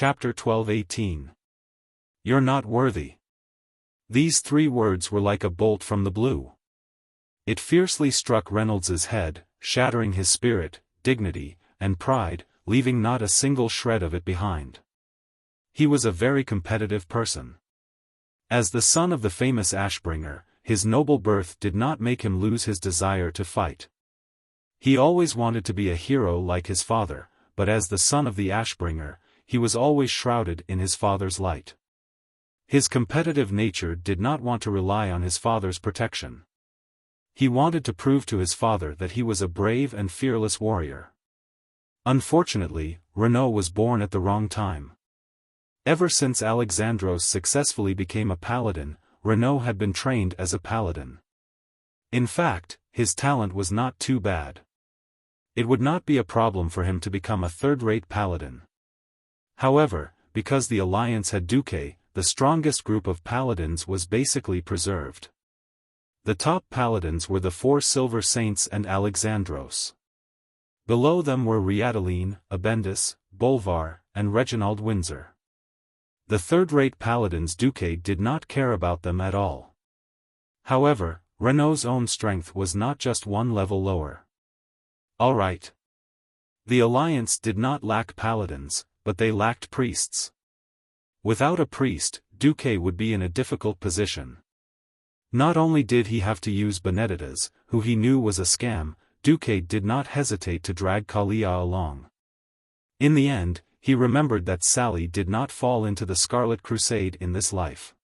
Chapter 12:18. You're not worthy. These 3 words were like a bolt from the blue. It fiercely struck Reynolds's head, shattering his spirit, dignity, and pride, leaving not a single shred of it behind. He was a very competitive person. As the son of the famous Ashbringer, his noble birth did not make him lose his desire to fight. He always wanted to be a hero like his father, but as the son of the Ashbringer, he was always shrouded in his father's light. His competitive nature did not want to rely on his father's protection. He wanted to prove to his father that he was a brave and fearless warrior. Unfortunately, Renaud was born at the wrong time. Ever since Alexandros successfully became a paladin, Renaud had been trained as a paladin. In fact, his talent was not too bad. It would not be a problem for him to become a third-rate paladin. However, because the alliance had Duque, the strongest group of paladins was basically preserved. The top paladins were the 4 Silver Saints and Alexandros. Below them were Riadeline, Abendis, Bolvar, and Reginald Windsor. The third-rate paladins Duque did not care about them at all. However, Renaud's own strength was not just one level lower. All right. The alliance did not lack paladins, but they lacked priests. Without a priest, Duque would be in a difficult position. Not only did he have to use Benedettas, who he knew was a scam, Duque did not hesitate to drag Kalia along. In the end, he remembered that Sally did not fall into the Scarlet Crusade in this life.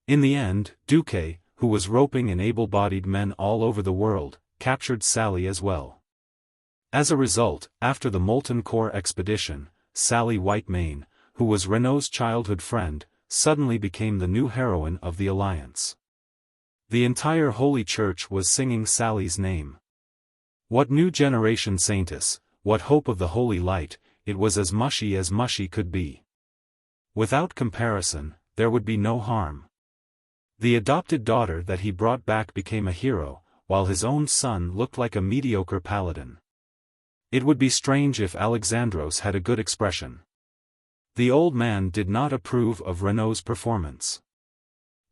In the end, Duque, who was roping and able-bodied men all over the world, captured Sally as well. As a result, after the Molten Core expedition, Sally Whitemane, who was Renaud's childhood friend, suddenly became the new heroine of the Alliance. The entire Holy Church was singing Sally's name. What new generation saintess, what hope of the Holy Light, it was as mushy could be. Without comparison, there would be no harm. The adopted daughter that he brought back became a hero, while his own son looked like a mediocre paladin. It would be strange if Alexandros had a good expression. The old man did not approve of Renaud's performance.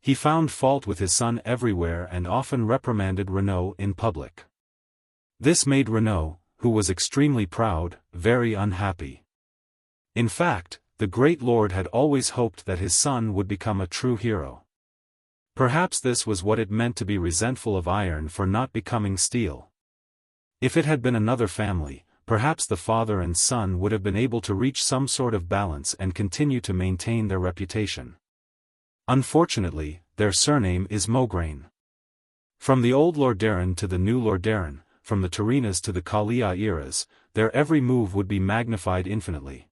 He found fault with his son everywhere and often reprimanded Renaud in public. This made Renaud, who was extremely proud, very unhappy. In fact, the great lord had always hoped that his son would become a true hero. Perhaps this was what it meant to be resentful of iron for not becoming steel. If it had been another family, perhaps the father and son would have been able to reach some sort of balance and continue to maintain their reputation. Unfortunately, their surname is Mograine. From the old Lordaeron to the new Lordaeron, from the Turinas to the Kalia eras, their every move would be magnified infinitely.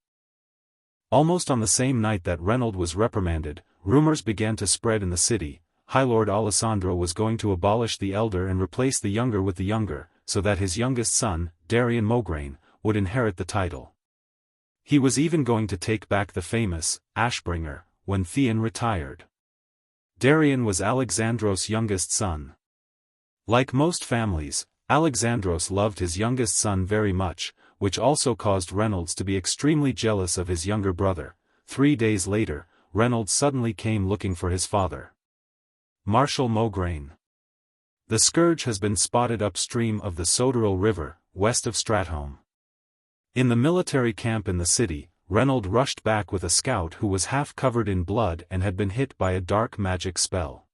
Almost on the same night that Renaud was reprimanded, rumors began to spread in the city. High Lord Alessandro was going to abolish the elder and replace the younger with the younger, so that his youngest son, Darian Mograine, would inherit the title. He was even going to take back the famous Ashbringer when Theon retired. Darian was Alexandros' youngest son. Like most families, Alexandros loved his youngest son very much, which also caused Reynolds to be extremely jealous of his younger brother. 3 days later, Reynolds suddenly came looking for his father. Marshal Mograine. The scourge has been spotted upstream of the Soderil River, west of Stratholme. In the military camp in the city, Reynolds rushed back with a scout who was half covered in blood and had been hit by a dark magic spell.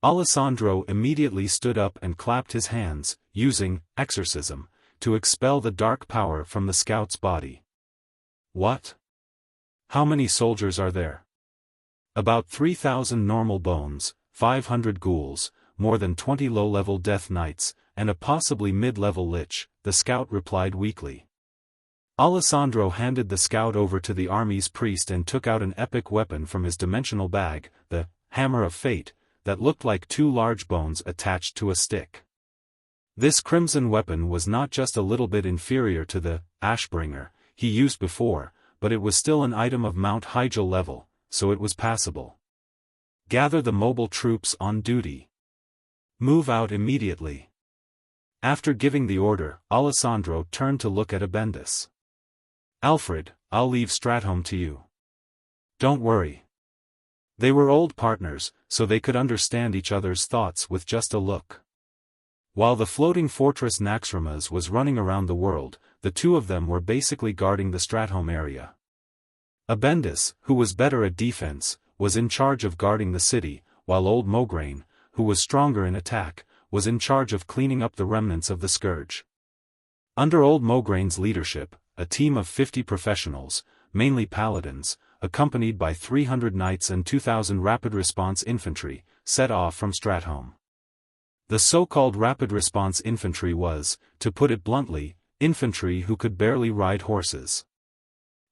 Alessandro immediately stood up and clapped his hands, using exorcism, to expel the dark power from the scout's body. What? How many soldiers are there? About 3,000 normal bones, 500 ghouls, more than 20 low-level death knights, and a possibly mid-level lich, the scout replied weakly. Alessandro handed the scout over to the army's priest and took out an epic weapon from his dimensional bag, the Hammer of Fate, that looked like 2 large bones attached to a stick. This crimson weapon was not just a little bit inferior to the Ashbringer he used before, but it was still an item of Mount Hygel level, so it was passable. Gather the mobile troops on duty. Move out immediately. After giving the order, Alessandro turned to look at Abendis. Alfred, I'll leave Stratholme to you. Don't worry. They were old partners, so they could understand each other's thoughts with just a look. While the floating fortress Naxxramas was running around the world, the two of them were basically guarding the Stratholme area. Abendis, who was better at defense, was in charge of guarding the city, while old Mograine, who was stronger in attack, was in charge of cleaning up the remnants of the scourge. Under old Mograine's leadership, a team of 50 professionals, mainly paladins, accompanied by 300 knights and 2,000 rapid response infantry, set off from Stratholme. The so-called rapid response infantry was, to put it bluntly, infantry who could barely ride horses.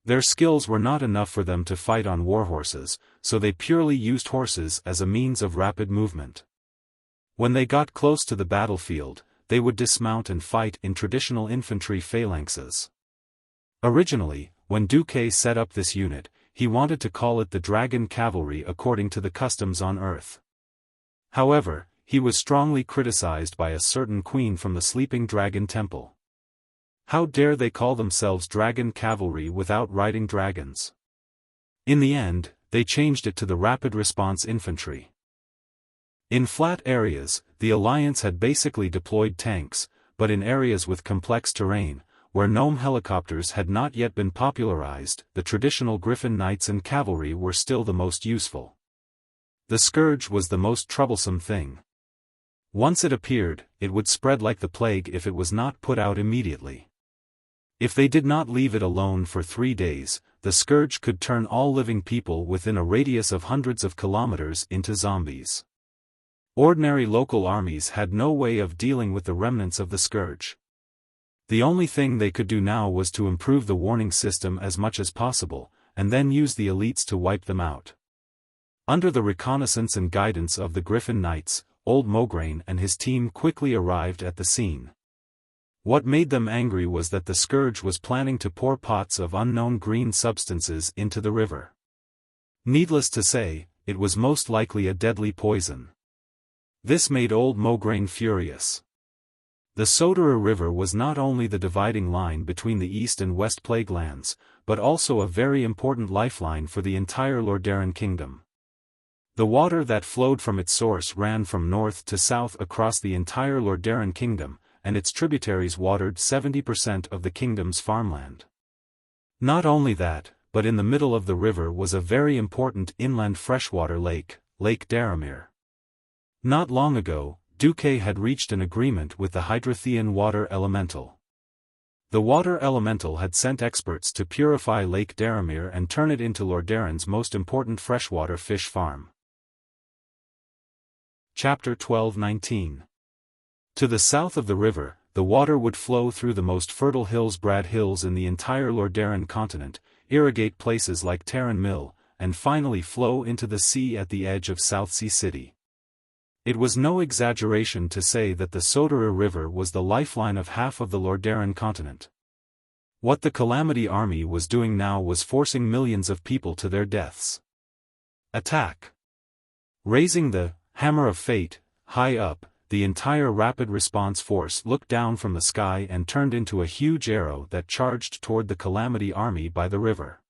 Their skills were not enough for them to fight on warhorses, so they purely used horses as a means of rapid movement. When they got close to the battlefield, they would dismount and fight in traditional infantry phalanxes. Originally, when Duque set up this unit, he wanted to call it the Dragon Cavalry according to the customs on Earth. However, he was strongly criticized by a certain queen from the Sleeping Dragon Temple. How dare they call themselves Dragon Cavalry without riding dragons? In the end, they changed it to the Rapid Response Infantry. In flat areas, the Alliance had basically deployed tanks, but in areas with complex terrain, where gnome helicopters had not yet been popularized, the traditional Griffin Knights and cavalry were still the most useful. The scourge was the most troublesome thing. Once it appeared, it would spread like the plague if it was not put out immediately. If they did not leave it alone for 3 days, the scourge could turn all living people within a radius of hundreds of kilometers into zombies. Ordinary local armies had no way of dealing with the remnants of the scourge. The only thing they could do now was to improve the warning system as much as possible, and then use the elites to wipe them out. Under the reconnaissance and guidance of the Griffin Knights, old Mograine and his team quickly arrived at the scene. What made them angry was that the scourge was planning to pour pots of unknown green substances into the river. Needless to say, it was most likely a deadly poison. This made old Mograine furious. The Sodera River was not only the dividing line between the East and West Plague Lands, but also a very important lifeline for the entire Lordaeron kingdom. The water that flowed from its source ran from north to south across the entire Lordaeron kingdom, and its tributaries watered 70% of the kingdom's farmland. Not only that, but in the middle of the river was a very important inland freshwater lake, Lake Daramir. Not long ago, Duque had reached an agreement with the Hydrothean water elemental. The water elemental had sent experts to purify Lake Daramir and turn it into Lordaeron's most important freshwater fish farm. Chapter 12:19. To the south of the river, the water would flow through the most fertile Hillsbrad Hills in the entire Lordaeron continent, irrigate places like Terran Mill, and finally flow into the sea at the edge of Southsea City. It was no exaggeration to say that the Sodera River was the lifeline of half of the Lordaeron continent. What the Calamity Army was doing now was forcing millions of people to their deaths. Attack! Raising the Hammer of Fate high up, the entire rapid response force looked down from the sky and turned into a huge arrow that charged toward the Calamity Army by the river.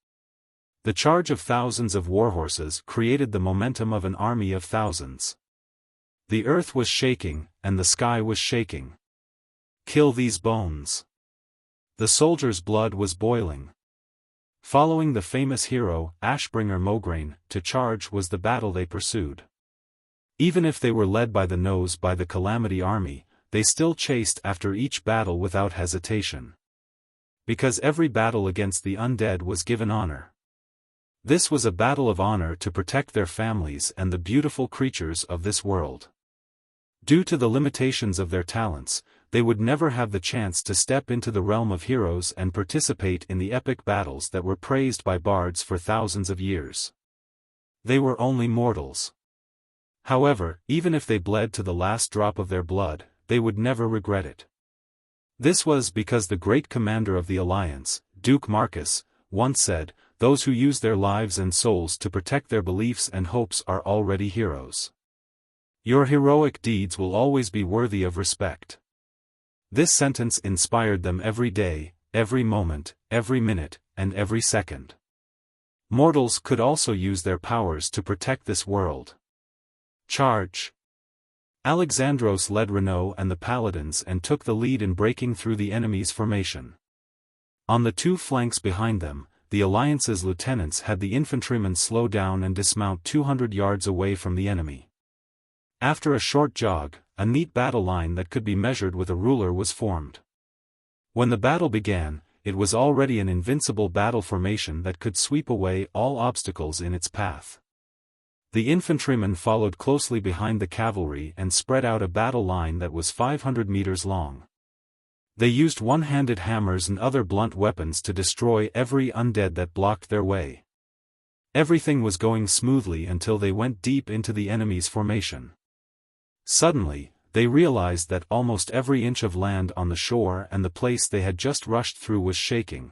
The charge of thousands of warhorses created the momentum of an army of thousands. The earth was shaking, and the sky was shaking. Kill these bones. The soldiers' blood was boiling. Following the famous hero, Ashbringer Mograine, to charge was the battle they pursued. Even if they were led by the nose by the Calamity Army, they still chased after each battle without hesitation. Because every battle against the undead was given honor. This was a battle of honor to protect their families and the beautiful creatures of this world. Due to the limitations of their talents, they would never have the chance to step into the realm of heroes and participate in the epic battles that were praised by bards for thousands of years. They were only mortals. However, even if they bled to the last drop of their blood, they would never regret it. This was because the great commander of the Alliance, Duke Marcus, once said, "Those who use their lives and souls to protect their beliefs and hopes are already heroes. Your heroic deeds will always be worthy of respect." This sentence inspired them every day, every moment, every minute, and every second. Mortals could also use their powers to protect this world. Charge! Alexandros led Renault and the paladins and took the lead in breaking through the enemy's formation. On the two flanks behind them, the Alliance's lieutenants had the infantrymen slow down and dismount 200 yards away from the enemy. After a short jog, a neat battle line that could be measured with a ruler was formed. When the battle began, it was already an invincible battle formation that could sweep away all obstacles in its path. The infantrymen followed closely behind the cavalry and spread out a battle line that was 500 meters long. They used one-handed hammers and other blunt weapons to destroy every undead that blocked their way. Everything was going smoothly until they went deep into the enemy's formation. Suddenly, they realized that almost every inch of land on the shore and the place they had just rushed through was shaking.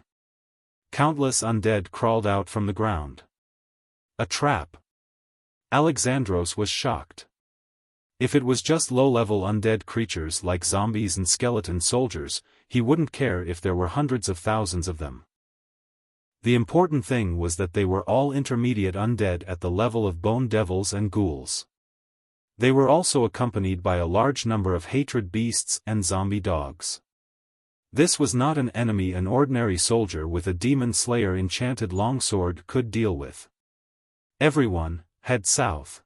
Countless undead crawled out from the ground. A trap. Alexandros was shocked. If it was just low-level undead creatures like zombies and skeleton soldiers, he wouldn't care if there were hundreds of thousands of them. The important thing was that they were all intermediate undead at the level of bone devils and ghouls. They were also accompanied by a large number of hatred beasts and zombie dogs. This was not an enemy an ordinary soldier with a demon slayer enchanted longsword could deal with. Everyone, head south.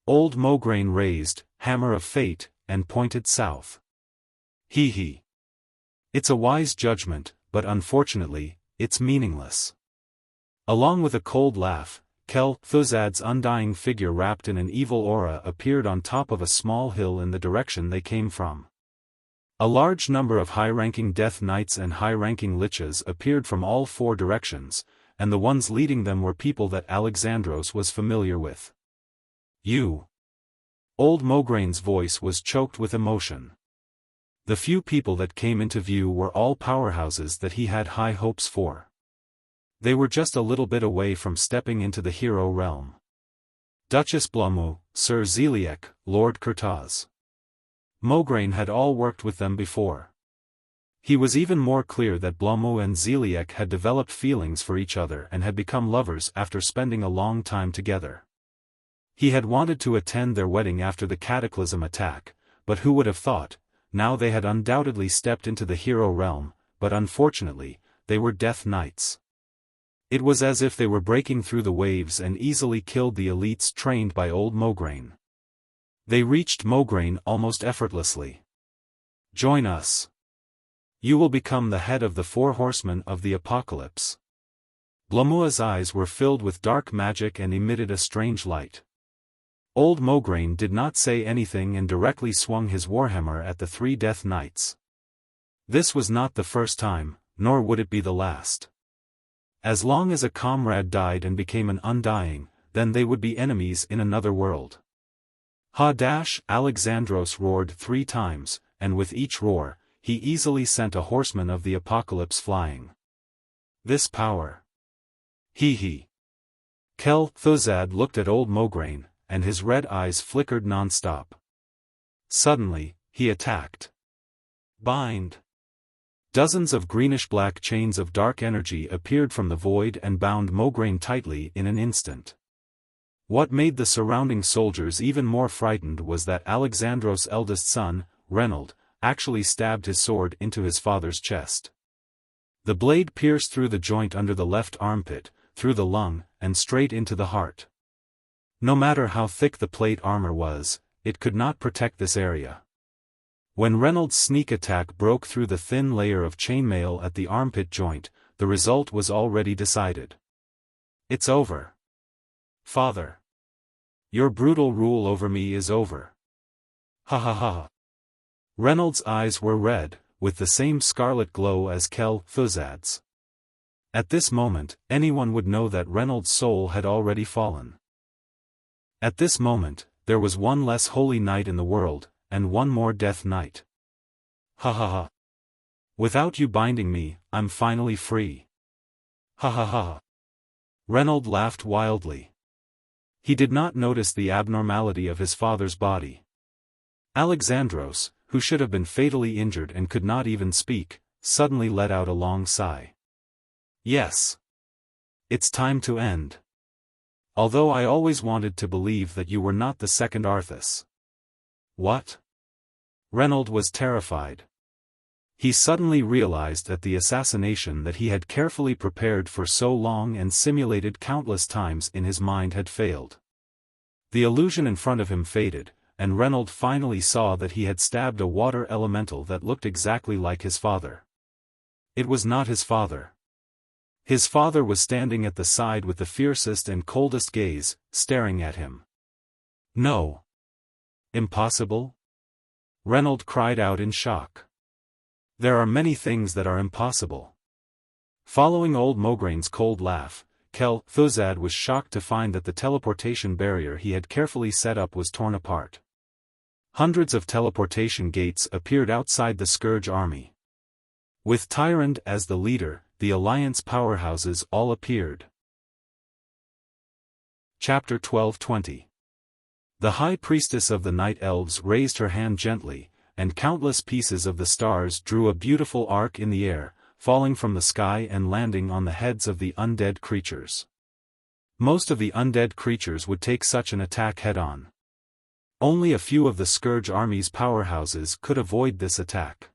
Old Mograine raised, hammer of fate, and pointed south. Hee. It's a wise judgment, but unfortunately, it's meaningless. Along with a cold laugh, Thuzad's undying figure wrapped in an evil aura appeared on top of a small hill in the direction they came from. A large number of high-ranking Death Knights and high-ranking Liches appeared from all four directions, and the ones leading them were people that Alexandros was familiar with. You. Old Mograine's voice was choked with emotion. The few people that came into view were all powerhouses that he had high hopes for. They were just a little bit away from stepping into the hero realm. Duchess Blamu, Sir Zeliek, Lord Kurtaz. Mograine had all worked with them before. He was even more clear that Blamu and Zeliek had developed feelings for each other and had become lovers after spending a long time together. He had wanted to attend their wedding after the Cataclysm attack, but who would have thought, now they had undoubtedly stepped into the hero realm, but unfortunately, they were Death Knights. It was as if they were breaking through the waves and easily killed the elites trained by old Mograine. They reached Mograine almost effortlessly. Join us. You will become the head of the 4 horsemen of the apocalypse. Blamua's eyes were filled with dark magic and emitted a strange light. Old Mograine did not say anything and directly swung his warhammer at the 3 Death Knights. This was not the first time, nor would it be the last. As long as a comrade died and became an undying, then they would be enemies in another world. Alexandros roared 3 times, and with each roar, he easily sent a horseman of the apocalypse flying. This power. Hee. Thuzad looked at old Mograine, and his red eyes flickered non-stop. Suddenly, he attacked. Bind. Dozens of greenish-black chains of dark energy appeared from the void and bound Mograine tightly in an instant. What made the surrounding soldiers even more frightened was that Alexandros' eldest son, Renault, actually stabbed his sword into his father's chest. The blade pierced through the joint under the left armpit, through the lung, and straight into the heart. No matter how thick the plate armor was, it could not protect this area. When Renault's sneak attack broke through the thin layer of chainmail at the armpit joint, the result was already decided. It's over. Father. Your brutal rule over me is over. Ha. Renault's eyes were red, with the same scarlet glow as Thuzad's. At this moment, anyone would know that Renault's soul had already fallen. At this moment, there was one less holy knight in the world, and one more Death Knight. Ha. Without you binding me, I'm finally free. Ha. Renault laughed wildly. He did not notice the abnormality of his father's body. Alexandros, who should have been fatally injured and could not even speak, suddenly let out a long sigh. Yes. It's time to end. Although I always wanted to believe that you were not the second Arthas. What? Reynold was terrified. He suddenly realized that the assassination that he had carefully prepared for so long and simulated countless times in his mind had failed. The illusion in front of him faded, and Reynold finally saw that he had stabbed a water elemental that looked exactly like his father. It was not his father. His father was standing at the side with the fiercest and coldest gaze, staring at him. No. Impossible? Reynold cried out in shock. There are many things that are impossible. Following old Mograine's cold laugh, Kel Thuzad was shocked to find that the teleportation barrier he had carefully set up was torn apart. Hundreds of teleportation gates appeared outside the Scourge army. With Tyrant as the leader, the Alliance powerhouses all appeared. Chapter 12:20. The High Priestess of the Night Elves raised her hand gently, and countless pieces of the stars drew a beautiful arc in the air, falling from the sky and landing on the heads of the undead creatures. Most of the undead creatures would take such an attack head-on. Only a few of the Scourge army's powerhouses could avoid this attack.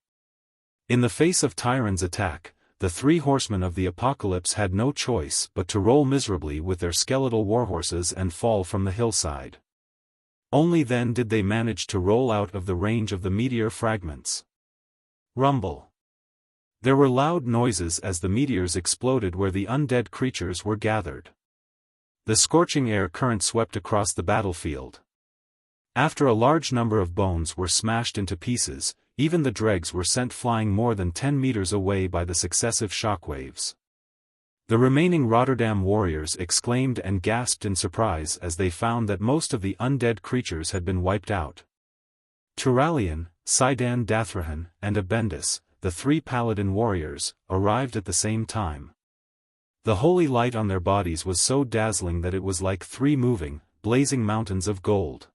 In the face of Tyrant's attack, the three horsemen of the apocalypse had no choice but to roll miserably with their skeletal warhorses and fall from the hillside. Only then did they manage to roll out of the range of the meteor fragments. Rumble. There were loud noises as the meteors exploded where the undead creatures were gathered. The scorching air current swept across the battlefield. After a large number of bones were smashed into pieces, even the dregs were sent flying more than 10 meters away by the successive shockwaves. The remaining Rotterdam warriors exclaimed and gasped in surprise as they found that most of the undead creatures had been wiped out. Turalian, Sidan Dathrahan, and Abendis, the three paladin warriors, arrived at the same time. The holy light on their bodies was so dazzling that it was like three moving, blazing mountains of gold.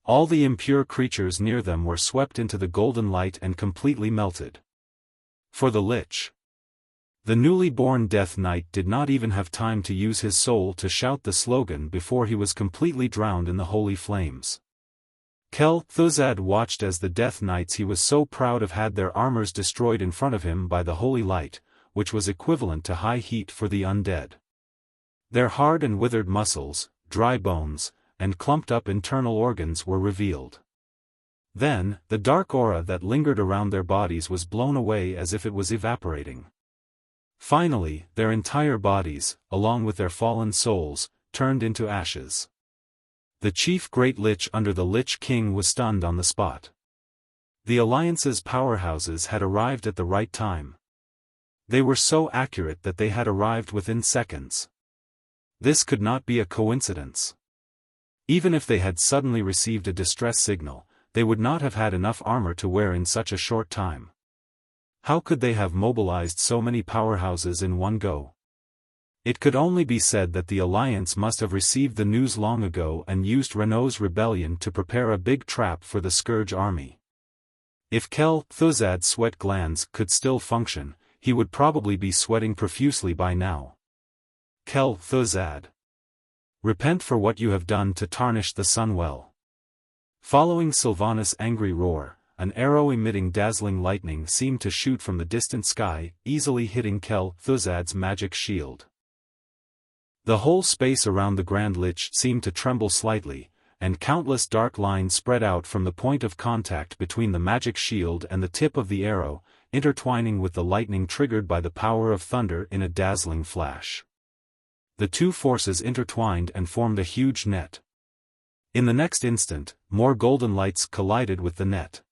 All the impure creatures near them were swept into the golden light and completely melted. For the Lich. The newly born Death Knight did not even have time to use his soul to shout the slogan before he was completely drowned in the holy flames. Kel Thuzad watched as the Death Knights he was so proud of had their armors destroyed in front of him by the holy light, which was equivalent to high heat for the undead. Their hard and withered muscles, dry bones, and clumped-up internal organs were revealed. Then, the dark aura that lingered around their bodies was blown away as if it was evaporating. Finally, their entire bodies, along with their fallen souls, turned into ashes. The chief Great Lich under the Lich King was stunned on the spot. The Alliance's powerhouses had arrived at the right time. They were so accurate that they had arrived within seconds. This could not be a coincidence. Even if they had suddenly received a distress signal, they would not have had enough armor to wear in such a short time. How could they have mobilized so many powerhouses in one go? It could only be said that the Alliance must have received the news long ago and used Renault's rebellion to prepare a big trap for the Scourge army. If Kel Thuzad's sweat glands could still function, he would probably be sweating profusely by now. Kel Thuzad. Repent for what you have done to tarnish the Sunwell. Following Sylvanas' angry roar, an arrow emitting dazzling lightning seemed to shoot from the distant sky, easily hitting Kel Thuzad's magic shield. The whole space around the Grand Lich seemed to tremble slightly, and countless dark lines spread out from the point of contact between the magic shield and the tip of the arrow, intertwining with the lightning triggered by the power of thunder in a dazzling flash. The two forces intertwined and formed a huge net. In the next instant, more golden lights collided with the net.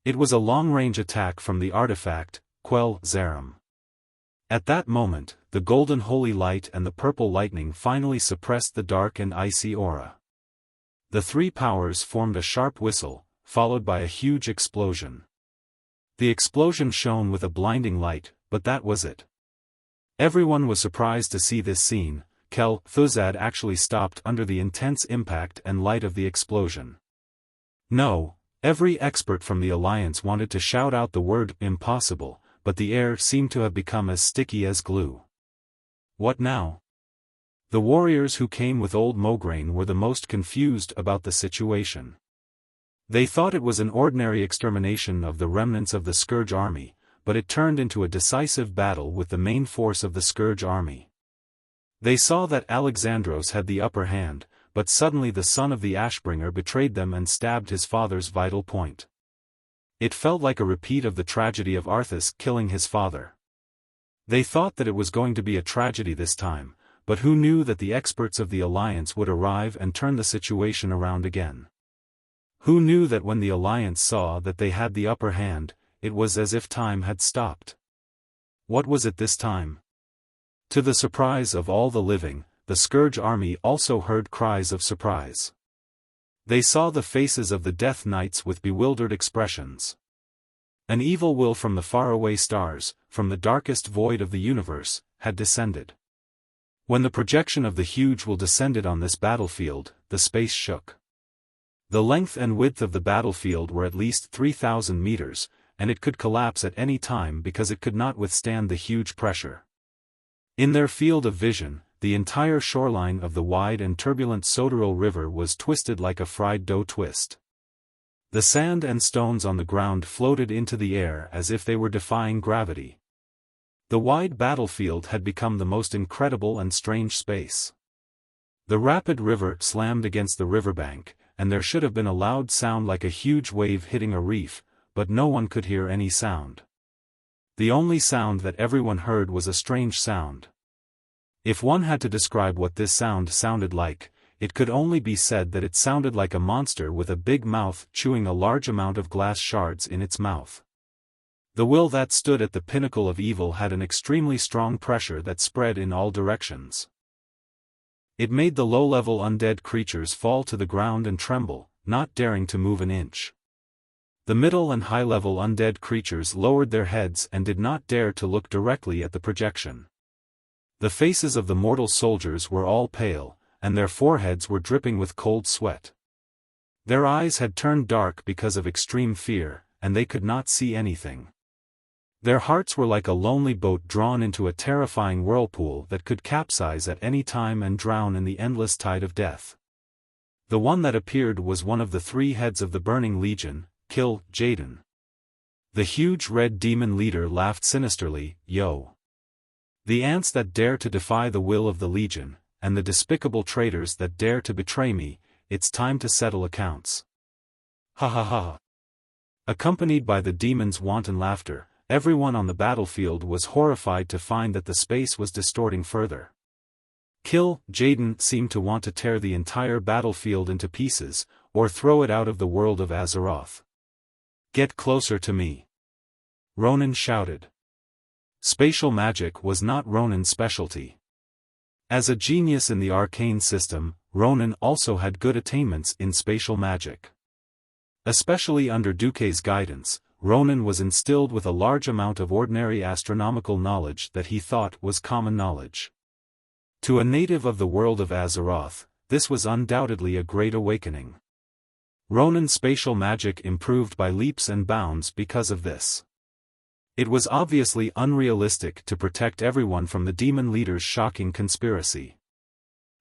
It was a long-range attack from the artifact, Quell Zarum. At that moment, the golden holy light and the purple lightning finally suppressed the dark and icy aura. The three powers formed a sharp whistle, followed by a huge explosion. The explosion shone with a blinding light, but that was it. Everyone was surprised to see this scene. Kel Thuzad actually stopped under the intense impact and light of the explosion. No, every expert from the Alliance wanted to shout out the word impossible, but the air seemed to have become as sticky as glue. What now? The warriors who came with old Mograine were the most confused about the situation. They thought it was an ordinary extermination of the remnants of the Scourge army, but it turned into a decisive battle with the main force of the Scourge army. They saw that Alexandros had the upper hand, but suddenly the son of the Ashbringer betrayed them and stabbed his father's vital point. It felt like a repeat of the tragedy of Arthas killing his father. They thought that it was going to be a tragedy this time, but who knew that the experts of the Alliance would arrive and turn the situation around again? Who knew that when the Alliance saw that they had the upper hand, it was as if time had stopped? What was it this time? To the surprise of all the living, the Scourge army also heard cries of surprise. They saw the faces of the Death Knights with bewildered expressions. An evil will from the faraway stars, from the darkest void of the universe, had descended. When the projection of the huge will descended on this battlefield, the space shook. The length and width of the battlefield were at least 3,000 meters, and it could collapse at any time because it could not withstand the huge pressure. In their field of vision, the entire shoreline of the wide and turbulent Soteril River was twisted like a fried dough twist. The sand and stones on the ground floated into the air as if they were defying gravity. The wide battlefield had become the most incredible and strange space. The rapid river slammed against the riverbank, and there should have been a loud sound like a huge wave hitting a reef, but no one could hear any sound. The only sound that everyone heard was a strange sound. If one had to describe what this sound sounded like, it could only be said that it sounded like a monster with a big mouth chewing a large amount of glass shards in its mouth. The will that stood at the pinnacle of evil had an extremely strong pressure that spread in all directions. It made the low-level undead creatures fall to the ground and tremble, not daring to move an inch. The middle and high-level undead creatures lowered their heads and did not dare to look directly at the projection. The faces of the mortal soldiers were all pale, and their foreheads were dripping with cold sweat. Their eyes had turned dark because of extreme fear, and they could not see anything. Their hearts were like a lonely boat drawn into a terrifying whirlpool that could capsize at any time and drown in the endless tide of death. The one that appeared was one of the 3 heads of the Burning Legion, Kill Jaden. The huge red demon leader laughed sinisterly, "Yo. The ants that dare to defy the will of the Legion, and the despicable traitors that dare to betray me, it's time to settle accounts." Ha ha ha. Accompanied by the demon's wanton laughter, everyone on the battlefield was horrified to find that the space was distorting further. Kill Jaden seemed to want to tear the entire battlefield into pieces, or throw it out of the world of Azeroth. "Get closer to me," Ronan shouted. Spatial magic was not Ronan's specialty. As a genius in the arcane system, Ronan also had good attainments in spatial magic. Especially under Duque's guidance, Ronan was instilled with a large amount of ordinary astronomical knowledge that he thought was common knowledge. To a native of the world of Azeroth, this was undoubtedly a great awakening. Ronan's spatial magic improved by leaps and bounds because of this. It was obviously unrealistic to protect everyone from the demon leader's shocking conspiracy.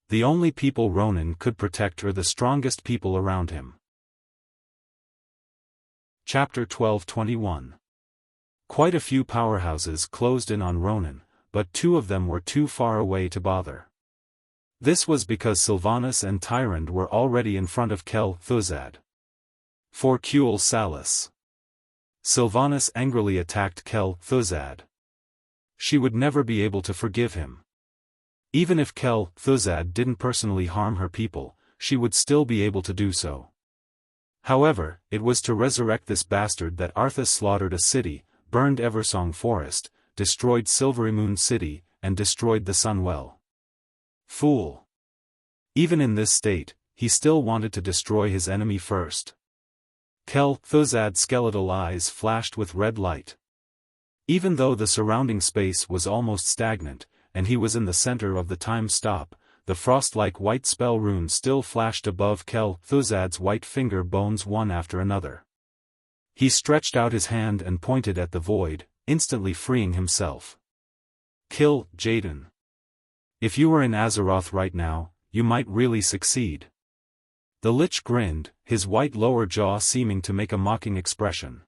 The only people Ronan could protect are the strongest people around him. Chapter 12:21. Quite a few powerhouses closed in on Ronan, but 2 of them were too far away to bother. This was because Sylvanas and Tyrande were already in front of Kel Thuzad. For Kuel Salas. Sylvanas angrily attacked Kel Thuzad. She would never be able to forgive him. Even if Kel Thuzad didn't personally harm her people, she would still be able to do so. However, it was to resurrect this bastard that Arthas slaughtered a city, burned Eversong Forest, destroyed Silverymoon City, and destroyed the Sunwell. Fool! Even in this state, he still wanted to destroy his enemy first. Kel Thuzad's skeletal eyes flashed with red light. Even though the surrounding space was almost stagnant, and he was in the center of the time stop, the frost-like white spell runes still flashed above Kel Thuzad's white finger bones one after another. He stretched out his hand and pointed at the void, instantly freeing himself. Kill Jaden. If you were in Azeroth right now, you might really succeed. The Lich grinned, his white lower jaw seeming to make a mocking expression.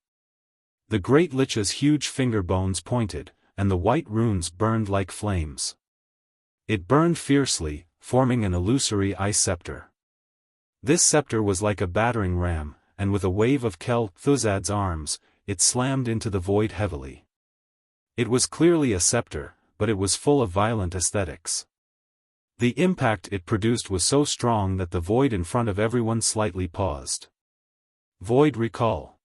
The Great Lich's huge finger bones pointed, and the white runes burned like flames. It burned fiercely, forming an illusory ice scepter. This scepter was like a battering ram, and with a wave of Kel Thuzad's arms, it slammed into the void heavily. It was clearly a scepter, but it was full of violent aesthetics. The impact it produced was so strong that the void in front of everyone slightly paused. Void Recall.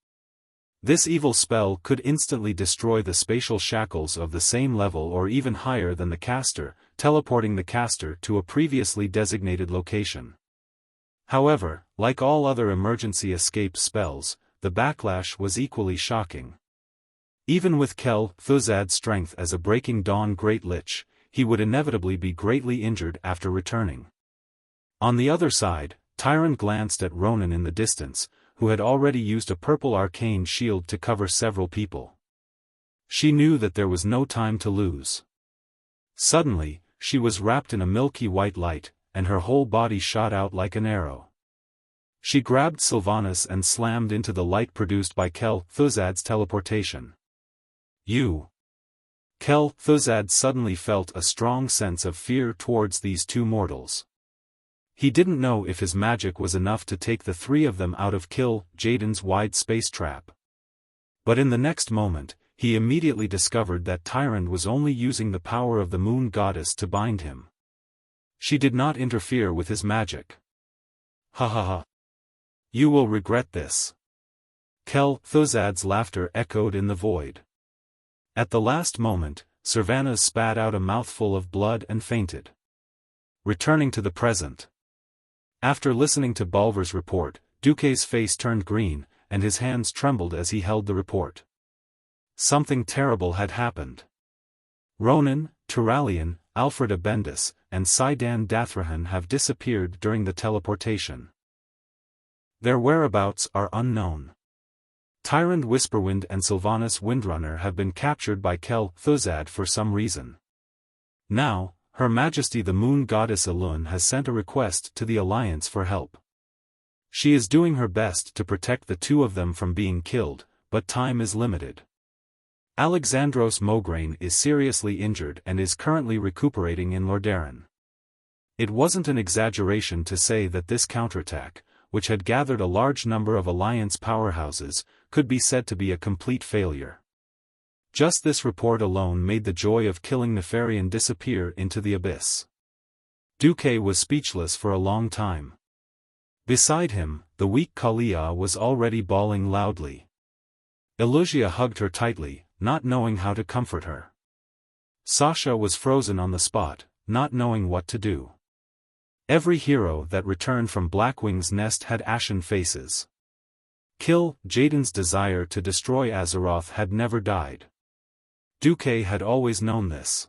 This evil spell could instantly destroy the spatial shackles of the same level or even higher than the caster, teleporting the caster to a previously designated location. However, like all other emergency escape spells, the backlash was equally shocking. Even with Kel Thuzad's strength as a Breaking Dawn Great Lich, he would inevitably be greatly injured after returning. On the other side, Tyrant glanced at Ronan in the distance, who had already used a purple arcane shield to cover several people. She knew that there was no time to lose. Suddenly, she was wrapped in a milky white light, and her whole body shot out like an arrow. She grabbed Sylvanas and slammed into the light produced by Kel Thuzad's teleportation. You. Kel Thuzad suddenly felt a strong sense of fear towards these two mortals. He didn't know if his magic was enough to take the three of them out of Kill Jaden's wide space trap. But in the next moment, he immediately discovered that Tyrant was only using the power of the moon goddess to bind him. She did not interfere with his magic. Ha ha ha. You will regret this. Kel Thuzad's laughter echoed in the void. At the last moment, Sylvanas spat out a mouthful of blood and fainted. Returning to the present. After listening to Balver's report, Duque's face turned green, and his hands trembled as he held the report. Something terrible had happened. Ronan, Turalian, Alfred Abendis, and Saidan Dathrahan have disappeared during the teleportation. Their whereabouts are unknown. Tyrant Whisperwind and Sylvanas Windrunner have been captured by Kel Thuzad for some reason. Now, Her Majesty the Moon Goddess Elun has sent a request to the Alliance for help. She is doing her best to protect the two of them from being killed, but time is limited. Alexandros Mograine is seriously injured and is currently recuperating in Lordaeron. It wasn't an exaggeration to say that this counterattack, which had gathered a large number of Alliance powerhouses, could be said to be a complete failure. Just this report alone made the joy of killing Nefarian disappear into the abyss. Duque was speechless for a long time. Beside him, the weak Kalia was already bawling loudly. Elusia hugged her tightly, not knowing how to comfort her. Sasha was frozen on the spot, not knowing what to do. Every hero that returned from Blackwing's nest had ashen faces. Kill Jaden's desire to destroy Azeroth had never died. Duque had always known this.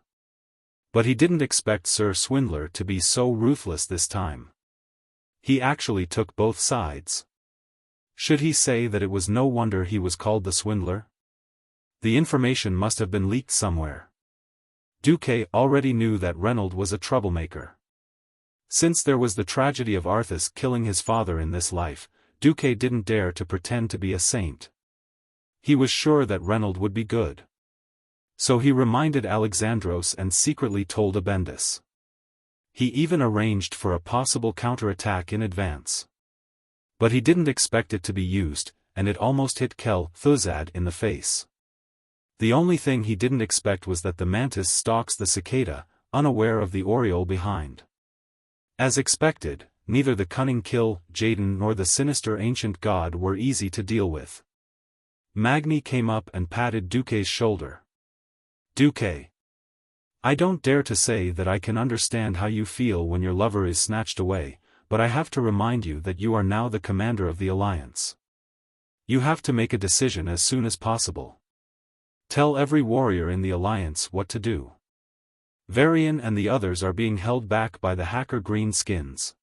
But he didn't expect Sir Swindler to be so ruthless this time. He actually took both sides. Should he say that it was no wonder he was called the Swindler? The information must have been leaked somewhere. Duque already knew that Reynold was a troublemaker. Since there was the tragedy of Arthas killing his father in this life, Duque didn't dare to pretend to be a saint. He was sure that Reynold would be good. So he reminded Alexandros and secretly told Abendis. He even arranged for a possible counterattack in advance. But he didn't expect it to be used, and it almost hit Kel Thuzad in the face. The only thing he didn't expect was that the mantis stalks the cicada, unaware of the oriole behind. As expected, neither the cunning Kill Jaden nor the sinister ancient god were easy to deal with. Magni came up and patted Duque's shoulder. Duque. I don't dare to say that I can understand how you feel when your lover is snatched away, but I have to remind you that you are now the commander of the Alliance. You have to make a decision as soon as possible. Tell every warrior in the Alliance what to do. Varian and the others are being held back by the hacker greenskins.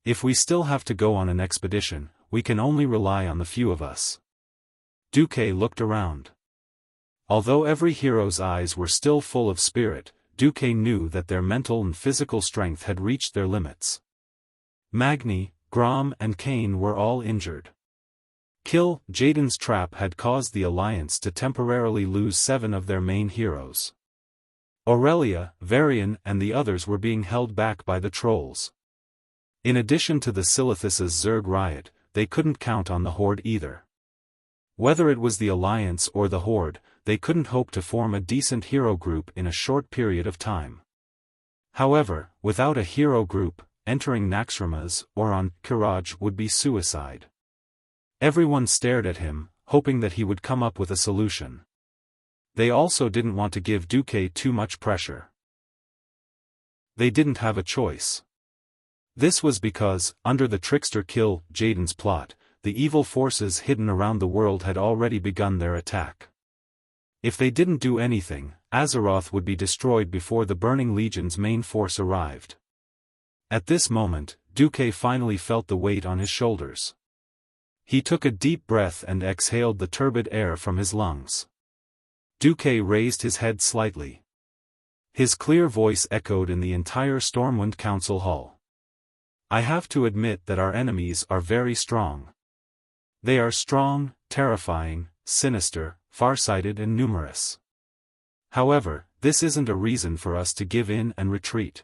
If we still have to go on an expedition, we can only rely on the few of us. Duque looked around. Although every hero's eyes were still full of spirit, Duque knew that their mental and physical strength had reached their limits. Magni, Grom and Kane were all injured. Kill, Jaden's trap had caused the Alliance to temporarily lose 7 of their main heroes. Aurelia, Varian and the others were being held back by the trolls. In addition to the Silithus's Zerg riot, they couldn't count on the Horde either. Whether it was the Alliance or the Horde, they couldn't hope to form a decent hero group in a short period of time. However, without a hero group, entering Naxxramas or on Kiraj would be suicide. Everyone stared at him, hoping that he would come up with a solution. They also didn't want to give Duque too much pressure. They didn't have a choice. This was because, under the trickster Kill, Jaden's plot, the evil forces hidden around the world had already begun their attack. If they didn't do anything, Azeroth would be destroyed before the Burning Legion's main force arrived. At this moment, Duque finally felt the weight on his shoulders. He took a deep breath and exhaled the turbid air from his lungs. Duque raised his head slightly. His clear voice echoed in the entire Stormwind Council Hall. I have to admit that our enemies are very strong. They are strong, terrifying, sinister, far-sighted and numerous. However, this isn't a reason for us to give in and retreat.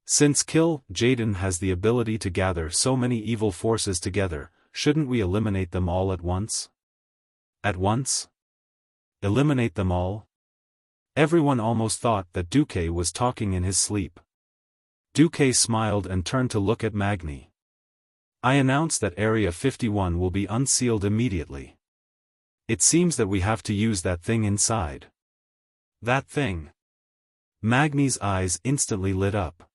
Since Kill, Jaden has the ability to gather so many evil forces together, shouldn't we eliminate them all at once? At once? Eliminate them all? Everyone almost thought that Duque was talking in his sleep. Duque smiled and turned to look at Magni. I announce that Area 51 will be unsealed immediately. It seems that we have to use that thing inside. That thing. Magni's eyes instantly lit up.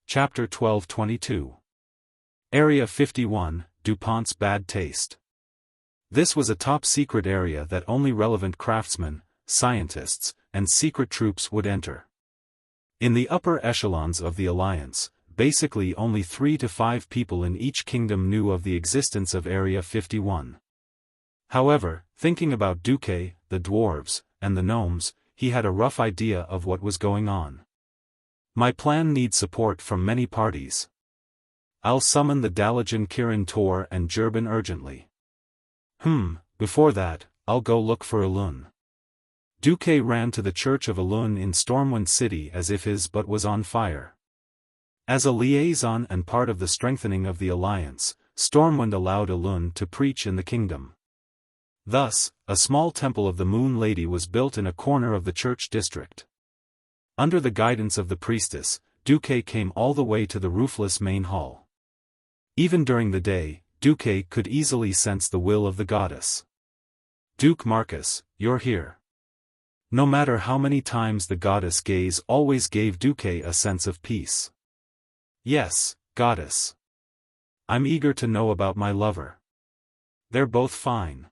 Chapter 12:22. Area 51, DuPont's Bad Taste. This was a top-secret area that only relevant craftsmen, scientists, and secret troops would enter. In the upper echelons of the Alliance, basically only 3 to 5 people in each kingdom knew of the existence of Area 51. However, thinking about Duque, the dwarves, and the gnomes, he had a rough idea of what was going on. My plan needs support from many parties. I'll summon the Dalajan Kirin Tor and Jurban urgently. Before that, I'll go look for Elun. Duque ran to the Church of Elun in Stormwind City as if his butt was on fire. As a liaison and part of the strengthening of the Alliance, Stormwind allowed Elun to preach in the kingdom. Thus, a small temple of the Moon Lady was built in a corner of the church district. Under the guidance of the priestess, Duque came all the way to the roofless main hall. Even during the day, Duque could easily sense the will of the goddess. Duke Marcus, you're here. No matter how many times the goddess' gaze always gave Duque a sense of peace. Yes, goddess. I'm eager to know about my lover. They're both fine.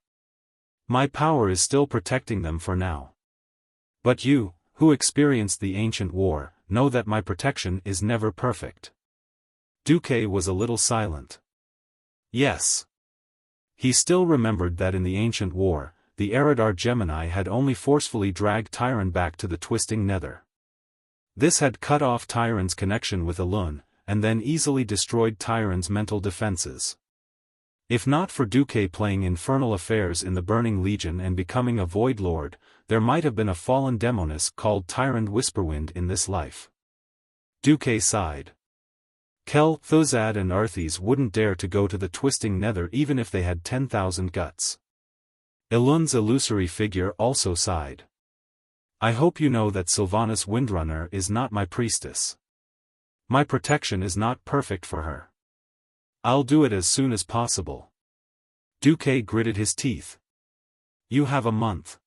My power is still protecting them for now. But you, who experienced the ancient war, know that my protection is never perfect. Duque was a little silent. Yes. He still remembered that in the ancient war, the Eridar Gemini had only forcefully dragged Tyron back to the twisting nether. This had cut off Tyron's connection with Elun, and then easily destroyed Tyron's mental defenses. If not for Duque playing infernal affairs in the Burning Legion and becoming a Void Lord, there might have been a fallen demoness called Tyrant Whisperwind in this life. Duque sighed. Kel, Thuzad and Arthes wouldn't dare to go to the twisting nether even if they had 10,000 guts. Elun's illusory figure also sighed. I hope you know that Sylvanas Windrunner is not my priestess. My protection is not perfect for her. I'll do it as soon as possible. Duque gritted his teeth. You have a month.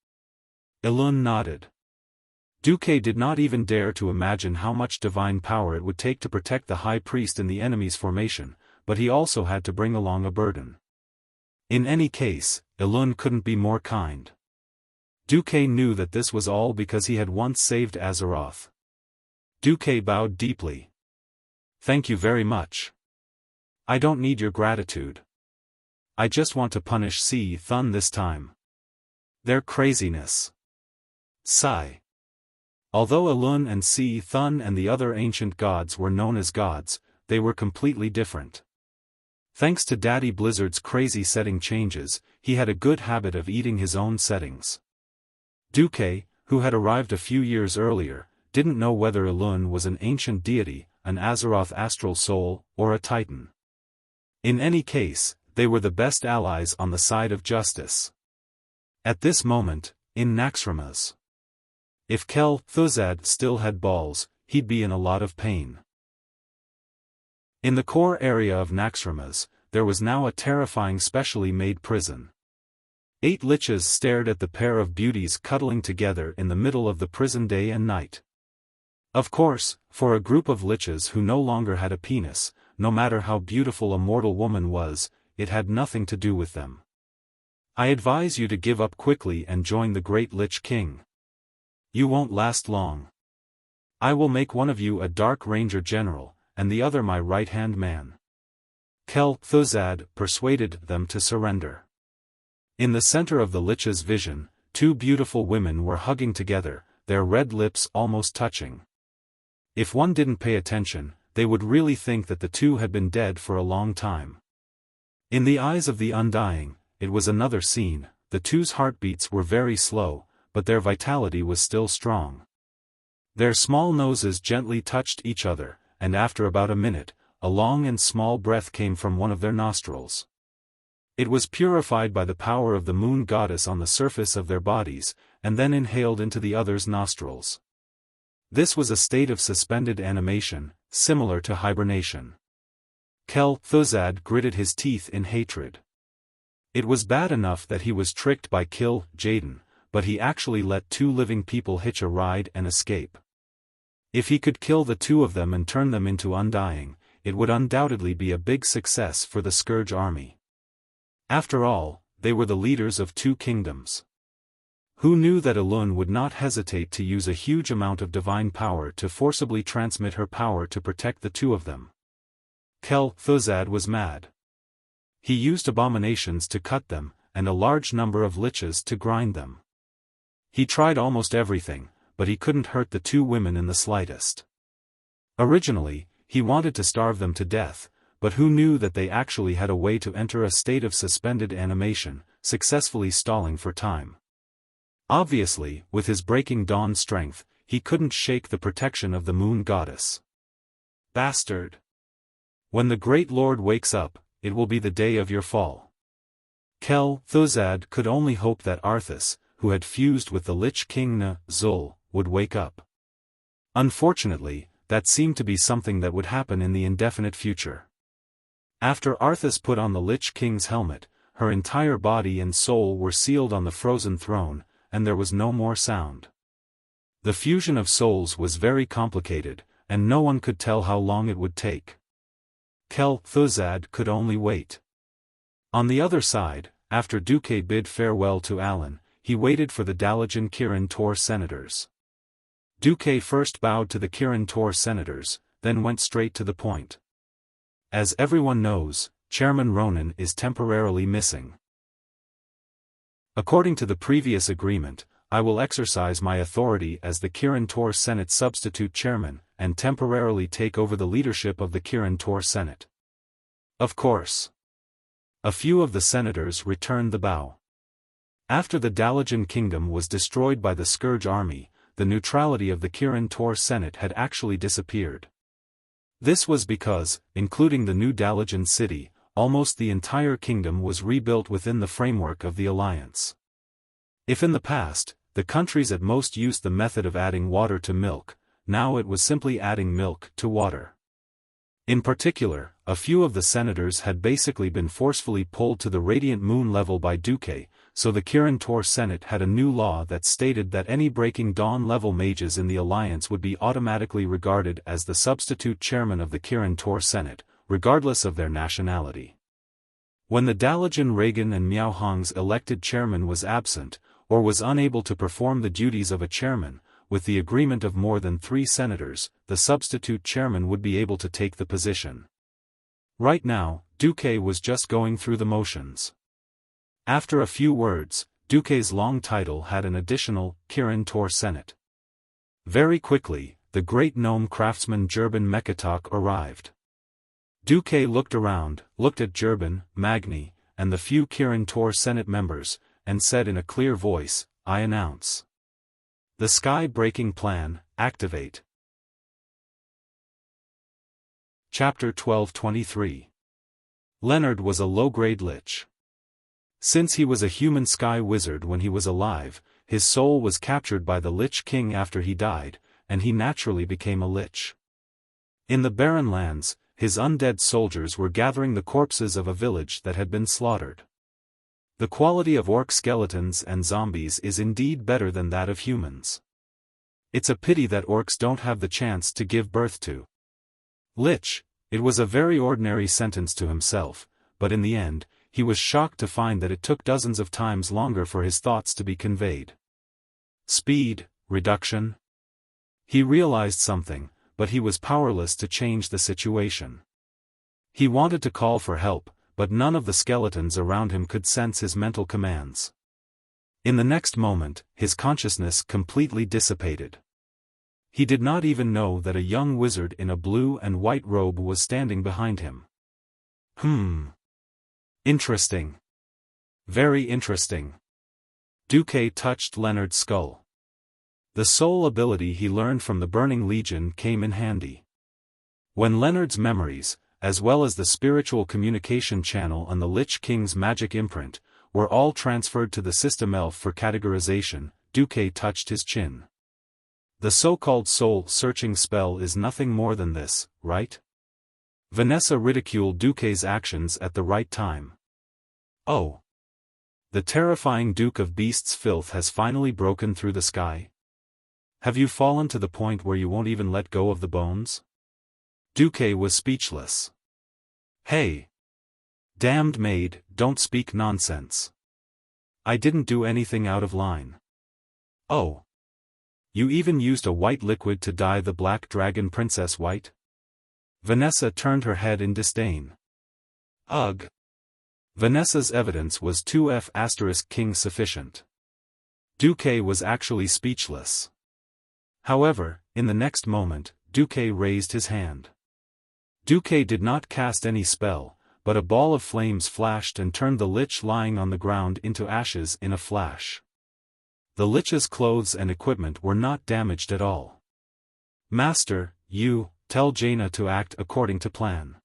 Elun nodded. Duque did not even dare to imagine how much divine power it would take to protect the High Priest in the enemy's formation, but he also had to bring along a burden. In any case, Elun couldn't be more kind. Duque knew that this was all because he had once saved Azeroth. Duque bowed deeply. Thank you very much. I don't need your gratitude. I just want to punish Xiaofan this time. Their craziness. Sigh. Although Alun and Xiaofan and the other ancient gods were known as gods, they were completely different. Thanks to Daddy Blizzard's crazy setting changes, he had a good habit of eating his own settings. Duque, who had arrived a few years earlier, didn't know whether Alun was an ancient deity, an Azeroth astral soul, or a titan. In any case, they were the best allies on the side of justice. At this moment, in Naxxramas, if Kel-Thuzad still had balls, he'd be in a lot of pain. In the core area of Naxxramas, there was now a terrifying specially made prison. 8 liches stared at the pair of beauties cuddling together in the middle of the prison day and night. Of course, for a group of liches who no longer had a penis, no matter how beautiful a mortal woman was, it had nothing to do with them. I advise you to give up quickly and join the Great Lich King. You won't last long. I will make one of you a Dark Ranger General, and the other my right-hand man. Kel-Thuzad persuaded them to surrender. In the center of the Lich's vision, 2 beautiful women were hugging together, their red lips almost touching. If one didn't pay attention, they would really think that the two had been dead for a long time. In the eyes of the Undying, it was another scene. The two's heartbeats were very slow, but their vitality was still strong. Their small noses gently touched each other, and after about a minute, a long and small breath came from one of their nostrils. It was purified by the power of the moon goddess on the surface of their bodies, and then inhaled into the other's nostrils. This was a state of suspended animation, similar to hibernation. Kel-Thuzad gritted his teeth in hatred. It was bad enough that he was tricked by Jaden, but he actually let 2 living people hitch a ride and escape. If he could kill the 2 of them and turn them into Undying, it would undoubtedly be a big success for the Scourge army. After all, they were the leaders of 2 kingdoms. Who knew that Alun would not hesitate to use a huge amount of divine power to forcibly transmit her power to protect the 2 of them? Kel-Thuzad was mad. He used abominations to cut them, and a large number of liches to grind them. He tried almost everything, but he couldn't hurt the 2 women in the slightest. Originally, he wanted to starve them to death, but who knew that they actually had a way to enter a state of suspended animation, successfully stalling for time. Obviously, with his Breaking Dawn strength, he couldn't shake the protection of the moon goddess. Bastard! When the Great Lord wakes up, it will be the day of your fall. Kel-Thuzad could only hope that Arthas, who had fused with the Lich King Zul, would wake up. Unfortunately, that seemed to be something that would happen in the indefinite future. After Arthas put on the Lich King's helmet, her entire body and soul were sealed on the frozen throne, and there was no more sound. The fusion of souls was very complicated, and no one could tell how long it would take. Kel-Thuzad could only wait. On the other side, after Duque bid farewell to Alan, he waited for the Dalajan Kirin Tor senators. Duque first bowed to the Kirin Tor senators, then went straight to the point. As everyone knows, Chairman Ronan is temporarily missing. According to the previous agreement, I will exercise my authority as the Kirin Tor Senate substitute chairman, and temporarily take over the leadership of the Kirin Tor Senate. Of course. A few of the senators returned the bow. After the Dalajan kingdom was destroyed by the Scourge army, the neutrality of the Kirin Tor Senate had actually disappeared. This was because, including the new Dalajan city, almost the entire kingdom was rebuilt within the framework of the alliance. If in the past, the countries at most used the method of adding water to milk, now it was simply adding milk to water. In particular, a few of the senators had basically been forcefully pulled to the Radiant Moon level by Duque, so the Kirin Tor Senate had a new law that stated that any Breaking Dawn level mages in the alliance would be automatically regarded as the substitute chairman of the Kirin Tor Senate, regardless of their nationality. When the Dalajan Reagan and Miaohong's elected chairman was absent, or was unable to perform the duties of a chairman, with the agreement of more than 3 senators, the substitute chairman would be able to take the position. Right now, Duque was just going through the motions. After a few words, Duque's long title had an additional, Kirin Tor Senate. Very quickly, the great gnome craftsman Jurban Mekatok arrived. Duque looked around, looked at Jurban, Magni, and the few Kirin Tor Senate members, and said in a clear voice, "I announce. The sky-breaking plan, activate." Chapter 12:23. Leonard was a low-grade lich. Since he was a human sky wizard when he was alive, his soul was captured by the Lich King after he died, and he naturally became a lich. In the barren lands, his undead soldiers were gathering the corpses of a village that had been slaughtered. The quality of orc skeletons and zombies is indeed better than that of humans. It's a pity that orcs don't have the chance to give birth to lich. It was a very ordinary sentence to himself, but in the end, he was shocked to find that it took dozens of times longer for his thoughts to be conveyed. Speed, reduction. He realized something, but he was powerless to change the situation. He wanted to call for help, but none of the skeletons around him could sense his mental commands. In the next moment, his consciousness completely dissipated. He did not even know that a young wizard in a blue and white robe was standing behind him. Interesting. Very interesting. Duque touched Leonard's skull. The soul ability he learned from the Burning Legion came in handy. When Leonard's memories, as well as the spiritual communication channel and the Lich King's magic imprint, were all transferred to the system elf for categorization, Duque touched his chin. The so-called soul-searching spell is nothing more than this, right? Vanessa ridiculed Duque's actions at the right time. Oh! The terrifying Duke of Beasts' filth has finally broken through the sky? Have you fallen to the point where you won't even let go of the bones? Duque was speechless. Hey! Damned maid, don't speak nonsense. I didn't do anything out of line. Oh! You even used a white liquid to dye the black dragon princess white? Vanessa turned her head in disdain. Ugh! Vanessa's evidence was 2F** king sufficient. Duque was actually speechless. However, in the next moment, Duque raised his hand. Duque did not cast any spell, but a ball of flames flashed and turned the lich lying on the ground into ashes in a flash. The lich's clothes and equipment were not damaged at all. Master, tell Jaina to act according to plan.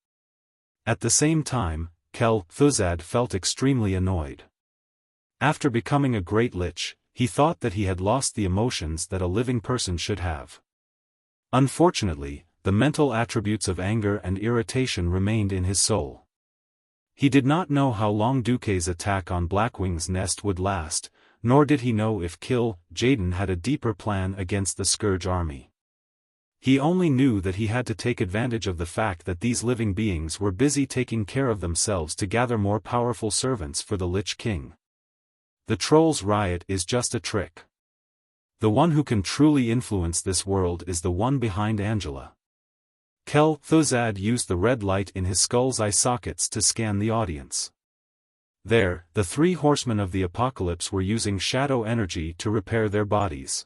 At the same time, Kel Thuzad felt extremely annoyed. After becoming a great lich, he thought that he had lost the emotions that a living person should have. Unfortunately, the mental attributes of anger and irritation remained in his soul. He did not know how long Duque's attack on Blackwing's nest would last, nor did he know if Jaden had a deeper plan against the Scourge army. He only knew that he had to take advantage of the fact that these living beings were busy taking care of themselves to gather more powerful servants for the Lich King. The Trolls' riot is just a trick. The one who can truly influence this world is the one behind Angela. Kel Thuzad used the red light in his skull's eye sockets to scan the audience. There, the three horsemen of the apocalypse were using shadow energy to repair their bodies.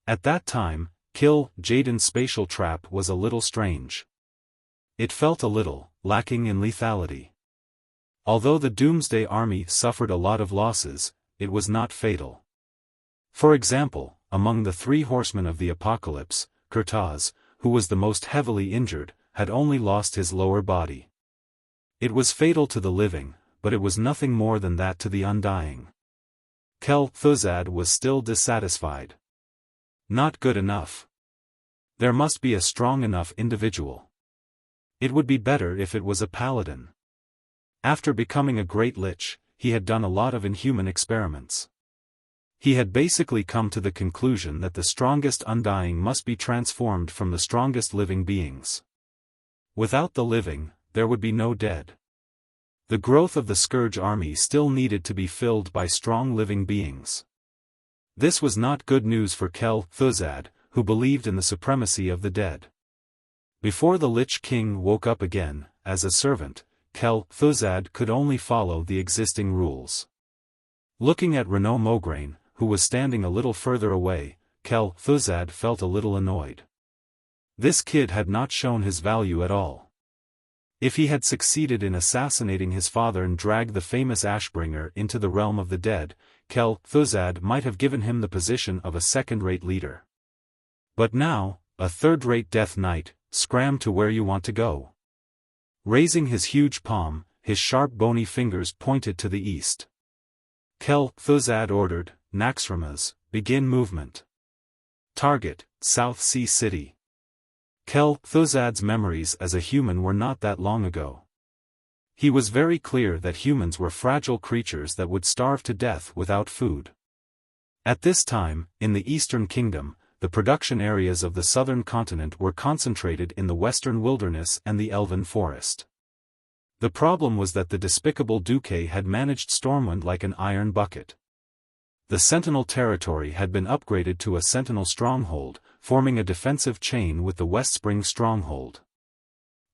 At that time, Jaden's spatial trap was a little strange. It felt a little lacking in lethality. Although the Doomsday Army suffered a lot of losses, it was not fatal. For example, among the three horsemen of the apocalypse, Kurtaz, who was the most heavily injured, had only lost his lower body. It was fatal to the living, but it was nothing more than that to the undying. Kel Thuzad was still dissatisfied. Not good enough. There must be a strong enough individual. It would be better if it was a paladin. After becoming a great lich, he had done a lot of inhuman experiments. He had basically come to the conclusion that the strongest undying must be transformed from the strongest living beings. Without the living, there would be no dead. The growth of the Scourge army still needed to be filled by strong living beings. This was not good news for Kel Thuzad, who believed in the supremacy of the dead. Before the Lich King woke up again, as a servant, Kel-Thuzad could only follow the existing rules. Looking at Renaud Maugrain, who was standing a little further away, Kel-Thuzad felt a little annoyed. This kid had not shown his value at all. If he had succeeded in assassinating his father and dragged the famous Ashbringer into the realm of the dead, Kel-Thuzad might have given him the position of a second-rate leader. But now, a third-rate Death Knight, scram to where you want to go. Raising his huge palm, his sharp bony fingers pointed to the east. Kel-Thuzad ordered, Naxxramas, begin movement. Target, South Sea City. Kel-Thuzad's memories as a human were not that long ago. He was very clear that humans were fragile creatures that would starve to death without food. At this time, in the Eastern Kingdom, the production areas of the southern continent were concentrated in the western wilderness and the elven forest. The problem was that the despicable Duque had managed Stormwind like an iron bucket. The Sentinel territory had been upgraded to a Sentinel stronghold, forming a defensive chain with the Westspring stronghold.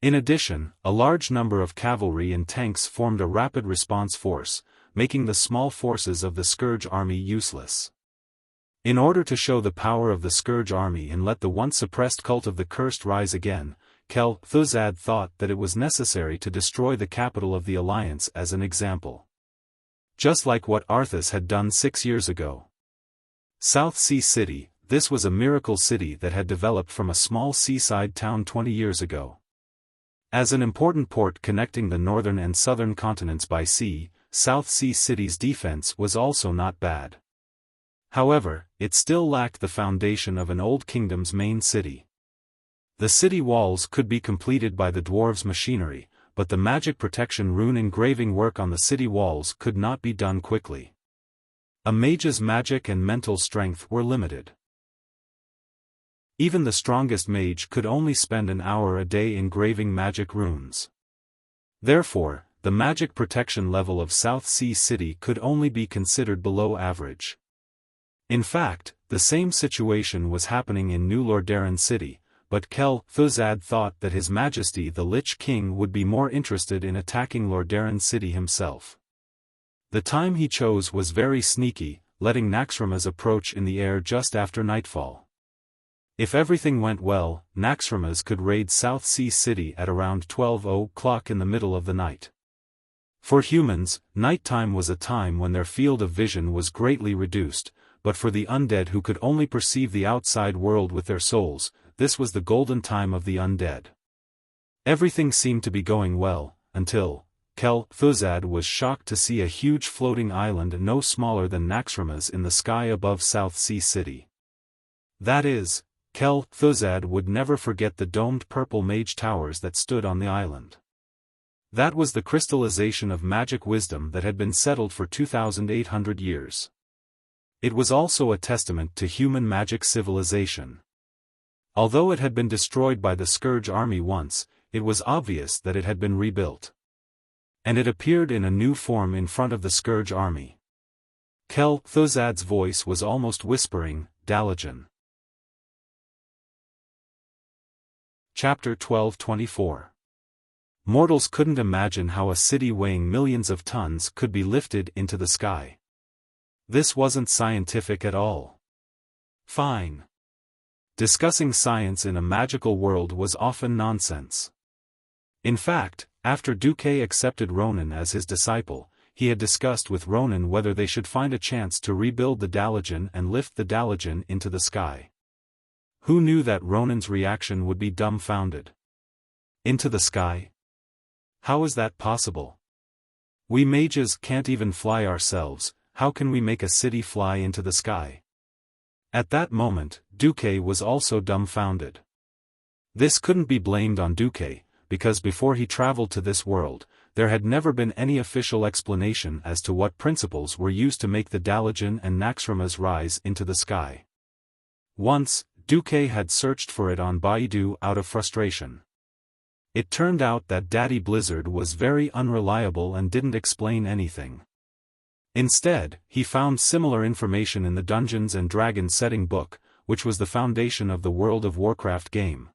In addition, a large number of cavalry and tanks formed a rapid response force, making the small forces of the Scourge army useless. In order to show the power of the Scourge army and let the once suppressed cult of the Cursed rise again, Kel-Thuzad thought that it was necessary to destroy the capital of the Alliance as an example. Just like what Arthas had done 6 years ago. South Sea City, this was a miracle city that had developed from a small seaside town 20 years ago. As an important port connecting the northern and southern continents by sea, South Sea City's defense was also not bad. However, it still lacked the foundation of an old kingdom's main city. The city walls could be completed by the dwarves' machinery, but the magic protection rune engraving work on the city walls could not be done quickly. A mage's magic and mental strength were limited. Even the strongest mage could only spend an hour a day engraving magic runes. Therefore, the magic protection level of South Sea City could only be considered below average. In fact, the same situation was happening in New Lordaeron City, but Kel-Thuzad thought that His Majesty the Lich King would be more interested in attacking Lordaeron City himself. The time he chose was very sneaky, letting Naxxramas approach in the air just after nightfall. If everything went well, Naxxramas could raid South Sea City at around 12 o'clock in the middle of the night. For humans, nighttime was a time when their field of vision was greatly reduced, but for the undead who could only perceive the outside world with their souls, this was the golden time of the undead. Everything seemed to be going well, until Kel-Thuzad was shocked to see a huge floating island no smaller than Naxxramas in the sky above South Sea City. That is, Kel-Thuzad would never forget the domed purple mage towers that stood on the island. That was the crystallization of magic wisdom that had been settled for 2,800 years. It was also a testament to human magic civilization. Although it had been destroyed by the Scourge army once, it was obvious that it had been rebuilt. And it appeared in a new form in front of the Scourge army. Kel-Thuzad's voice was almost whispering, Dalajan. Chapter 1224. Mortals couldn't imagine how a city weighing millions of tons could be lifted into the sky. This wasn't scientific at all. Fine. Discussing science in a magical world was often nonsense. In fact, after Duque accepted Ronan as his disciple, he had discussed with Ronan whether they should find a chance to rebuild the Dalajan and lift the Dalajan into the sky. Who knew that Ronan's reaction would be dumbfounded? Into the sky? How is that possible? We mages can't even fly ourselves, how can we make a city fly into the sky? At that moment, Duque was also dumbfounded. This couldn't be blamed on Duque, because before he traveled to this world, there had never been any official explanation as to what principles were used to make the Dalajan and Naxxramas rise into the sky. Once, Duque had searched for it on Baidu out of frustration. It turned out that Daddy Blizzard was very unreliable and didn't explain anything. Instead, he found similar information in the Dungeons & Dragons setting book, which was the foundation of the World of Warcraft game.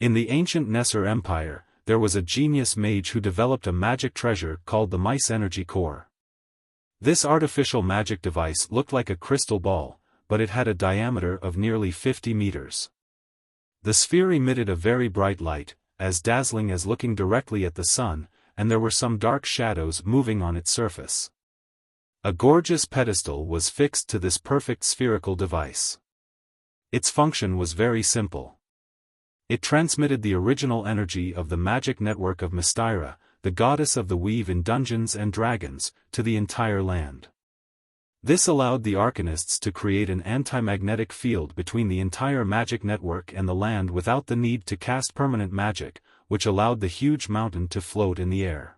In the ancient Nesser Empire, there was a genius mage who developed a magic treasure called the Mice Energy Core. This artificial magic device looked like a crystal ball, but it had a diameter of nearly 50 meters. The sphere emitted a very bright light, as dazzling as looking directly at the sun, and there were some dark shadows moving on its surface. A gorgeous pedestal was fixed to this perfect spherical device. Its function was very simple. It transmitted the original energy of the magic network of Mystyra, the goddess of the weave in Dungeons and Dragons, to the entire land. This allowed the Arcanists to create an anti-magnetic field between the entire magic network and the land without the need to cast permanent magic, which allowed the huge mountain to float in the air.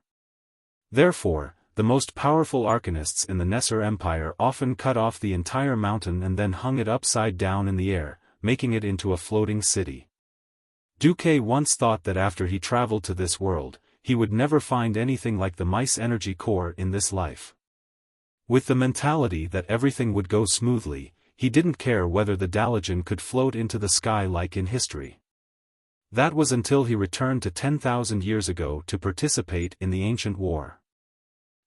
Therefore, the most powerful Arcanists in the Nesser Empire often cut off the entire mountain and then hung it upside down in the air, making it into a floating city. Duque once thought that after he traveled to this world, he would never find anything like the Mice Energy Core in this life. With the mentality that everything would go smoothly, he didn't care whether the Dalajan could float into the sky like in history. That was until he returned to 10,000 years ago to participate in the ancient war.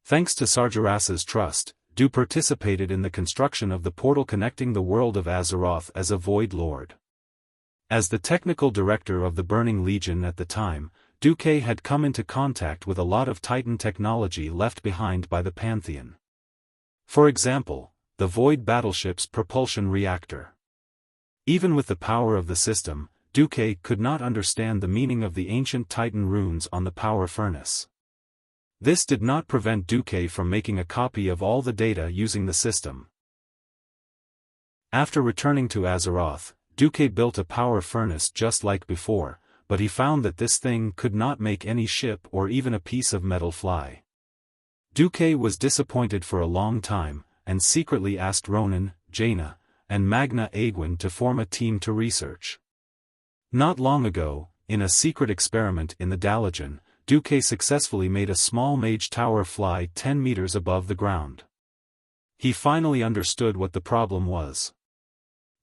Thanks to Sargeras's trust, Du participated in the construction of the portal connecting the world of Azeroth as a Void Lord. As the technical director of the Burning Legion at the time, Duque had come into contact with a lot of Titan technology left behind by the Pantheon. For example, the Void battleship's propulsion reactor. Even with the power of the system, Duque could not understand the meaning of the ancient Titan runes on the power furnace. This did not prevent Duque from making a copy of all the data using the system. After returning to Azeroth, Duque built a power furnace just like before, but he found that this thing could not make any ship or even a piece of metal fly. Duque was disappointed for a long time, and secretly asked Ronan, Jaina, and Magna Aegwin to form a team to research. Not long ago, in a secret experiment in the Dalajan, Duque successfully made a small mage tower fly 10 meters above the ground. He finally understood what the problem was.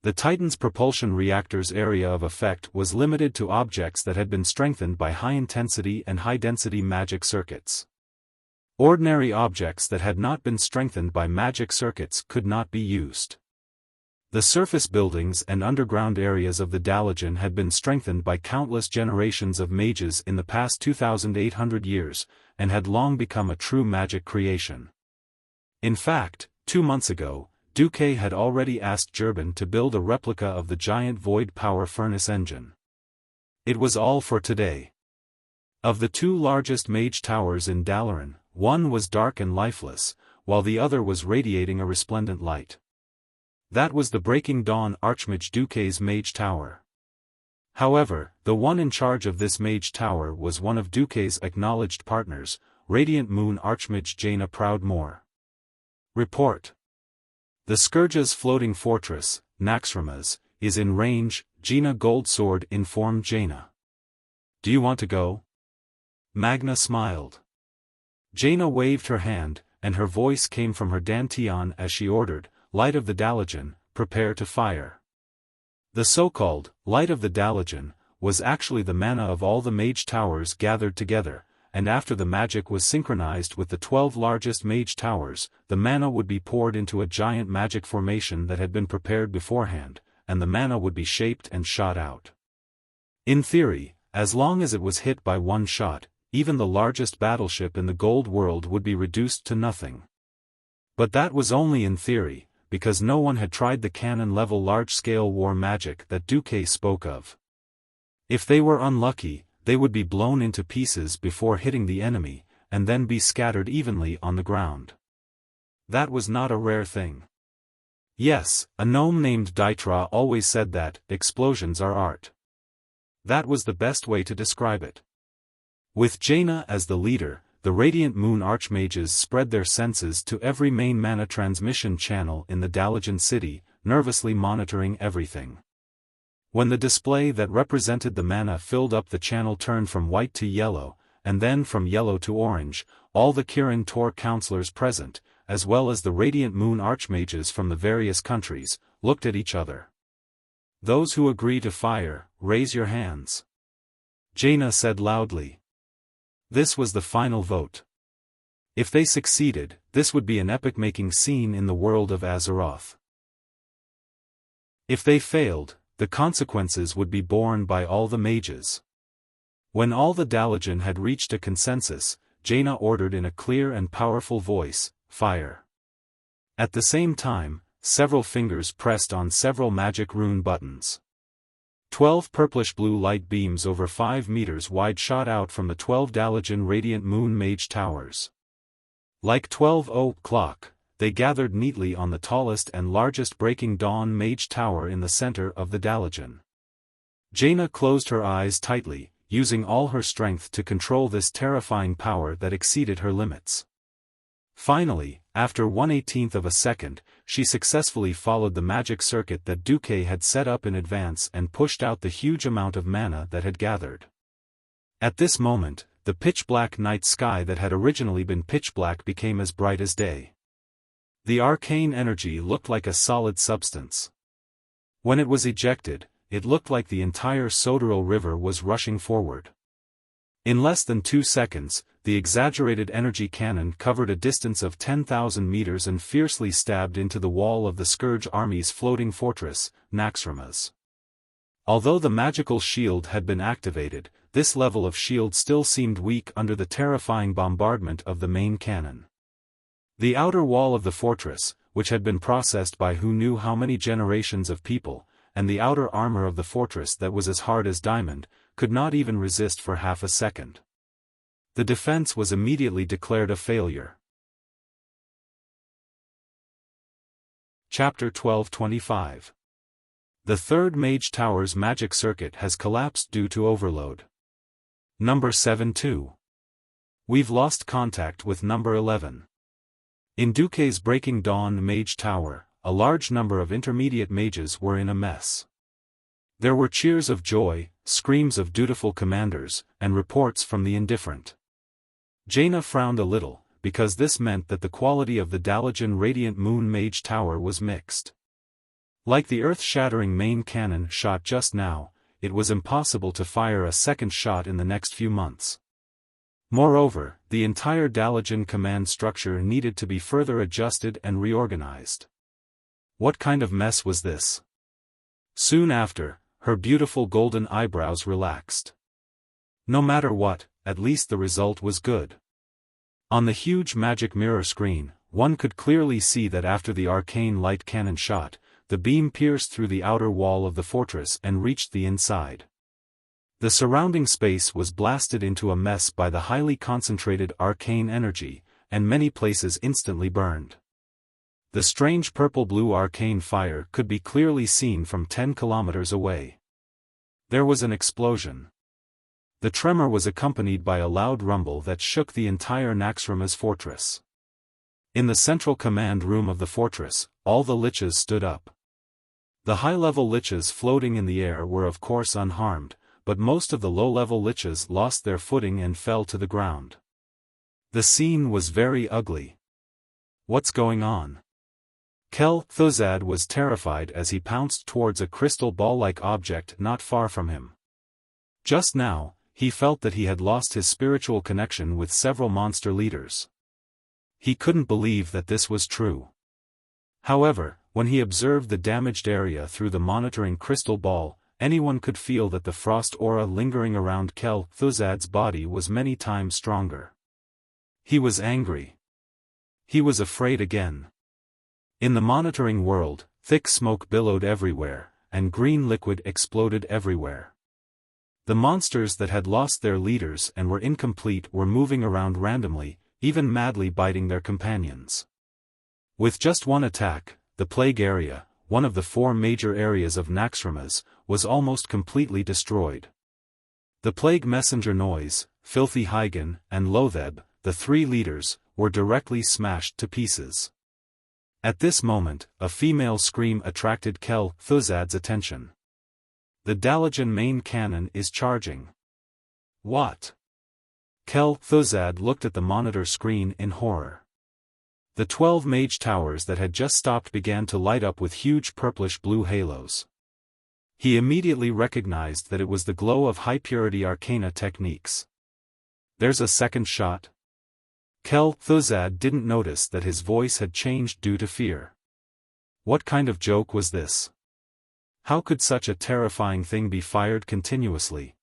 The Titan's propulsion reactor's area of effect was limited to objects that had been strengthened by high-intensity and high-density magic circuits. Ordinary objects that had not been strengthened by magic circuits could not be used. The surface buildings and underground areas of the Dalajan had been strengthened by countless generations of mages in the past 2,800 years, and had long become a true magic creation. In fact, 2 months ago, Duque had already asked Gerben to build a replica of the giant void power furnace engine. It was all for today. Of the 2 largest mage towers in Dalaran, one was dark and lifeless, while the other was radiating a resplendent light. That was the Breaking Dawn Archmage Duque's mage tower. However, the one in charge of this mage tower was one of Duque's acknowledged partners, Radiant Moon Archmage Jaina Proudmoore. Report. The Scourge's floating fortress, Naxxramas, is in range, Jaina Goldsword informed Jaina. Do you want to go? Magna smiled. Jaina waved her hand, and her voice came from her dantian as she ordered, Light of the Dalajan, prepare to fire. The so-called Light of the Dalajan was actually the mana of all the mage towers gathered together, and after the magic was synchronized with the 12 largest mage towers, the mana would be poured into a giant magic formation that had been prepared beforehand, and the mana would be shaped and shot out. In theory, as long as it was hit by one shot, even the largest battleship in the Gold World would be reduced to nothing. But that was only in theory, because no one had tried the cannon-level large-scale war magic that Duque spoke of. If they were unlucky, they would be blown into pieces before hitting the enemy, and then be scattered evenly on the ground. That was not a rare thing. Yes, a gnome named Daitra always said that explosions are art. That was the best way to describe it. With Jaina as the leader, the Radiant Moon Archmages spread their senses to every main mana transmission channel in the Dalajan city, nervously monitoring everything. When the display that represented the mana filled up, the channel turned from white to yellow, and then from yellow to orange, all the Kirin Tor counselors present, as well as the Radiant Moon Archmages from the various countries, looked at each other. Those who agree to fire, raise your hands. Jaina said loudly. This was the final vote. If they succeeded, this would be an epic-making scene in the world of Azeroth. If they failed, the consequences would be borne by all the mages. When all the Dalajan had reached a consensus, Jaina ordered in a clear and powerful voice, "Fire." At the same time, several fingers pressed on several magic rune buttons. 12 purplish-blue light beams over 5 meters wide shot out from the 12 Dalajan radiant moon mage towers. Like 12 o'clock, they gathered neatly on the tallest and largest breaking dawn mage tower in the center of the Dalajan. Jaina closed her eyes tightly, using all her strength to control this terrifying power that exceeded her limits. Finally, after 1/18 of a second, she successfully followed the magic circuit that Duque had set up in advance and pushed out the huge amount of mana that had gathered. At this moment, the pitch-black night sky that had originally been pitch-black became as bright as day. The arcane energy looked like a solid substance. When it was ejected, it looked like the entire Soderil River was rushing forward. In less than 2 seconds, the exaggerated energy cannon covered a distance of 10,000 meters and fiercely stabbed into the wall of the Scourge Army's floating fortress, Naxxramas. Although the magical shield had been activated, this level of shield still seemed weak under the terrifying bombardment of the main cannon. The outer wall of the fortress, which had been processed by who knew how many generations of people, and the outer armor of the fortress that was as hard as diamond, could not even resist for half a second. The defense was immediately declared a failure. Chapter 1225. The third Mage Tower's magic circuit has collapsed due to overload. Number 7-2. We've lost contact with number 11. In Duque's Breaking Dawn Mage Tower, a large number of intermediate mages were in a mess. There were cheers of joy, screams of dutiful commanders, and reports from the indifferent. Jaina frowned a little, because this meant that the quality of the Dalajan Radiant Moon Mage Tower was mixed. Like the earth-shattering main cannon shot just now, it was impossible to fire a second shot in the next few months. Moreover, the entire Dalajan command structure needed to be further adjusted and reorganized. What kind of mess was this? Soon after, her beautiful golden eyebrows relaxed. No matter what, at least the result was good. On the huge magic mirror screen, one could clearly see that after the arcane light cannon shot, the beam pierced through the outer wall of the fortress and reached the inside. The surrounding space was blasted into a mess by the highly concentrated arcane energy, and many places instantly burned. The strange purple-blue arcane fire could be clearly seen from 10 kilometers away. There was an explosion. The tremor was accompanied by a loud rumble that shook the entire Naxxramas fortress. In the central command room of the fortress, all the liches stood up. The high-level liches floating in the air were of course unharmed, but most of the low-level liches lost their footing and fell to the ground. The scene was very ugly. What's going on? Kel-Thuzad was terrified as he pounced towards a crystal ball-like object not far from him. Just now, he felt that he had lost his spiritual connection with several monster leaders. He couldn't believe that this was true. However, when he observed the damaged area through the monitoring crystal ball, anyone could feel that the frost aura lingering around Kel-Thuzad's body was many times stronger. He was angry. He was afraid again. In the monitoring world, thick smoke billowed everywhere, and green liquid exploded everywhere. The monsters that had lost their leaders and were incomplete were moving around randomly, even madly biting their companions. With just one attack, the plague area, one of the 4 major areas of Naxxramas, was almost completely destroyed. The plague messenger Noise, Filthy Hygen, and Lotheb, the 3 leaders, were directly smashed to pieces. At this moment, a female scream attracted Kel-Thuzad's attention. The Dalajan main cannon is charging. What? Kel-Thuzad looked at the monitor screen in horror. The 12 mage towers that had just stopped began to light up with huge purplish-blue halos. He immediately recognized that it was the glow of high-purity arcana techniques. There's a second shot? Thuzad didn't notice that his voice had changed due to fear. What kind of joke was this? How could such a terrifying thing be fired continuously?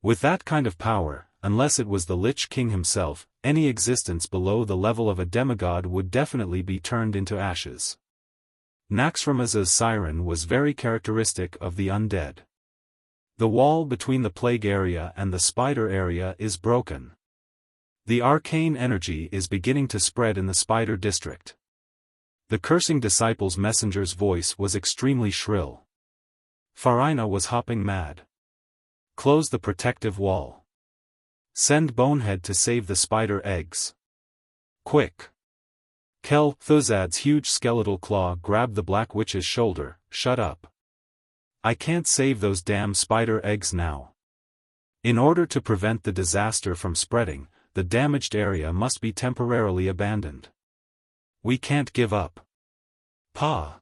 With that kind of power, unless it was the Lich King himself, any existence below the level of a demigod would definitely be turned into ashes. Naxxrama's siren was very characteristic of the undead. The wall between the plague area and the spider area is broken. The arcane energy is beginning to spread in the spider district. The cursing disciple's messenger's voice was extremely shrill. Farina was hopping mad. Close the protective wall. Send Bonehead to save the spider eggs. Quick! Thuzad's huge skeletal claw grabbed the Black Witch's shoulder. Shut up. I can't save those damn spider eggs now. In order to prevent the disaster from spreading, the damaged area must be temporarily abandoned. We can't give up. Pa!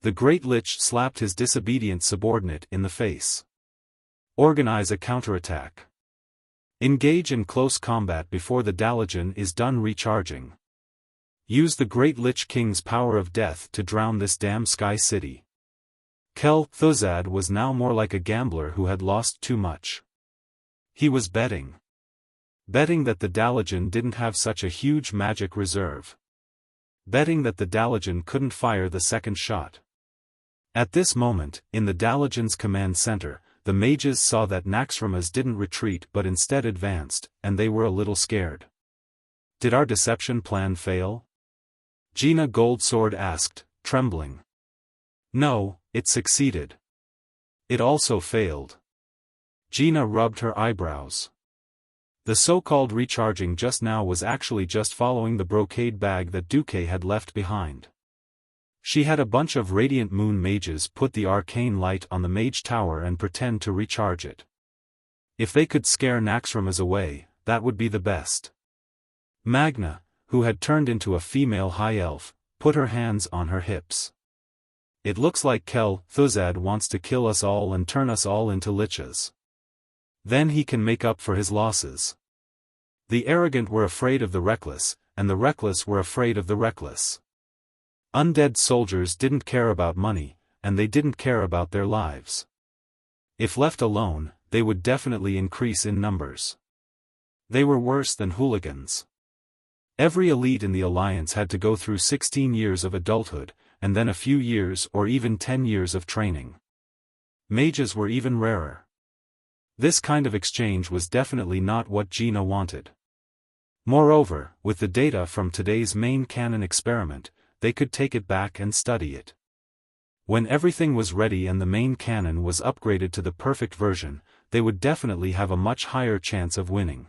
The Great Lich slapped his disobedient subordinate in the face. Organize a counterattack. Engage in close combat before the Dalajan is done recharging. Use the Great Lich King's power of death to drown this damn Sky City. Thuzad was now more like a gambler who had lost too much. He was betting. Betting that the Dalajan didn't have such a huge magic reserve. Betting that the Dalajan couldn't fire the second shot. At this moment, in the Dalajan's command center, the mages saw that Naxxramas didn't retreat but instead advanced, and they were a little scared. Did our deception plan fail? Gina Goldsword asked, trembling. No, it succeeded. It also failed. Gina rubbed her eyebrows. The so-called recharging just now was actually just following the brocade bag that Duque had left behind. She had a bunch of Radiant Moon mages put the arcane light on the mage tower and pretend to recharge it. If they could scare Naxxramas away, that would be the best. Magna, who had turned into a female high elf, put her hands on her hips. It looks like Thuzad wants to kill us all and turn us all into liches. Then he can make up for his losses. The arrogant were afraid of the reckless, and the reckless were afraid of the reckless. Undead soldiers didn't care about money, and they didn't care about their lives. If left alone, they would definitely increase in numbers. They were worse than hooligans. Every elite in the Alliance had to go through 16 years of adulthood, and then a few years or even 10 years of training. Mages were even rarer. This kind of exchange was definitely not what Gina wanted. Moreover, with the data from today's main canon experiment, they could take it back and study it. When everything was ready and the main canon was upgraded to the perfect version, they would definitely have a much higher chance of winning.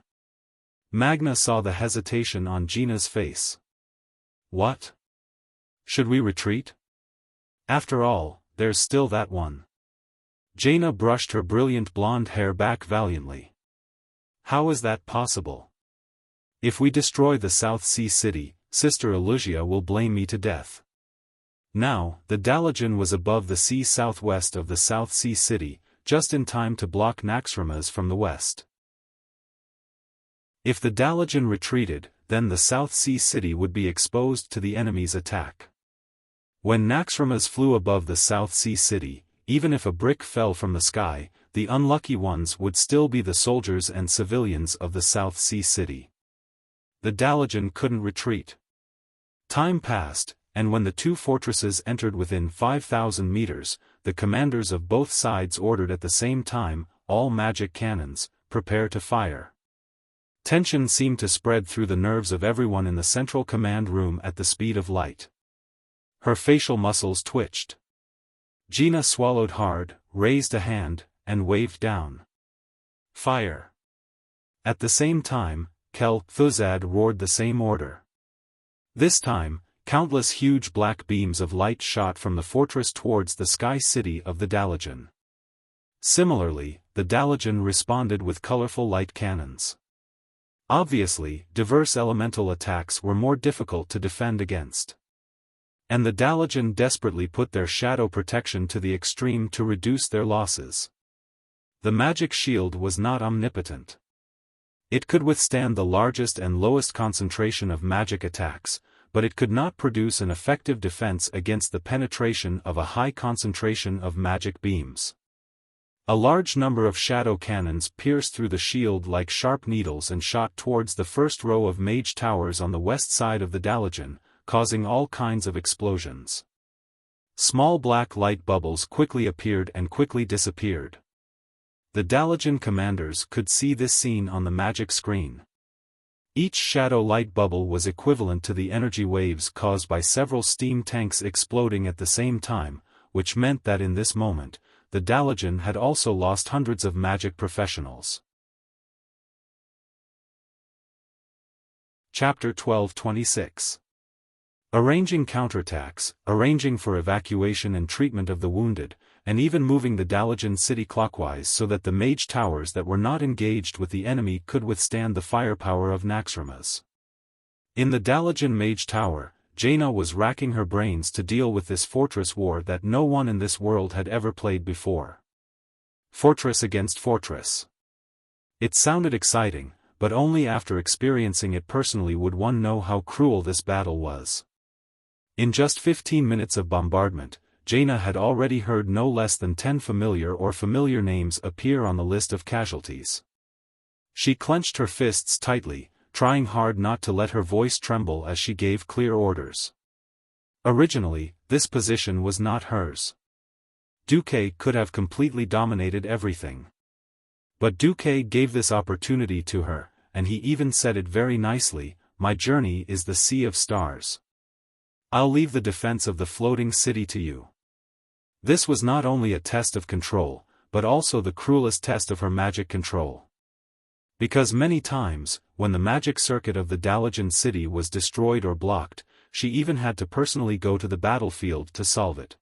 Magna saw the hesitation on Gina's face. What? Should we retreat? After all, there's still that one. Jaina brushed her brilliant blonde hair back valiantly. How is that possible? If we destroy the South Sea City, Sister Elusia will blame me to death. Now, the Dalajan was above the sea southwest of the South Sea City, just in time to block Naxxramas from the west. If the Dalajan retreated, then the South Sea City would be exposed to the enemy's attack. When Naxxramas flew above the South Sea City, even if a brick fell from the sky, the unlucky ones would still be the soldiers and civilians of the South Sea City. The Dalajan couldn't retreat. Time passed, and when the two fortresses entered within 5,000 meters, the commanders of both sides ordered at the same time, all magic cannons, prepare to fire. Tension seemed to spread through the nerves of everyone in the central command room at the speed of light. Her facial muscles twitched. Gina swallowed hard, raised a hand, and waved down. Fire! At the same time, Thuzad roared the same order. This time, countless huge black beams of light shot from the fortress towards the sky city of the Dalajan. Similarly, the Dalajan responded with colorful light cannons. Obviously, diverse elemental attacks were more difficult to defend against. And the Dalajan desperately put their shadow protection to the extreme to reduce their losses. The magic shield was not omnipotent. It could withstand the largest and lowest concentration of magic attacks, but it could not produce an effective defense against the penetration of a high concentration of magic beams. A large number of shadow cannons pierced through the shield like sharp needles and shot towards the first row of mage towers on the west side of the Dalajan, causing all kinds of explosions. Small black light bubbles quickly appeared and quickly disappeared. The Dalajan commanders could see this scene on the magic screen. Each shadow light bubble was equivalent to the energy waves caused by several steam tanks exploding at the same time, which meant that in this moment, the Dalajan had also lost hundreds of magic professionals. Chapter 12:26. Arranging counterattacks, arranging for evacuation and treatment of the wounded, and even moving the Dalajan city clockwise so that the mage towers that were not engaged with the enemy could withstand the firepower of Naxxramas. In the Dalajan mage tower, Jaina was racking her brains to deal with this fortress war that no one in this world had ever played before. Fortress against fortress. It sounded exciting, but only after experiencing it personally would one know how cruel this battle was. In just 15 minutes of bombardment, Jaina had already heard no less than 10 familiar names appear on the list of casualties. She clenched her fists tightly, trying hard not to let her voice tremble as she gave clear orders. Originally, this position was not hers. Duque could have completely dominated everything. But Duque gave this opportunity to her, and he even said it very nicely, "My journey is the sea of stars. I'll leave the defense of the floating city to you." This was not only a test of control, but also the cruelest test of her magic control. Because many times, when the magic circuit of the Dalajan city was destroyed or blocked, she even had to personally go to the battlefield to solve it.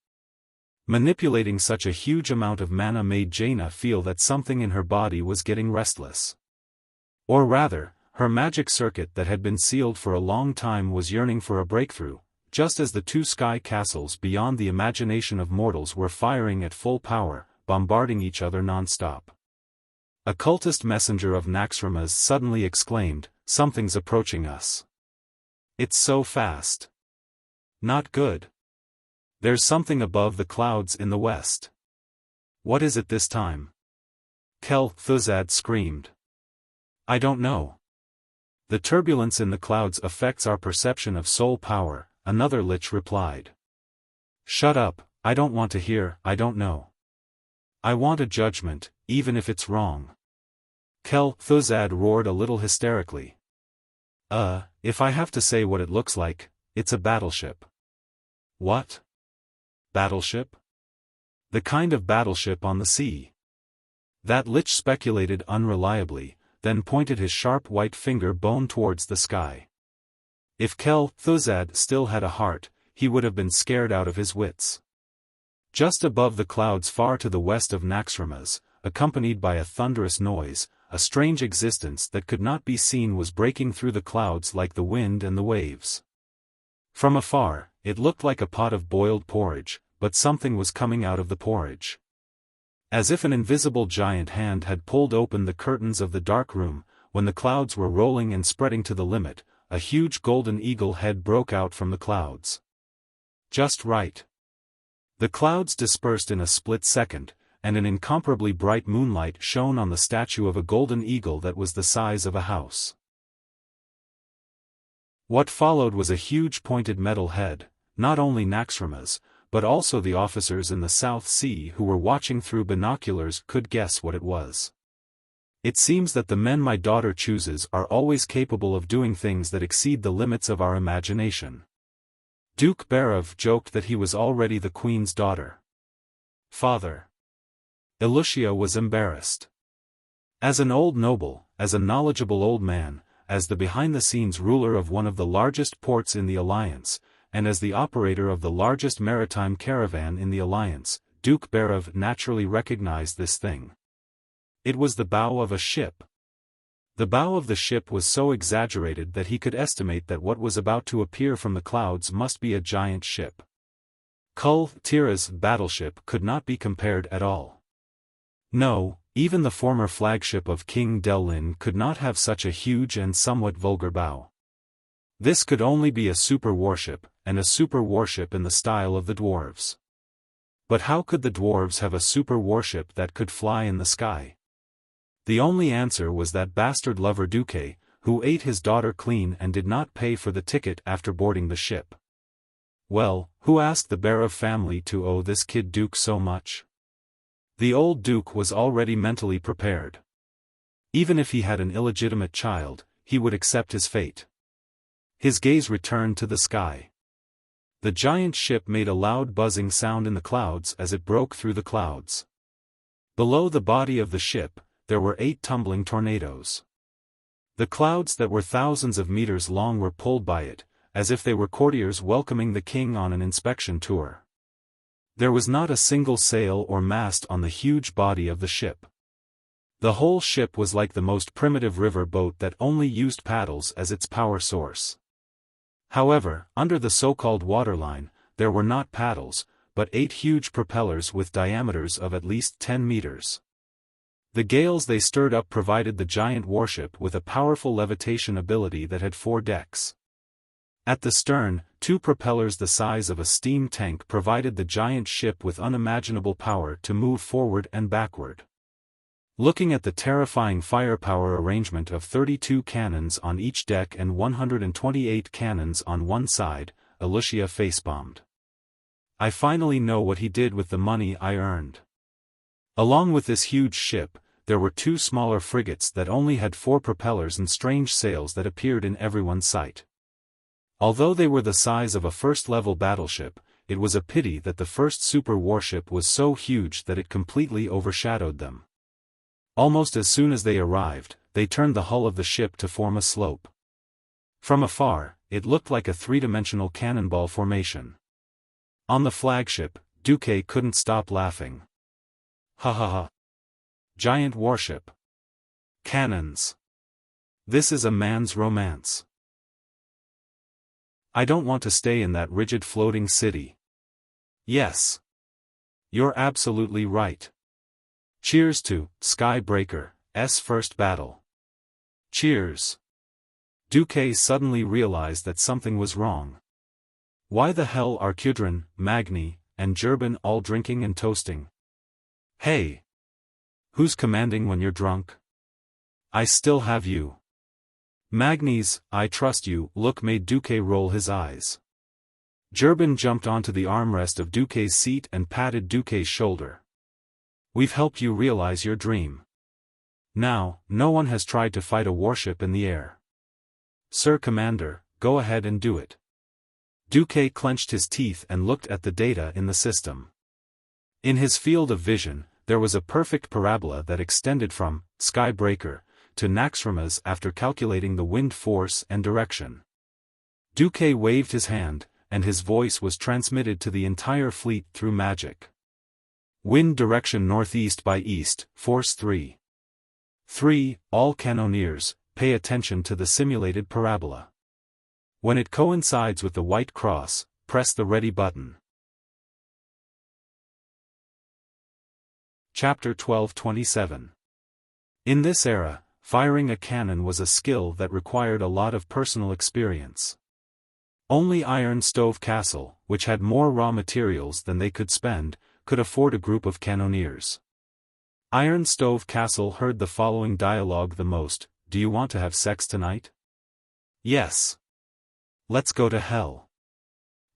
Manipulating such a huge amount of mana made Jaina feel that something in her body was getting restless. Or rather, her magic circuit that had been sealed for a long time was yearning for a breakthrough, just as the two sky castles beyond the imagination of mortals were firing at full power, bombarding each other non-stop. A cultist messenger of Naxxramas suddenly exclaimed, "Something's approaching us. It's so fast. Not good. There's something above the clouds in the west." "What is it this time?" Kel Thuzad screamed. "I don't know. The turbulence in the clouds affects our perception of soul power," another lich replied. "Shut up, I don't want to hear, I don't know. I want a judgment, even if it's wrong." Kel Thuzad roared a little hysterically. If I have to say what it looks like, it's a battleship." "What? Battleship? The kind of battleship on the sea?" That lich speculated unreliably, then pointed his sharp white finger bone towards the sky. If Kel Thuzad still had a heart, he would have been scared out of his wits. Just above the clouds far to the west of Naxxramas, accompanied by a thunderous noise, a strange existence that could not be seen was breaking through the clouds like the wind and the waves. From afar, it looked like a pot of boiled porridge, but something was coming out of the porridge. As if an invisible giant hand had pulled open the curtains of the dark room, when the clouds were rolling and spreading to the limit, a huge golden eagle head broke out from the clouds. Just right. The clouds dispersed in a split second, and an incomparably bright moonlight shone on the statue of a golden eagle that was the size of a house. What followed was a huge pointed metal head. Not only Naxxramas, but also the officers in the South Sea who were watching through binoculars could guess what it was. It seems that the men my daughter chooses are always capable of doing things that exceed the limits of our imagination. Duke Barov joked that he was already the queen's daughter. Father. Ilusia was embarrassed. As an old noble, as a knowledgeable old man, as the behind-the-scenes ruler of one of the largest ports in the Alliance, and as the operator of the largest maritime caravan in the Alliance, Duke Barov naturally recognized this thing. It was the bow of a ship. The bow of the ship was so exaggerated that he could estimate that what was about to appear from the clouds must be a giant ship. Kul Tira's battleship could not be compared at all. No, even the former flagship of King Del-Lin could not have such a huge and somewhat vulgar bow. This could only be a super warship, and a super warship in the style of the dwarves. But how could the dwarves have a super warship that could fly in the sky? The only answer was that bastard lover Duque, who ate his daughter clean and did not pay for the ticket after boarding the ship. Well, who asked the Barov family to owe this kid Duke so much? The old Duke was already mentally prepared. Even if he had an illegitimate child, he would accept his fate. His gaze returned to the sky. The giant ship made a loud buzzing sound in the clouds as it broke through the clouds. Below the body of the ship, there were 8 tumbling tornadoes. The clouds that were thousands of meters long were pulled by it, as if they were courtiers welcoming the king on an inspection tour. There was not a single sail or mast on the huge body of the ship. The whole ship was like the most primitive river boat that only used paddles as its power source. However, under the so-called waterline, there were not paddles, but 8 huge propellers with diameters of at least 10 meters. The gales they stirred up provided the giant warship with a powerful levitation ability that had 4 decks. At the stern, 2 propellers the size of a steam tank provided the giant ship with unimaginable power to move forward and backward. Looking at the terrifying firepower arrangement of 32 cannons on each deck and 128 cannons on one side, Wuxia facepalmed. I finally know what he did with the money I earned. Along with this huge ship, there were 2 smaller frigates that only had 4 propellers and strange sails that appeared in everyone's sight. Although they were the size of a first-level battleship, it was a pity that the first super warship was so huge that it completely overshadowed them. Almost as soon as they arrived, they turned the hull of the ship to form a slope. From afar, it looked like a 3-dimensional cannonball formation. On the flagship, Duque couldn't stop laughing. Ha ha ha. Giant warship. Cannons. This is a man's romance. I don't want to stay in that rigid floating city. Yes. You're absolutely right. Cheers to Skybreaker's first battle. Cheers. Duque suddenly realized that something was wrong. Why the hell are Kudrin, Magni, and Gerben all drinking and toasting? Hey! Who's commanding when you're drunk? I still have you. Magni's "I trust you" look made Duque roll his eyes. Gerben jumped onto the armrest of Duque's seat and patted Duque's shoulder. We've helped you realize your dream. Now, no one has tried to fight a warship in the air. Sir Commander, go ahead and do it. Duque clenched his teeth and looked at the data in the system. In his field of vision, there was a perfect parabola that extended from Skybreaker to Naxxramas after calculating the wind force and direction. Duque waved his hand, and his voice was transmitted to the entire fleet through magic. Wind direction northeast by east, force 3. 3. All cannoneers, pay attention to the simulated parabola. When it coincides with the white cross, press the ready button. Chapter 12:27. In this era, firing a cannon was a skill that required a lot of personal experience. Only Iron Stove Castle, which had more raw materials than they could spend, could afford a group of cannoneers. Iron Stove Castle heard the following dialogue the most: "Do you want to have sex tonight?" "Yes." "Let's go to hell."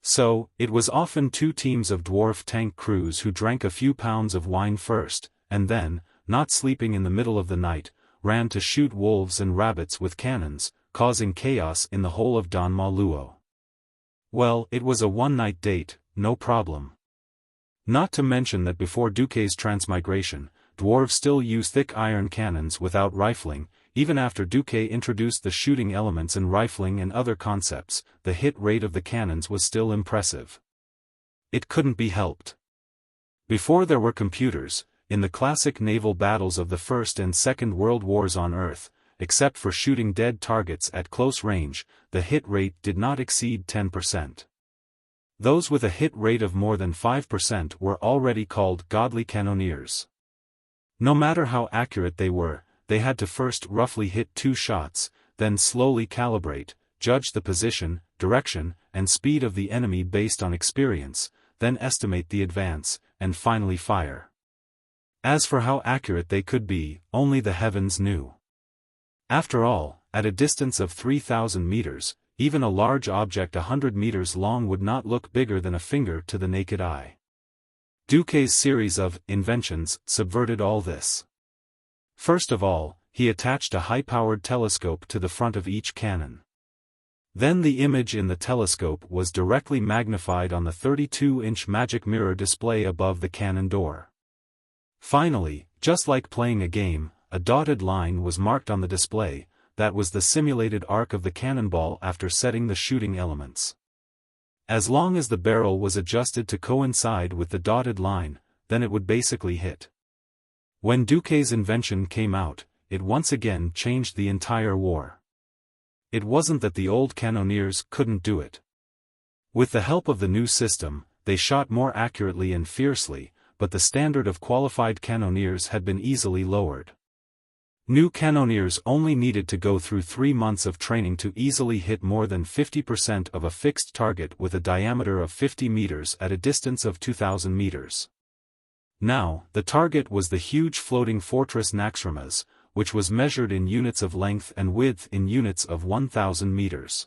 So, it was often 2 teams of dwarf tank crews who drank a few pounds of wine first, and then, not sleeping in the middle of the night, ran to shoot wolves and rabbits with cannons, causing chaos in the whole of Don Maluo. Well, it was a one-night date, no problem. Not to mention that before Duque's transmigration, dwarves still use thick iron cannons without rifling. Even after Duque introduced the shooting elements and rifling and other concepts, the hit rate of the cannons was still impressive. It couldn't be helped. Before there were computers, in the classic naval battles of the First and Second World Wars on Earth, except for shooting dead targets at close range, the hit rate did not exceed 10%. Those with a hit rate of more than 5% were already called godly cannoneers. No matter how accurate they were, they had to first roughly hit 2 shots, then slowly calibrate, judge the position, direction, and speed of the enemy based on experience, then estimate the advance, and finally fire. As for how accurate they could be, only the heavens knew. After all, at a distance of 3,000 meters, even a large object 100 meters long would not look bigger than a finger to the naked eye. Duque's series of inventions subverted all this. First of all, he attached a high-powered telescope to the front of each cannon. Then the image in the telescope was directly magnified on the 32-inch magic mirror display above the cannon door. Finally, just like playing a game, a dotted line was marked on the display. That was the simulated arc of the cannonball after setting the shooting elements. As long as the barrel was adjusted to coincide with the dotted line, then it would basically hit. When Duque's invention came out, it once again changed the entire war. It wasn't that the old cannoneers couldn't do it. With the help of the new system, they shot more accurately and fiercely, but the standard of qualified cannoneers had been easily lowered. New cannoneers only needed to go through 3 months of training to easily hit more than 50% of a fixed target with a diameter of 50 meters at a distance of 2,000 meters. Now, the target was the huge floating fortress Naxxramas, which was measured in units of length and width in units of 1,000 meters.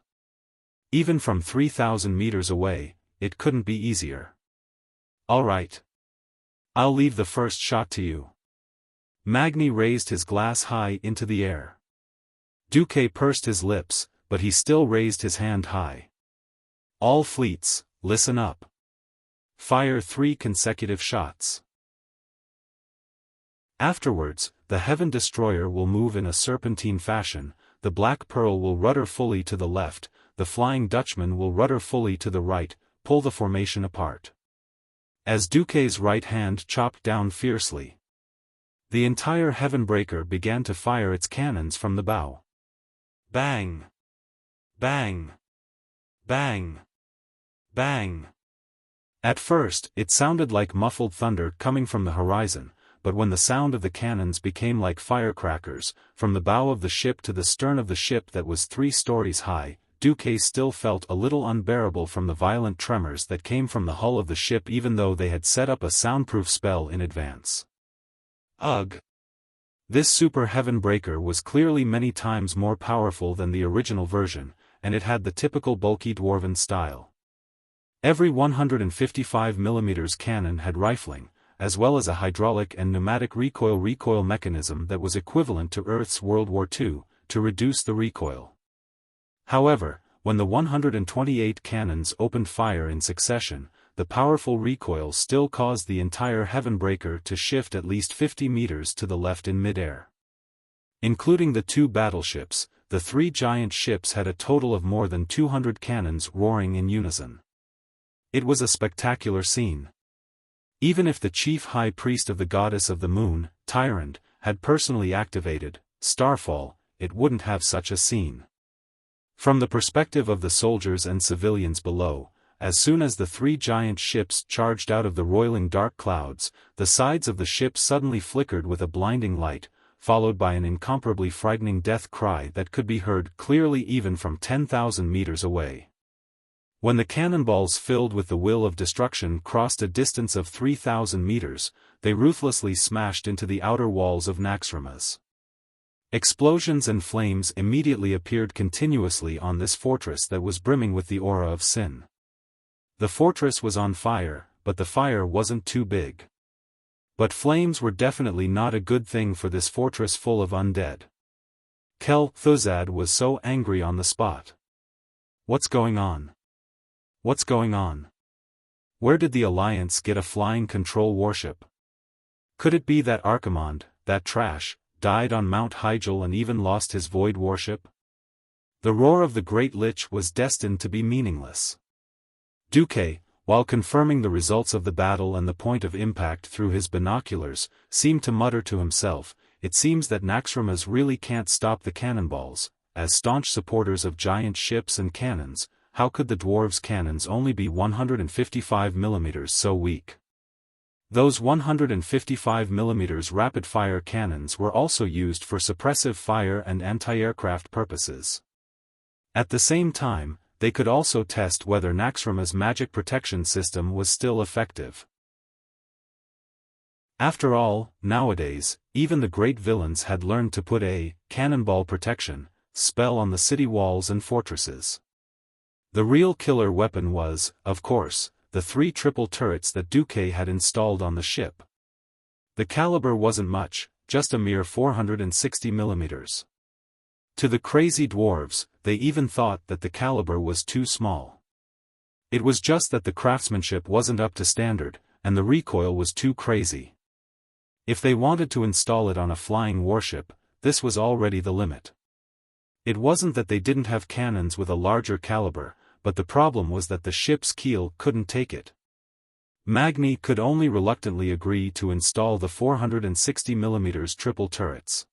Even from 3,000 meters away, it couldn't be easier. All right. I'll leave the first shot to you. Magni raised his glass high into the air. Duque pursed his lips, but he still raised his hand high. All fleets, listen up. Fire 3 consecutive shots. Afterwards, the Heaven Destroyer will move in a serpentine fashion, the Black Pearl will rudder fully to the left, the Flying Dutchman will rudder fully to the right, pull the formation apart. As Duque's right hand chopped down fiercely, the entire Heavenbreaker began to fire its cannons from the bow. Bang! Bang! Bang! Bang! At first, it sounded like muffled thunder coming from the horizon, but when the sound of the cannons became like firecrackers, from the bow of the ship to the stern of the ship that was 3 stories high, Duque still felt a little unbearable from the violent tremors that came from the hull of the ship even though they had set up a soundproof spell in advance. Ugh! This Super Heavenbreaker was clearly many times more powerful than the original version, and it had the typical bulky dwarven style. Every 155mm cannon had rifling, as well as a hydraulic and pneumatic recoil mechanism that was equivalent to Earth's World War II, to reduce the recoil. However, when the 128 cannons opened fire in succession, the powerful recoil still caused the entire Heavenbreaker to shift at least 50 meters to the left in midair. Including the 2 battleships, the 3 giant ships had a total of more than 200 cannons roaring in unison. It was a spectacular scene. Even if the chief high priest of the goddess of the moon, Tyrant, had personally activated Starfall, it wouldn't have such a scene. From the perspective of the soldiers and civilians below, as soon as the 3 giant ships charged out of the roiling dark clouds, the sides of the ship suddenly flickered with a blinding light, followed by an incomparably frightening death cry that could be heard clearly even from 10,000 meters away. When the cannonballs filled with the will of destruction crossed a distance of 3,000 meters, they ruthlessly smashed into the outer walls of Naxxramas. Explosions and flames immediately appeared continuously on this fortress that was brimming with the aura of sin. The fortress was on fire, but the fire wasn't too big. But flames were definitely not a good thing for this fortress full of undead. Kel Thuzad was so angry on the spot. What's going on? What's going on? Where did the Alliance get a flying control warship? Could it be that Archimond, that trash, died on Mount Hyjal and even lost his void warship? The roar of the Great Lich was destined to be meaningless. Duque, while confirming the results of the battle and the point of impact through his binoculars, seemed to mutter to himself, it seems that Naxxramas really can't stop the cannonballs. As staunch supporters of giant ships and cannons, how could the dwarves' cannons only be 155 mm so weak? Those 155 mm rapid-fire cannons were also used for suppressive fire and anti-aircraft purposes. At the same time, they could also test whether Naxxramas' magic protection system was still effective. After all, nowadays, even the great villains had learned to put a cannonball protection spell on the city walls and fortresses. The real killer weapon was, of course, the 3 triple turrets that Duque had installed on the ship. The caliber wasn't much, just a mere 460 mm. To the crazy dwarves, they even thought that the caliber was too small. It was just that the craftsmanship wasn't up to standard, and the recoil was too crazy. If they wanted to install it on a flying warship, this was already the limit. It wasn't that they didn't have cannons with a larger caliber, but the problem was that the ship's keel couldn't take it. Magni could only reluctantly agree to install the 460 mm triple turrets.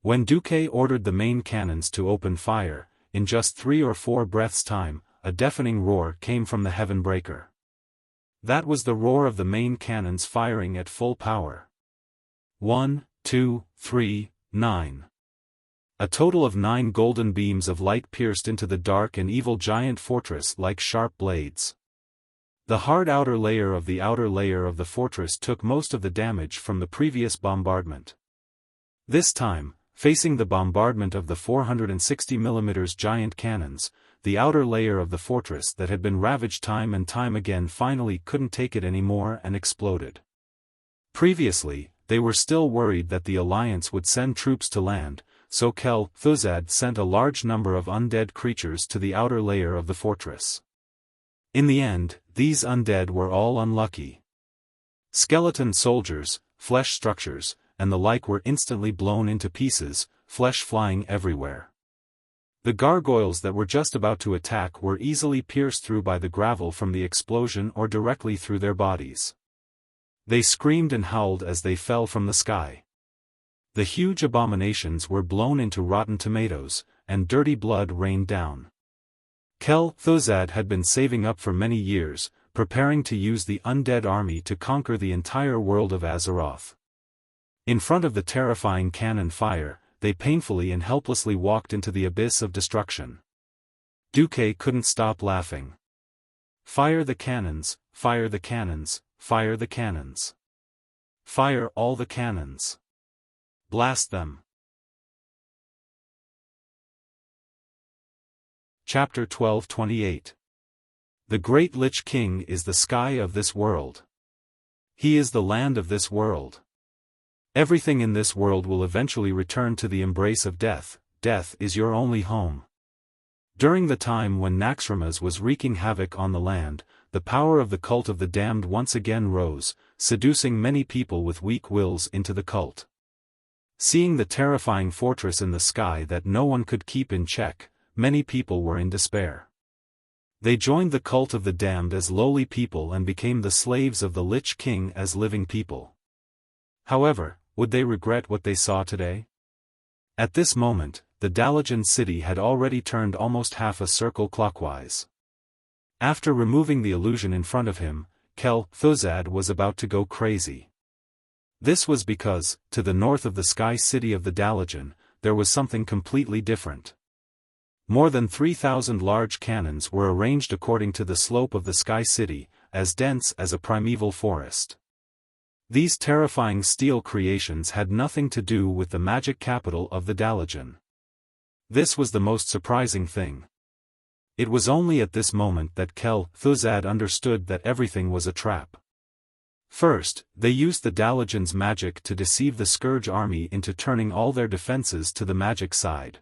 When Duque ordered the main cannons to open fire, in just 3 or 4 breaths' time, a deafening roar came from the heaven breaker. That was the roar of the main cannons firing at full power. 1, 2, 3, 9. A total of 9 golden beams of light pierced into the dark and evil giant fortress like sharp blades. The hard outer layer of the fortress took most of the damage from the previous bombardment. This time, facing the bombardment of the 460 mm giant cannons, the outer layer of the fortress that had been ravaged time and time again finally couldn't take it anymore and exploded. Previously, they were still worried that the Alliance would send troops to land, so Kel Thuzad sent a large number of undead creatures to the outer layer of the fortress. In the end, these undead were all unlucky. Skeleton soldiers, flesh structures, and the like were instantly blown into pieces, flesh flying everywhere. The gargoyles that were just about to attack were easily pierced through by the gravel from the explosion or directly through their bodies. They screamed and howled as they fell from the sky. The huge abominations were blown into rotten tomatoes, and dirty blood rained down. Kel Thuzad had been saving up for many years, preparing to use the undead army to conquer the entire world of Azeroth. In front of the terrifying cannon fire, they painfully and helplessly walked into the abyss of destruction. Duque couldn't stop laughing. Fire the cannons, fire the cannons, fire the cannons. Fire all the cannons. Blast them. Chapter 1228. The Great Lich King is the sky of this world. He is the land of this world. Everything in this world will eventually return to the embrace of death. Death is your only home. During the time when Naxxramas was wreaking havoc on the land, the power of the cult of the damned once again rose, seducing many people with weak wills into the cult. Seeing the terrifying fortress in the sky that no one could keep in check, many people were in despair. They joined the cult of the damned as lowly people and became the slaves of the Lich King as living people. However, would they regret what they saw today? At this moment, the Dalajan city had already turned almost half a circle clockwise. After removing the illusion in front of him, Kel Thuzad was about to go crazy. This was because, to the north of the sky city of the Dalajan, there was something completely different. More than 3,000 large cannons were arranged according to the slope of the sky city, as dense as a primeval forest. These terrifying steel creations had nothing to do with the magic capital of the Dalajan. This was the most surprising thing. It was only at this moment that Kel Thuzad understood that everything was a trap. First, they used the Dalajan's magic to deceive the Scourge army into turning all their defenses to the magic side.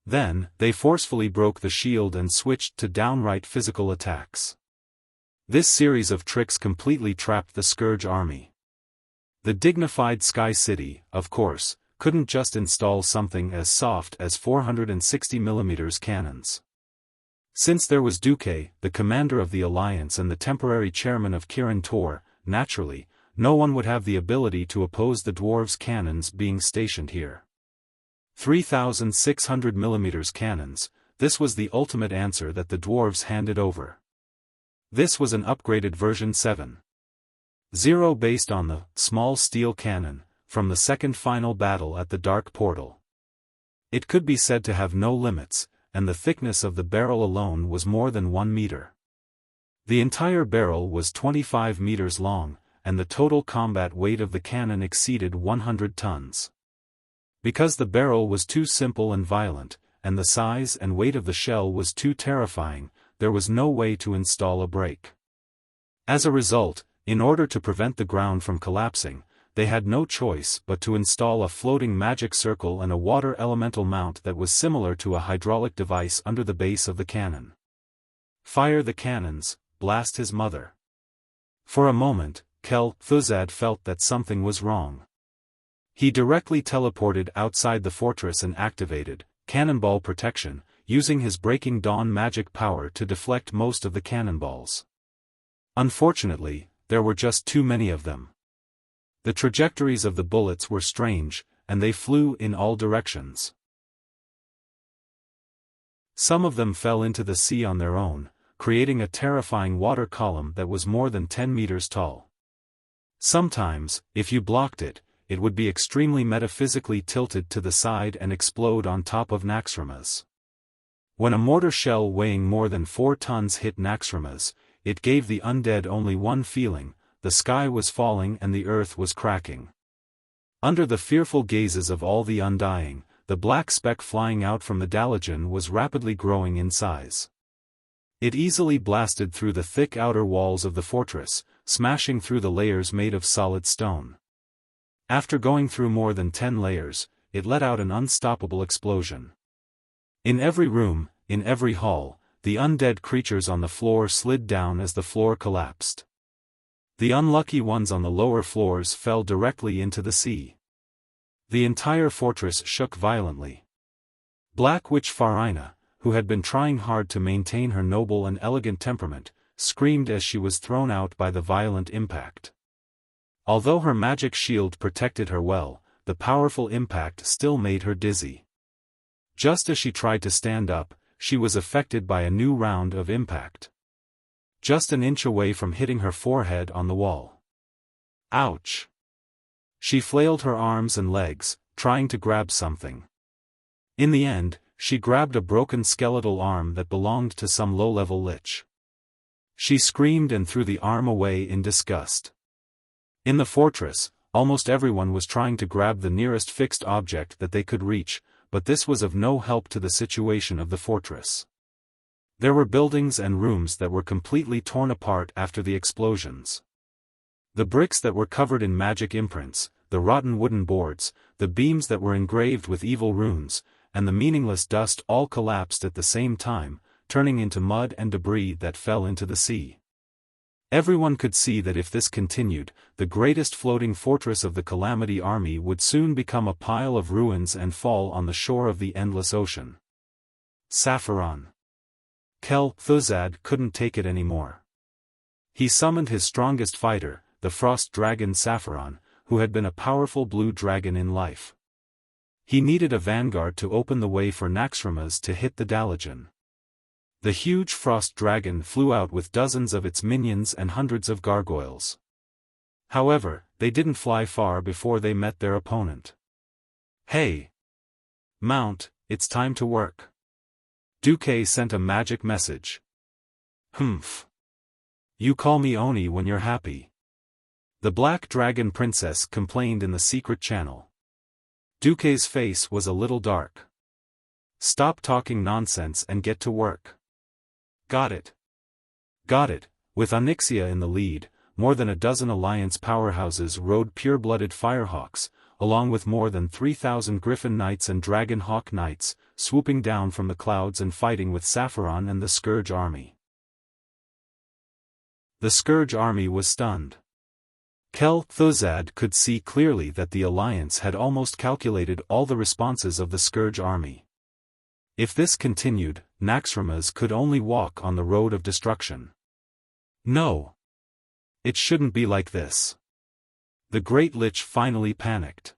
Then, they forcefully broke the shield and switched to downright physical attacks. This series of tricks completely trapped the Scourge army. The dignified Sky City, of course, couldn't just install something as soft as 460 mm cannons. Since there was Duque, the commander of the Alliance and the temporary chairman of Kirin Tor, naturally, no one would have the ability to oppose the dwarves' cannons being stationed here. 3,600 mm cannons, this was the ultimate answer that the dwarves handed over. This was an upgraded version 7.0 based on the small steel cannon from the second final battle at the Dark Portal. It could be said to have no limits, and the thickness of the barrel alone was more than 1 meter. The entire barrel was 25 meters long, and the total combat weight of the cannon exceeded 100 tons. Because the barrel was too simple and violent, and the size and weight of the shell was too terrifying, there was no way to install a brake. As a result, in order to prevent the ground from collapsing, they had no choice but to install a floating magic circle and a water elemental mount that was similar to a hydraulic device under the base of the cannon. Fire the cannons, blast his mother. For a moment, Kel-Thuzad felt that something was wrong. He directly teleported outside the fortress and activated cannonball protection, using his Breaking Dawn magic power to deflect most of the cannonballs. Unfortunately, there were just too many of them. The trajectories of the bullets were strange, and they flew in all directions. Some of them fell into the sea on their own, creating a terrifying water column that was more than 10 meters tall. Sometimes, if you blocked it, it would be extremely metaphysically tilted to the side and explode on top of Naxxramas. When a mortar shell weighing more than 4 tons hit Naxxramas, it gave the undead only one feeling: the sky was falling and the earth was cracking. Under the fearful gazes of all the undying, the black speck flying out from the Dalajan was rapidly growing in size. It easily blasted through the thick outer walls of the fortress, smashing through the layers made of solid stone. After going through more than 10 layers, it let out an unstoppable explosion. In every room, in every hall, the undead creatures on the floor slid down as the floor collapsed. The unlucky ones on the lower floors fell directly into the sea. The entire fortress shook violently. Black Witch Farina, who had been trying hard to maintain her noble and elegant temperament, screamed as she was thrown out by the violent impact. Although her magic shield protected her well, the powerful impact still made her dizzy. Just as she tried to stand up, she was affected by a new round of impact. Just an inch away from hitting her forehead on the wall. Ouch! She flailed her arms and legs, trying to grab something. In the end, she grabbed a broken skeletal arm that belonged to some low-level lich. She screamed and threw the arm away in disgust. In the fortress, almost everyone was trying to grab the nearest fixed object that they could reach, but this was of no help to the situation of the fortress. There were buildings and rooms that were completely torn apart after the explosions. The bricks that were covered in magic imprints, the rotten wooden boards, the beams that were engraved with evil runes, and the meaningless dust all collapsed at the same time, turning into mud and debris that fell into the sea. Everyone could see that if this continued, the greatest floating fortress of the Calamity Army would soon become a pile of ruins and fall on the shore of the endless ocean. Saffron. Kel-Thuzad couldn't take it anymore. He summoned his strongest fighter, the frost dragon Saffron, who had been a powerful blue dragon in life. He needed a vanguard to open the way for Naxxramas to hit the Dalajan. The huge frost dragon flew out with dozens of its minions and hundreds of gargoyles. However, they didn't fly far before they met their opponent. "Hey! Mount, it's time to work." Duque sent a magic message. "Humph. You call me Oni when you're happy." The Black Dragon Princess complained in the secret channel. Duque's face was a little dark. "Stop talking nonsense and get to work." "Got it. Got it." With Onyxia in the lead, more than a dozen Alliance powerhouses rode pure-blooded firehawks, along with more than 3,000 Griffin Knights and Dragon Hawk Knights, swooping down from the clouds and fighting with Saffron and the Scourge Army. The Scourge Army was stunned. Kel-Thuzad could see clearly that the Alliance had almost calculated all the responses of the Scourge Army. If this continued, Naxxramas could only walk on the road of destruction. No. It shouldn't be like this. The Great Lich finally panicked.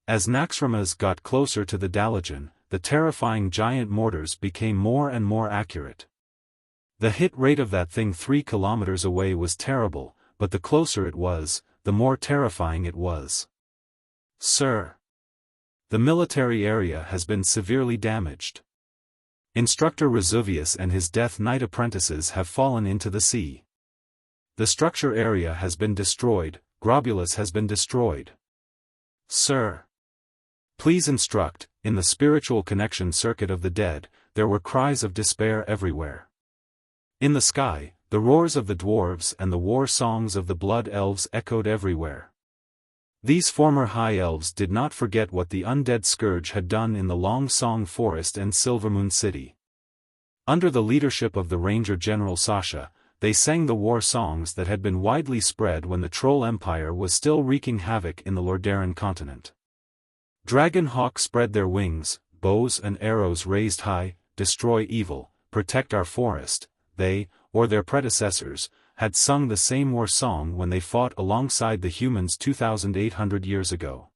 As Naxxramas got closer to the Dalajan, the terrifying giant mortars became more and more accurate. The hit rate of that thing 3 kilometers away was terrible, but the closer it was, the more terrifying it was. Sir, the military area has been severely damaged. Instructor Resuvius and his Death Knight apprentices have fallen into the sea. The structure area has been destroyed, Grobulus has been destroyed. Sir, please instruct. In the spiritual connection circuit of the dead, there were cries of despair everywhere. In the sky, the roars of the dwarves and the war songs of the blood elves echoed everywhere. These former high elves did not forget what the undead scourge had done in the Long Song Forest and Silvermoon City. Under the leadership of the Ranger General Sasha, they sang the war songs that had been widely spread when the Troll Empire was still wreaking havoc in the Lordaeron continent. Dragon hawk spread their wings, bows and arrows raised high, destroy evil, protect our forest. They, or their predecessors, had sung the same war song when they fought alongside the humans 2,800 years ago.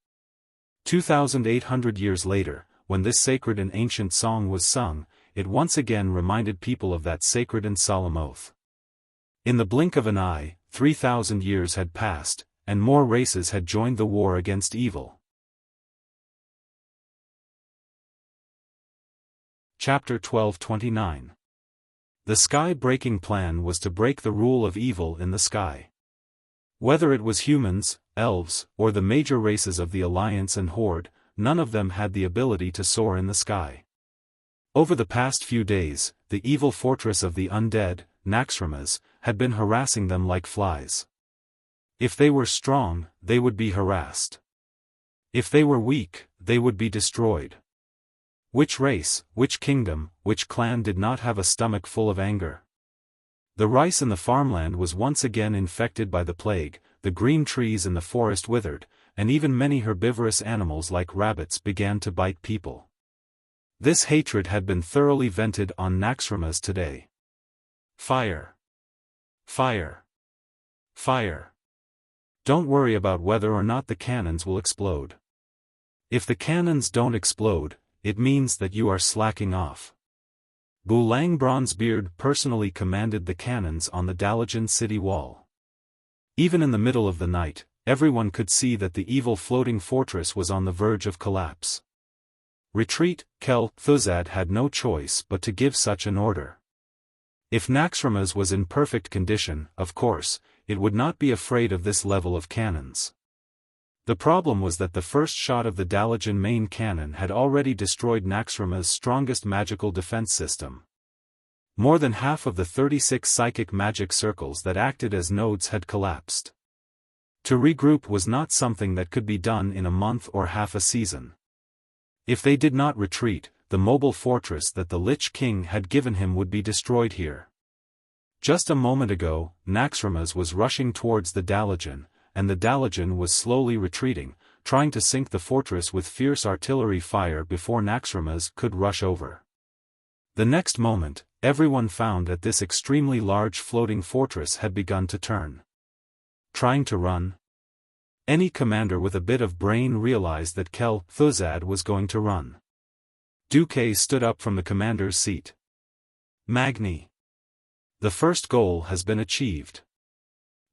2,800 years later, when this sacred and ancient song was sung, it once again reminded people of that sacred and solemn oath. In the blink of an eye, 3,000 years had passed, and more races had joined the war against evil. Chapter 12:29. The sky-breaking plan was to break the rule of evil in the sky. Whether it was humans, elves, or the major races of the Alliance and Horde, none of them had the ability to soar in the sky. Over the past few days, the evil fortress of the undead, Naxxramas, had been harassing them like flies. If they were strong, they would be harassed. If they were weak, they would be destroyed. Which race, which kingdom, which clan did not have a stomach full of anger? The rice in the farmland was once again infected by the plague, the green trees in the forest withered, and even many herbivorous animals like rabbits began to bite people. This hatred had been thoroughly vented on Naxxramas today. Fire! Fire! Fire! Don't worry about whether or not the cannons will explode. If the cannons don't explode, it means that you are slacking off. Bulang Bronzebeard personally commanded the cannons on the Dalajan city wall. Even in the middle of the night, everyone could see that the evil floating fortress was on the verge of collapse. Retreat. Kel Thuzad had no choice but to give such an order. If Naxxramas was in perfect condition, of course, it would not be afraid of this level of cannons. The problem was that the first shot of the Dalajan main cannon had already destroyed Naxxramas' strongest magical defense system. More than half of the 36 psychic magic circles that acted as nodes had collapsed. To regroup was not something that could be done in a month or half a season. If they did not retreat, the mobile fortress that the Lich King had given him would be destroyed here. Just a moment ago, Naxxramas was rushing towards the Dalajan, and the Dalajan was slowly retreating, trying to sink the fortress with fierce artillery fire before Naxxramas could rush over. The next moment, everyone found that this extremely large floating fortress had begun to turn. Trying to run? Any commander with a bit of brain realized that Kel Thuzad was going to run. Duque stood up from the commander's seat. Magni. The first goal has been achieved.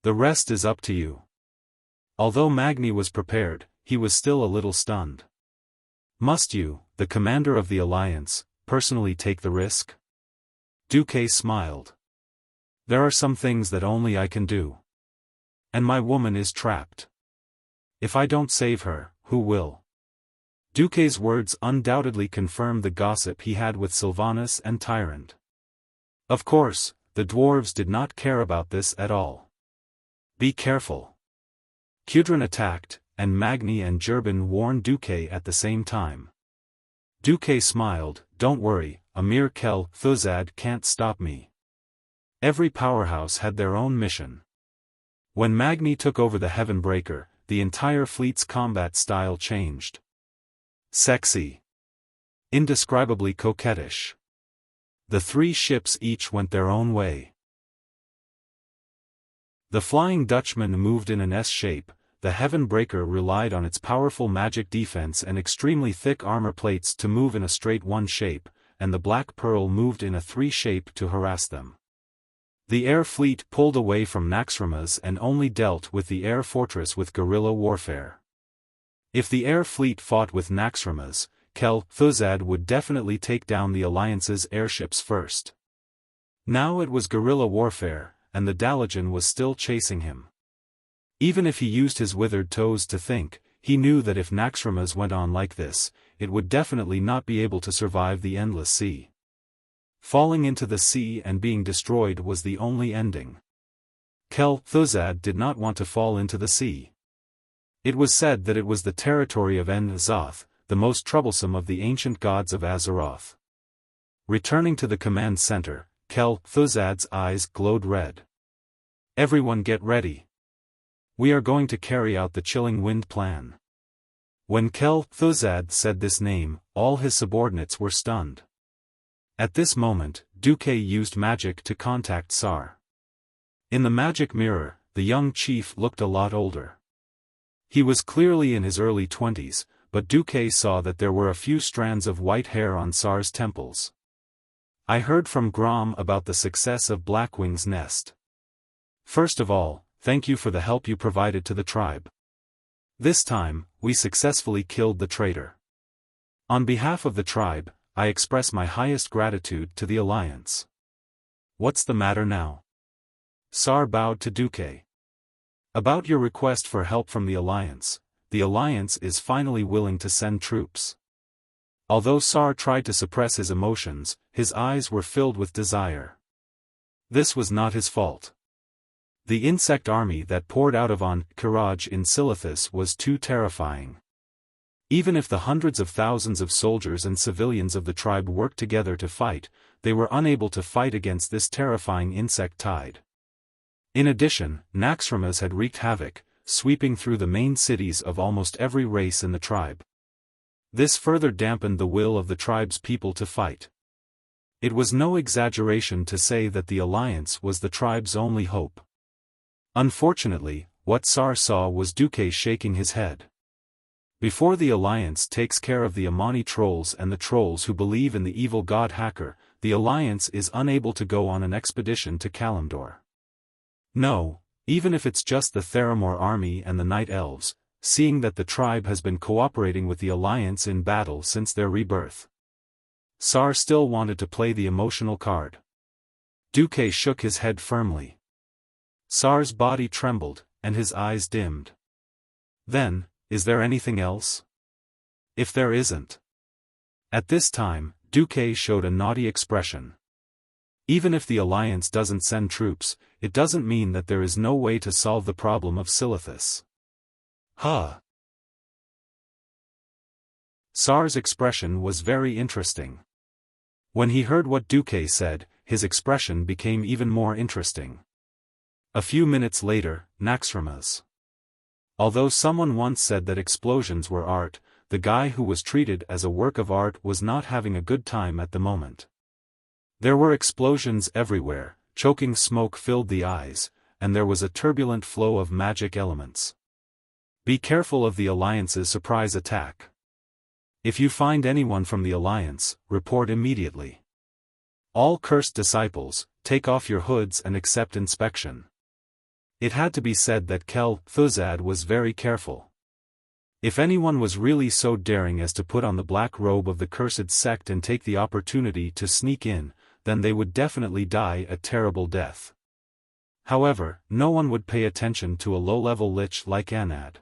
The rest is up to you. Although Magni was prepared, he was still a little stunned. Must you, the commander of the Alliance, personally take the risk? Duque smiled. There are some things that only I can do. And my woman is trapped. If I don't save her, who will? Duque's words undoubtedly confirmed the gossip he had with Sylvanas and Tyrant. Of course, the dwarves did not care about this at all. Be careful. Kudrin attacked, and Magni and Jerbin warned Duque at the same time. Duque smiled, don't worry, Amir Kel Thuzad can't stop me. Every powerhouse had their own mission. When Magni took over the Heavenbreaker, the entire fleet's combat style changed. Sexy. Indescribably coquettish. The three ships each went their own way. The Flying Dutchman moved in an S shape, the Heaven Breaker relied on its powerful magic defense and extremely thick armor plates to move in a straight one shape, and the Black Pearl moved in a three shape to harass them. The air fleet pulled away from Naxxramas and only dealt with the air fortress with guerrilla warfare. If the air fleet fought with Naxxramas, Kel-Thuzad would definitely take down the Alliance's airships first. Now it was guerrilla warfare, and the Dalajan was still chasing him. Even if he used his withered toes to think, he knew that if Naxxramas went on like this, it would definitely not be able to survive the endless sea. Falling into the sea and being destroyed was the only ending. Kel-Thuzad did not want to fall into the sea. It was said that it was the territory of En-Zoth, the most troublesome of the ancient gods of Azeroth. Returning to the command center, Kel-Thuzad's eyes glowed red. Everyone get ready. We are going to carry out the Chilling Wind plan. When Kel-Thuzad said this name, all his subordinates were stunned. At this moment, Duque used magic to contact Sar. In the magic mirror, the young chief looked a lot older. He was clearly in his early 20s, but Duque saw that there were a few strands of white hair on Sar's temples. I heard from Grom about the success of Blackwing's nest. First of all, thank you for the help you provided to the tribe. This time, we successfully killed the traitor. On behalf of the tribe, I express my highest gratitude to the Alliance. What's the matter now? Sar bowed to Duque. About your request for help from the Alliance is finally willing to send troops. Although Sar tried to suppress his emotions, his eyes were filled with desire. This was not his fault. The insect army that poured out of Kiraj in Silithus was too terrifying. Even if the hundreds of thousands of soldiers and civilians of the tribe worked together to fight, they were unable to fight against this terrifying insect tide. In addition, Naxxramas had wreaked havoc, sweeping through the main cities of almost every race in the tribe. This further dampened the will of the tribe's people to fight. It was no exaggeration to say that the Alliance was the tribe's only hope. Unfortunately, what Sar saw was Duque shaking his head. Before the Alliance takes care of the Amani trolls and the trolls who believe in the evil god Hacker, the Alliance is unable to go on an expedition to Kalimdor. No, even if it's just the Theramore army and the Night Elves, seeing that the tribe has been cooperating with the Alliance in battle since their rebirth. Sar still wanted to play the emotional card. Duque shook his head firmly. Sar's body trembled, and his eyes dimmed. Then, is there anything else? If there isn't. At this time, Duque showed a naughty expression. Even if the Alliance doesn't send troops, it doesn't mean that there is no way to solve the problem of Silithus. Huh. Sar's expression was very interesting. When he heard what Duque said, his expression became even more interesting. A few minutes later, Naxxramas. Although someone once said that explosions were art, the guy who was treated as a work of art was not having a good time at the moment. There were explosions everywhere, choking smoke filled the eyes, and there was a turbulent flow of magic elements. Be careful of the Alliance's surprise attack. If you find anyone from the Alliance, report immediately. All cursed disciples, take off your hoods and accept inspection. It had to be said that Kel-Thuzad was very careful. If anyone was really so daring as to put on the black robe of the cursed sect and take the opportunity to sneak in, then they would definitely die a terrible death. However, no one would pay attention to a low-level lich like Anad.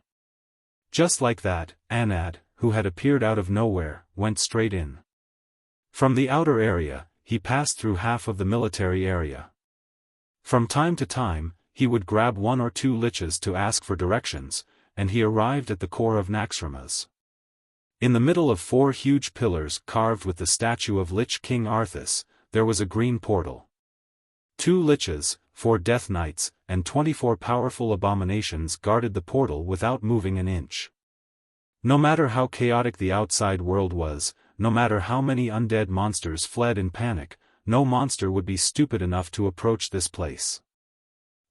Just like that, Anad, who had appeared out of nowhere, went straight in. From the outer area, he passed through half of the military area. From time to time, he would grab one or two liches to ask for directions, and he arrived at the core of Naxxramas. In the middle of 4 huge pillars carved with the statue of Lich King Arthas, there was a green portal. 2 liches, 4 death knights, and 24 powerful abominations guarded the portal without moving an inch. No matter how chaotic the outside world was, no matter how many undead monsters fled in panic, no monster would be stupid enough to approach this place.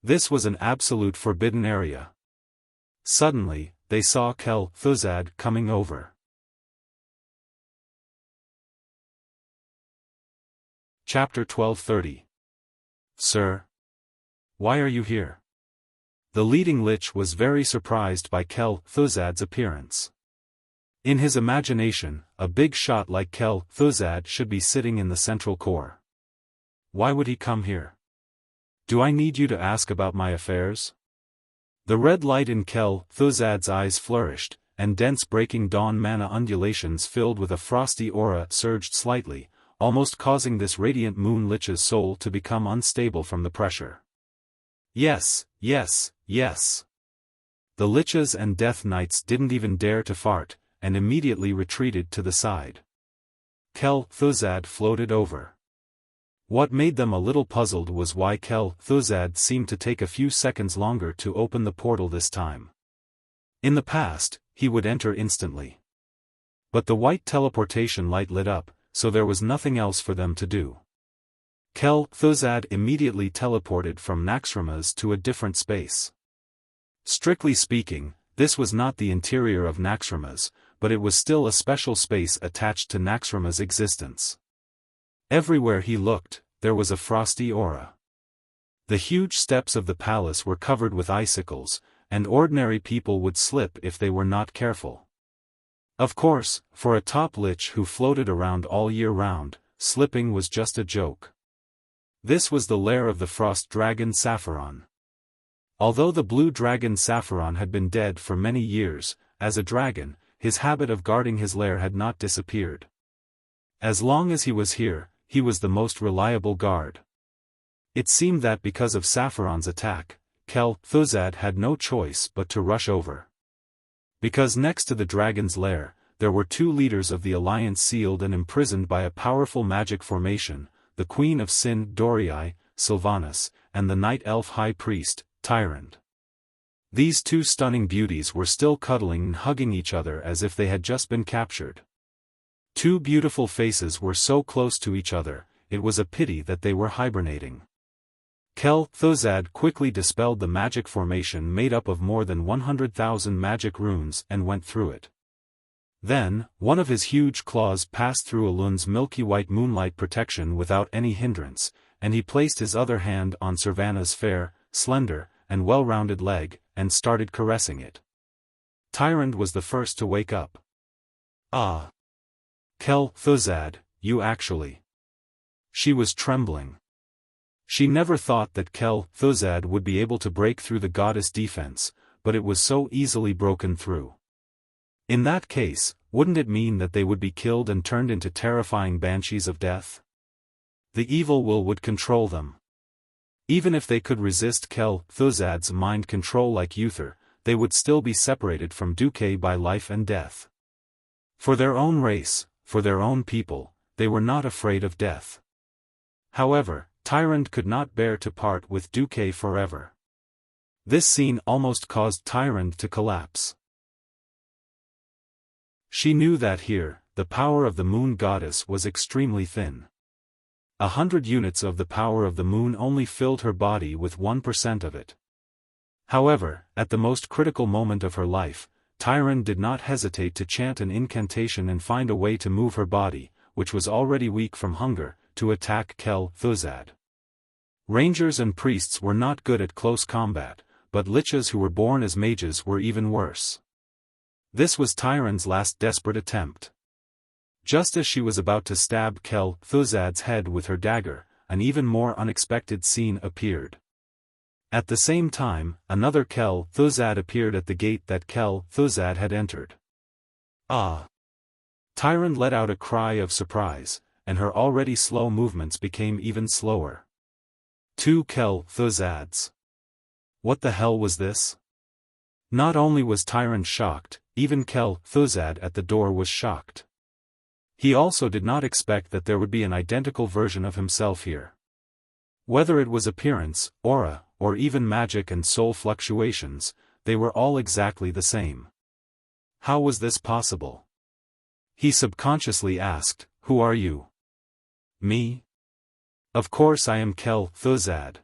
This was an absolute forbidden area. Suddenly, they saw Kel Thuzad coming over. Chapter 1230. Sir? Why are you here? The leading lich was very surprised by Kel Thuzad's appearance. In his imagination, a big shot like Kel Thuzad should be sitting in the central core. Why would he come here? Do I need you to ask about my affairs? The red light in Kel Thuzad's eyes flourished, and dense breaking dawn mana undulations filled with a frosty aura surged slightly, almost causing this radiant moon lich's soul to become unstable from the pressure. Yes, yes, yes. The liches and death knights didn't even dare to fart, and immediately retreated to the side. Kel Thuzad floated over. What made them a little puzzled was why Kel Thuzad seemed to take a few seconds longer to open the portal this time. In the past, he would enter instantly. But the white teleportation light lit up, so there was nothing else for them to do. Kel Thuzad immediately teleported from Naxxramas to a different space. Strictly speaking, this was not the interior of Naxxramas, but it was still a special space attached to Naxxramas' existence. Everywhere he looked, there was a frosty aura. The huge steps of the palace were covered with icicles, and ordinary people would slip if they were not careful. Of course, for a top lich who floated around all year round, slipping was just a joke. This was the lair of the frost dragon Sapphiron. Although the blue dragon Sapphiron had been dead for many years, as a dragon, his habit of guarding his lair had not disappeared. As long as he was here, he was the most reliable guard. It seemed that because of Sapphiron's attack, Kel Thuzad had no choice but to rush over. Because next to the dragon's lair, there were two leaders of the alliance sealed and imprisoned by a powerful magic formation, the Queen of Sin Dorii, Sylvanas, and the Night Elf High Priest, Tyrant. These two stunning beauties were still cuddling and hugging each other as if they had just been captured. Two beautiful faces were so close to each other, it was a pity that they were hibernating. Kel Thuzad quickly dispelled the magic formation made up of more than 100,000 magic runes and went through it. Then, one of his huge claws passed through Alun's milky white moonlight protection without any hindrance, and he placed his other hand on Sylvanas' fair, slender, and well-rounded leg, and started caressing it. Tyrant was the first to wake up. Ah! Kel Thuzad, you actually. She was trembling. She never thought that Kel Thuzad would be able to break through the goddess defense, but it was so easily broken through. In that case, wouldn't it mean that they would be killed and turned into terrifying banshees of death? The evil will would control them. Even if they could resist Kel Thuzad's mind control like Uther, they would still be separated from Duque by life and death. For their own race, for their own people, they were not afraid of death. However, Tyrant could not bear to part with Duque forever. This scene almost caused Tyrant to collapse. She knew that here, the power of the moon goddess was extremely thin. 100 units of the power of the moon only filled her body with 1% of it. However, at the most critical moment of her life, Tyrant did not hesitate to chant an incantation and find a way to move her body, which was already weak from hunger, to attack Kel Thuzad. Rangers and priests were not good at close combat, but liches who were born as mages were even worse. This was Tyrant's last desperate attempt. Just as she was about to stab Kel Thuzad's head with her dagger, an even more unexpected scene appeared. At the same time, another Kel Thuzad appeared at the gate that Kel Thuzad had entered. Ah! Tyrant let out a cry of surprise, and her already slow movements became even slower. Two Kel Thuzads. What the hell was this? Not only was Tyrant shocked, even Kel Thuzad at the door was shocked. He also did not expect that there would be an identical version of himself here. Whether it was appearance, aura, or even magic and soul fluctuations, they were all exactly the same. How was this possible? He subconsciously asked, "Who are you?" "Me? Of course I am Kel Thuzad."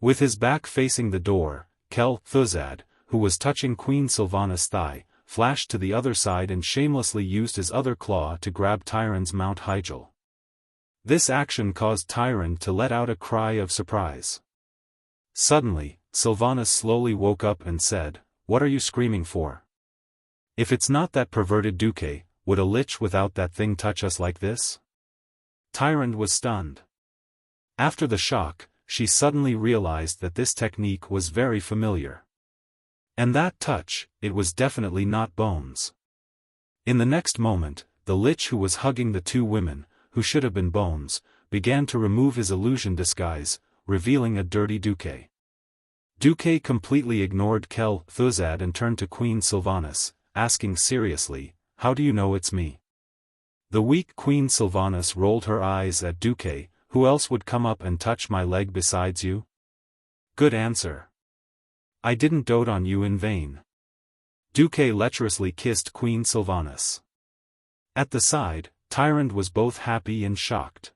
With his back facing the door, Kel Thuzad, who was touching Queen Sylvanas' thigh, flashed to the other side and shamelessly used his other claw to grab Tyrann's Mount Hygel. This action caused Tyrant to let out a cry of surprise. Suddenly, Sylvanas slowly woke up and said, "What are you screaming for? If it's not that perverted Duque, would a lich without that thing touch us like this?" Tyrant was stunned. After the shock, she suddenly realized that this technique was very familiar. And that touch, it was definitely not Bones. In the next moment, the lich who was hugging the two women, who should have been Bones, began to remove his illusion disguise, revealing a dirty Duque. Duque completely ignored Kel Thuzad and turned to Queen Sylvanas, asking seriously, "How do you know it's me?" The weak Queen Sylvanas rolled her eyes at Duque. "Who else would come up and touch my leg besides you?" "Good answer. I didn't dote on you in vain." Duque lecherously kissed Queen Sylvanas. At the side, Tyrant was both happy and shocked.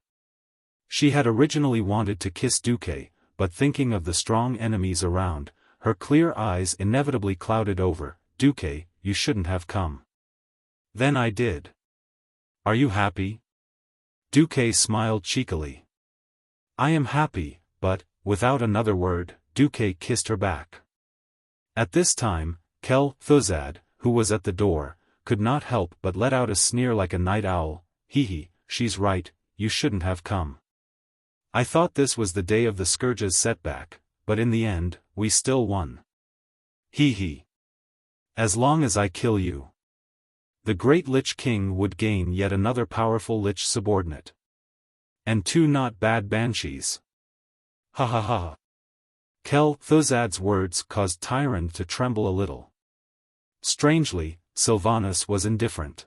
She had originally wanted to kiss Duque, but thinking of the strong enemies around, her clear eyes inevitably clouded over. "Duque, you shouldn't have come." "Then I did. Are you happy?" Duque smiled cheekily. "I am happy, but," without another word, Duque kissed her back. At this time, Kel Thuzad, who was at the door, could not help but let out a sneer like a night owl. "Hee, she's right, you shouldn't have come. I thought this was the day of the Scourge's setback, but in the end, we still won. Hee. As long as I kill you, the great Lich King would gain yet another powerful Lich subordinate. And two not bad banshees. Ha ha ha." Kel Thuzad's words caused Tyrant to tremble a little. Strangely, Sylvanas was indifferent.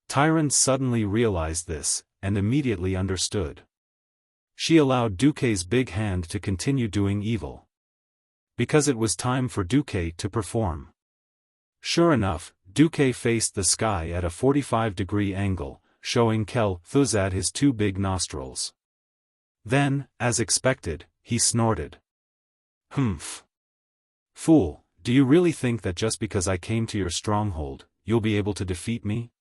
Tyrant suddenly realized this, and immediately understood. She allowed Duque's big hand to continue doing evil. Because it was time for Duque to perform. Sure enough, Duque faced the sky at a 45-degree angle, showing Kel Thuzad his two big nostrils. Then, as expected, he snorted. "Humph. Fool, do you really think that just because I came to your stronghold, you'll be able to defeat me?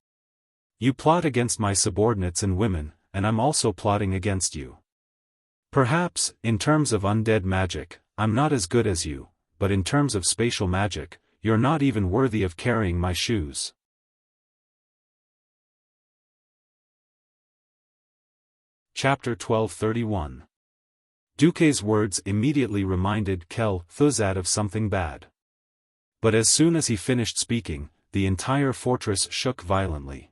You plot against my subordinates and women, and I'm also plotting against you. Perhaps, in terms of undead magic, I'm not as good as you, but in terms of spatial magic, you're not even worthy of carrying my shoes." Chapter 1231. Duque's words immediately reminded Kel Thuzad of something bad. But as soon as he finished speaking, the entire fortress shook violently.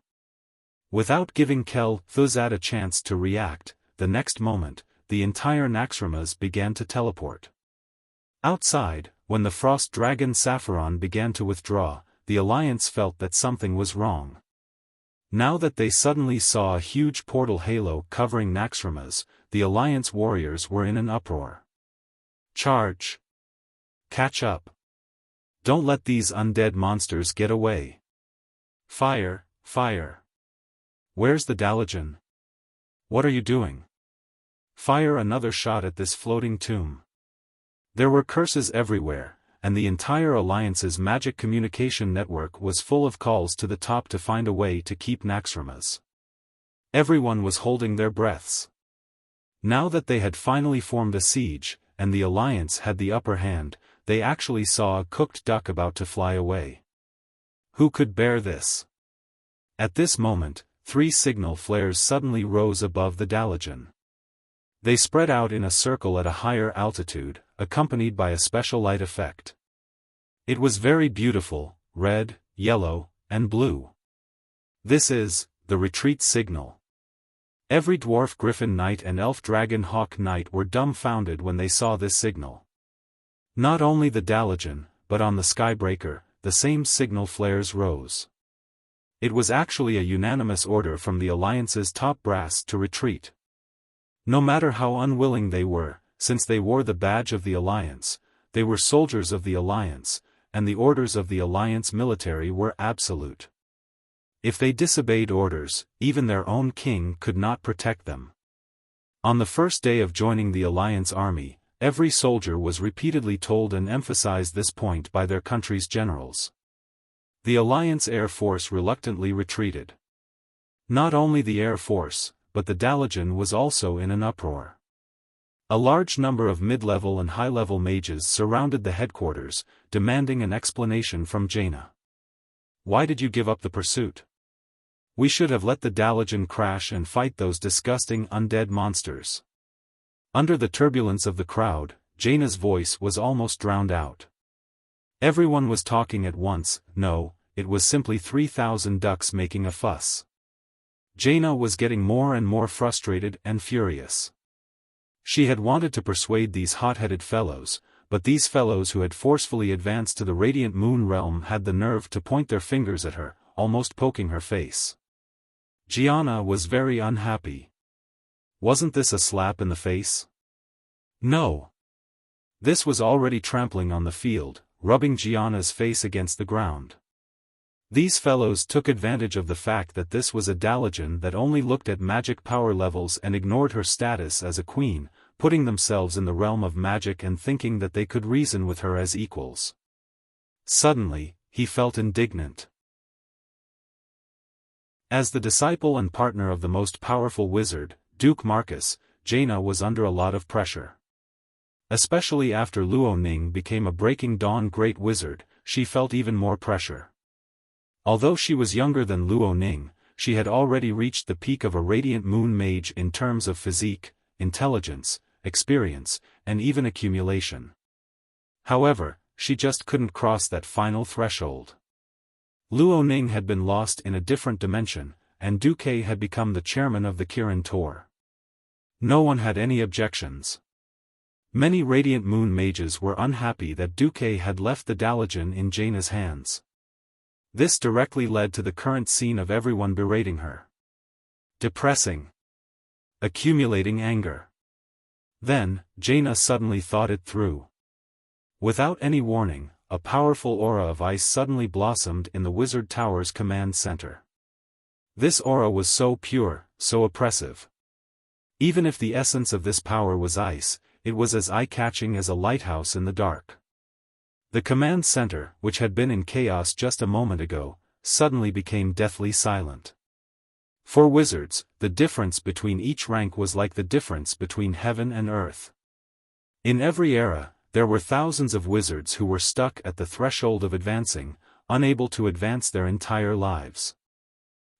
Without giving Kel Thuzad a chance to react, the next moment, the entire Naxxramas began to teleport. Outside, when the frost dragon Sapphiron began to withdraw, the Alliance felt that something was wrong. Now that they suddenly saw a huge portal halo covering Naxxramas, the Alliance warriors were in an uproar. "Charge! Catch up! Don't let these undead monsters get away! Fire, fire! Where's the Dalajan? What are you doing? Fire another shot at this floating tomb!" There were curses everywhere, and the entire Alliance's magic communication network was full of calls to the top to find a way to keep Naxxramas. Everyone was holding their breaths. Now that they had finally formed a siege, and the Alliance had the upper hand, they actually saw a cooked duck about to fly away. Who could bear this? At this moment, 3 signal flares suddenly rose above the Dalajan. They spread out in a circle at a higher altitude, accompanied by a special light effect. It was very beautiful, red, yellow, and blue. "This is the retreat signal." Every dwarf griffin knight and elf dragon hawk knight were dumbfounded when they saw this signal. Not only the Dalajan, but on the Skybreaker, the same signal flares rose. It was actually a unanimous order from the Alliance's top brass to retreat. No matter how unwilling they were, since they wore the badge of the Alliance, they were soldiers of the Alliance, and the orders of the Alliance military were absolute. If they disobeyed orders, even their own king could not protect them. On the first day of joining the Alliance army, Every soldier was repeatedly told and emphasized this point by their country's generals. The Alliance Air Force reluctantly retreated. Not only the Air Force, but the Dalajan was also in an uproar. A large number of mid-level and high-level mages surrounded the headquarters, demanding an explanation from Jaina. Why did you give up the pursuit? We should have let the Dalajan crash and fight those disgusting undead monsters. Under the turbulence of the crowd, Jaina's voice was almost drowned out. Everyone was talking at once. No, it was simply 3,000 ducks making a fuss. Jaina was getting more and more frustrated and furious. She had wanted to persuade these hot-headed fellows, but these fellows who had forcefully advanced to the Radiant Moon realm had the nerve to point their fingers at her, almost poking her face. Gianna was very unhappy. Wasn't this a slap in the face? No. This was already trampling on the field, rubbing Gianna's face against the ground. These fellows took advantage of the fact that this was a Dalajan that only looked at magic power levels and ignored her status as a queen, putting themselves in the realm of magic and thinking that they could reason with her as equals. Suddenly, he felt indignant. As the disciple and partner of the most powerful wizard, Duke Marcus, Jaina was under a lot of pressure. Especially after Luo Ning became a Breaking Dawn Great Wizard, she felt even more pressure. Although she was younger than Luo Ning, she had already reached the peak of a Radiant Moon Mage in terms of physique, intelligence, experience, and even accumulation. However, she just couldn't cross that final threshold. Luo Ning had been lost in a different dimension, and Duque had become the chairman of the Kirin Tor. No one had any objections. Many Radiant Moon Mages were unhappy that Duque had left the Dalajan in Jaina's hands. This directly led to the current scene of everyone berating her. Depressing. Accumulating anger. Then, Jaina suddenly thought it through. Without any warning, a powerful aura of ice suddenly blossomed in the Wizard Tower's command center. This aura was so pure, so oppressive. Even if the essence of this power was ice, it was as eye-catching as a lighthouse in the dark. The command center, which had been in chaos just a moment ago, suddenly became deathly silent. For wizards, the difference between each rank was like the difference between heaven and earth. In every era, there were thousands of wizards who were stuck at the threshold of advancing, unable to advance their entire lives.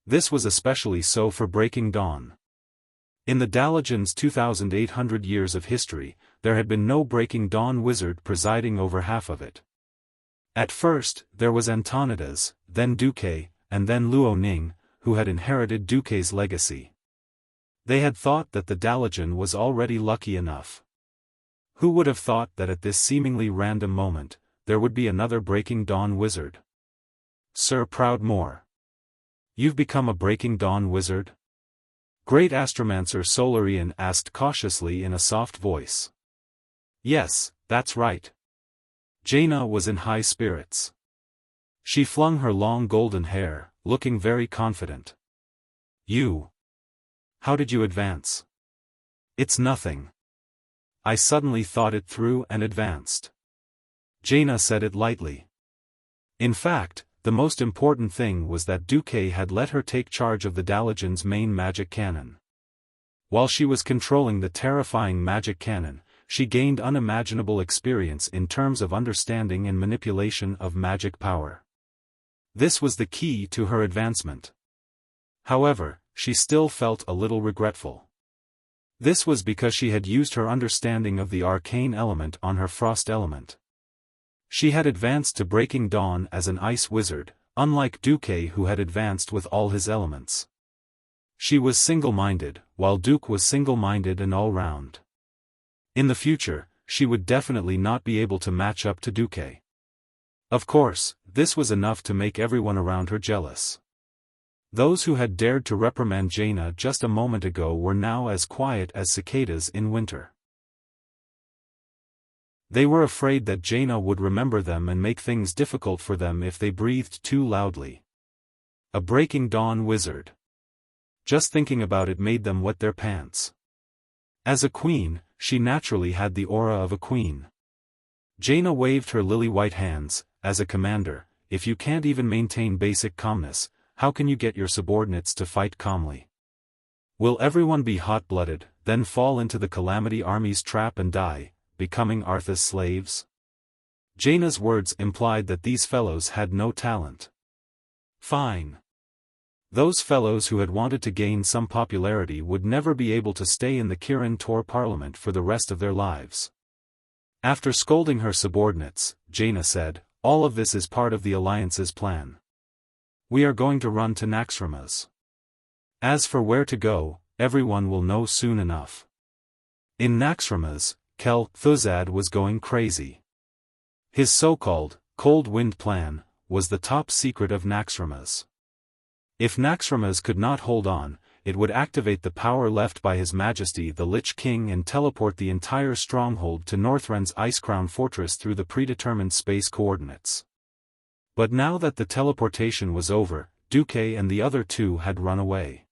This was especially so for Breaking Dawn. In the Dalajan's 2,800 years of history, there had been no Breaking Dawn wizard presiding over half of it. At first, there was Antonidas, then Duque, and then Luo Ning, who had inherited Duque's legacy. They had thought that the Dalajan was already lucky enough. Who would have thought that at this seemingly random moment, there would be another Breaking Dawn wizard? Sir Proudmoore. You've become a Breaking Dawn wizard? Great Astromancer Solarian asked cautiously in a soft voice. Yes, that's right. Jaina was in high spirits. She flung her long golden hair, looking very confident. You. How did you advance? It's nothing. I suddenly thought it through and advanced. Jaina said it lightly. In fact, the most important thing was that Duque had let her take charge of the Dalajan's main magic cannon. While she was controlling the terrifying magic cannon, she gained unimaginable experience in terms of understanding and manipulation of magic power. This was the key to her advancement. However, she still felt a little regretful. This was because she had used her understanding of the arcane element on her frost element. She had advanced to Breaking Dawn as an ice wizard, unlike Duque who had advanced with all his elements. She was single-minded, while Duque was single-minded and all-round. In the future, she would definitely not be able to match up to Duque. Of course, this was enough to make everyone around her jealous. Those who had dared to reprimand Jaina just a moment ago were now as quiet as cicadas in winter. They were afraid that Jaina would remember them and make things difficult for them if they breathed too loudly. A Breaking Dawn wizard. Just thinking about it made them wet their pants. As a queen, she naturally had the aura of a queen. Jaina waved her lily-white hands. As a commander, if you can't even maintain basic calmness, how can you get your subordinates to fight calmly? Will everyone be hot-blooded, then fall into the Calamity Army's trap and die, becoming Arthas slaves? Jaina's words implied that these fellows had no talent. Fine. Those fellows who had wanted to gain some popularity would never be able to stay in the Kirin Tor parliament for the rest of their lives. After scolding her subordinates, Jaina said, "All of this is part of the Alliance's plan. We are going to run to Naxxramas. As for where to go, everyone will know soon enough." In Naxxramas, Kel-Thuzad was going crazy. His so-called Cold Wind plan was the top secret of Naxxramas. If Naxxramas could not hold on, it would activate the power left by His Majesty the Lich King and teleport the entire stronghold to Northrend's Icecrown Fortress through the predetermined space coordinates. But now that the teleportation was over, Duque and the other two had run away.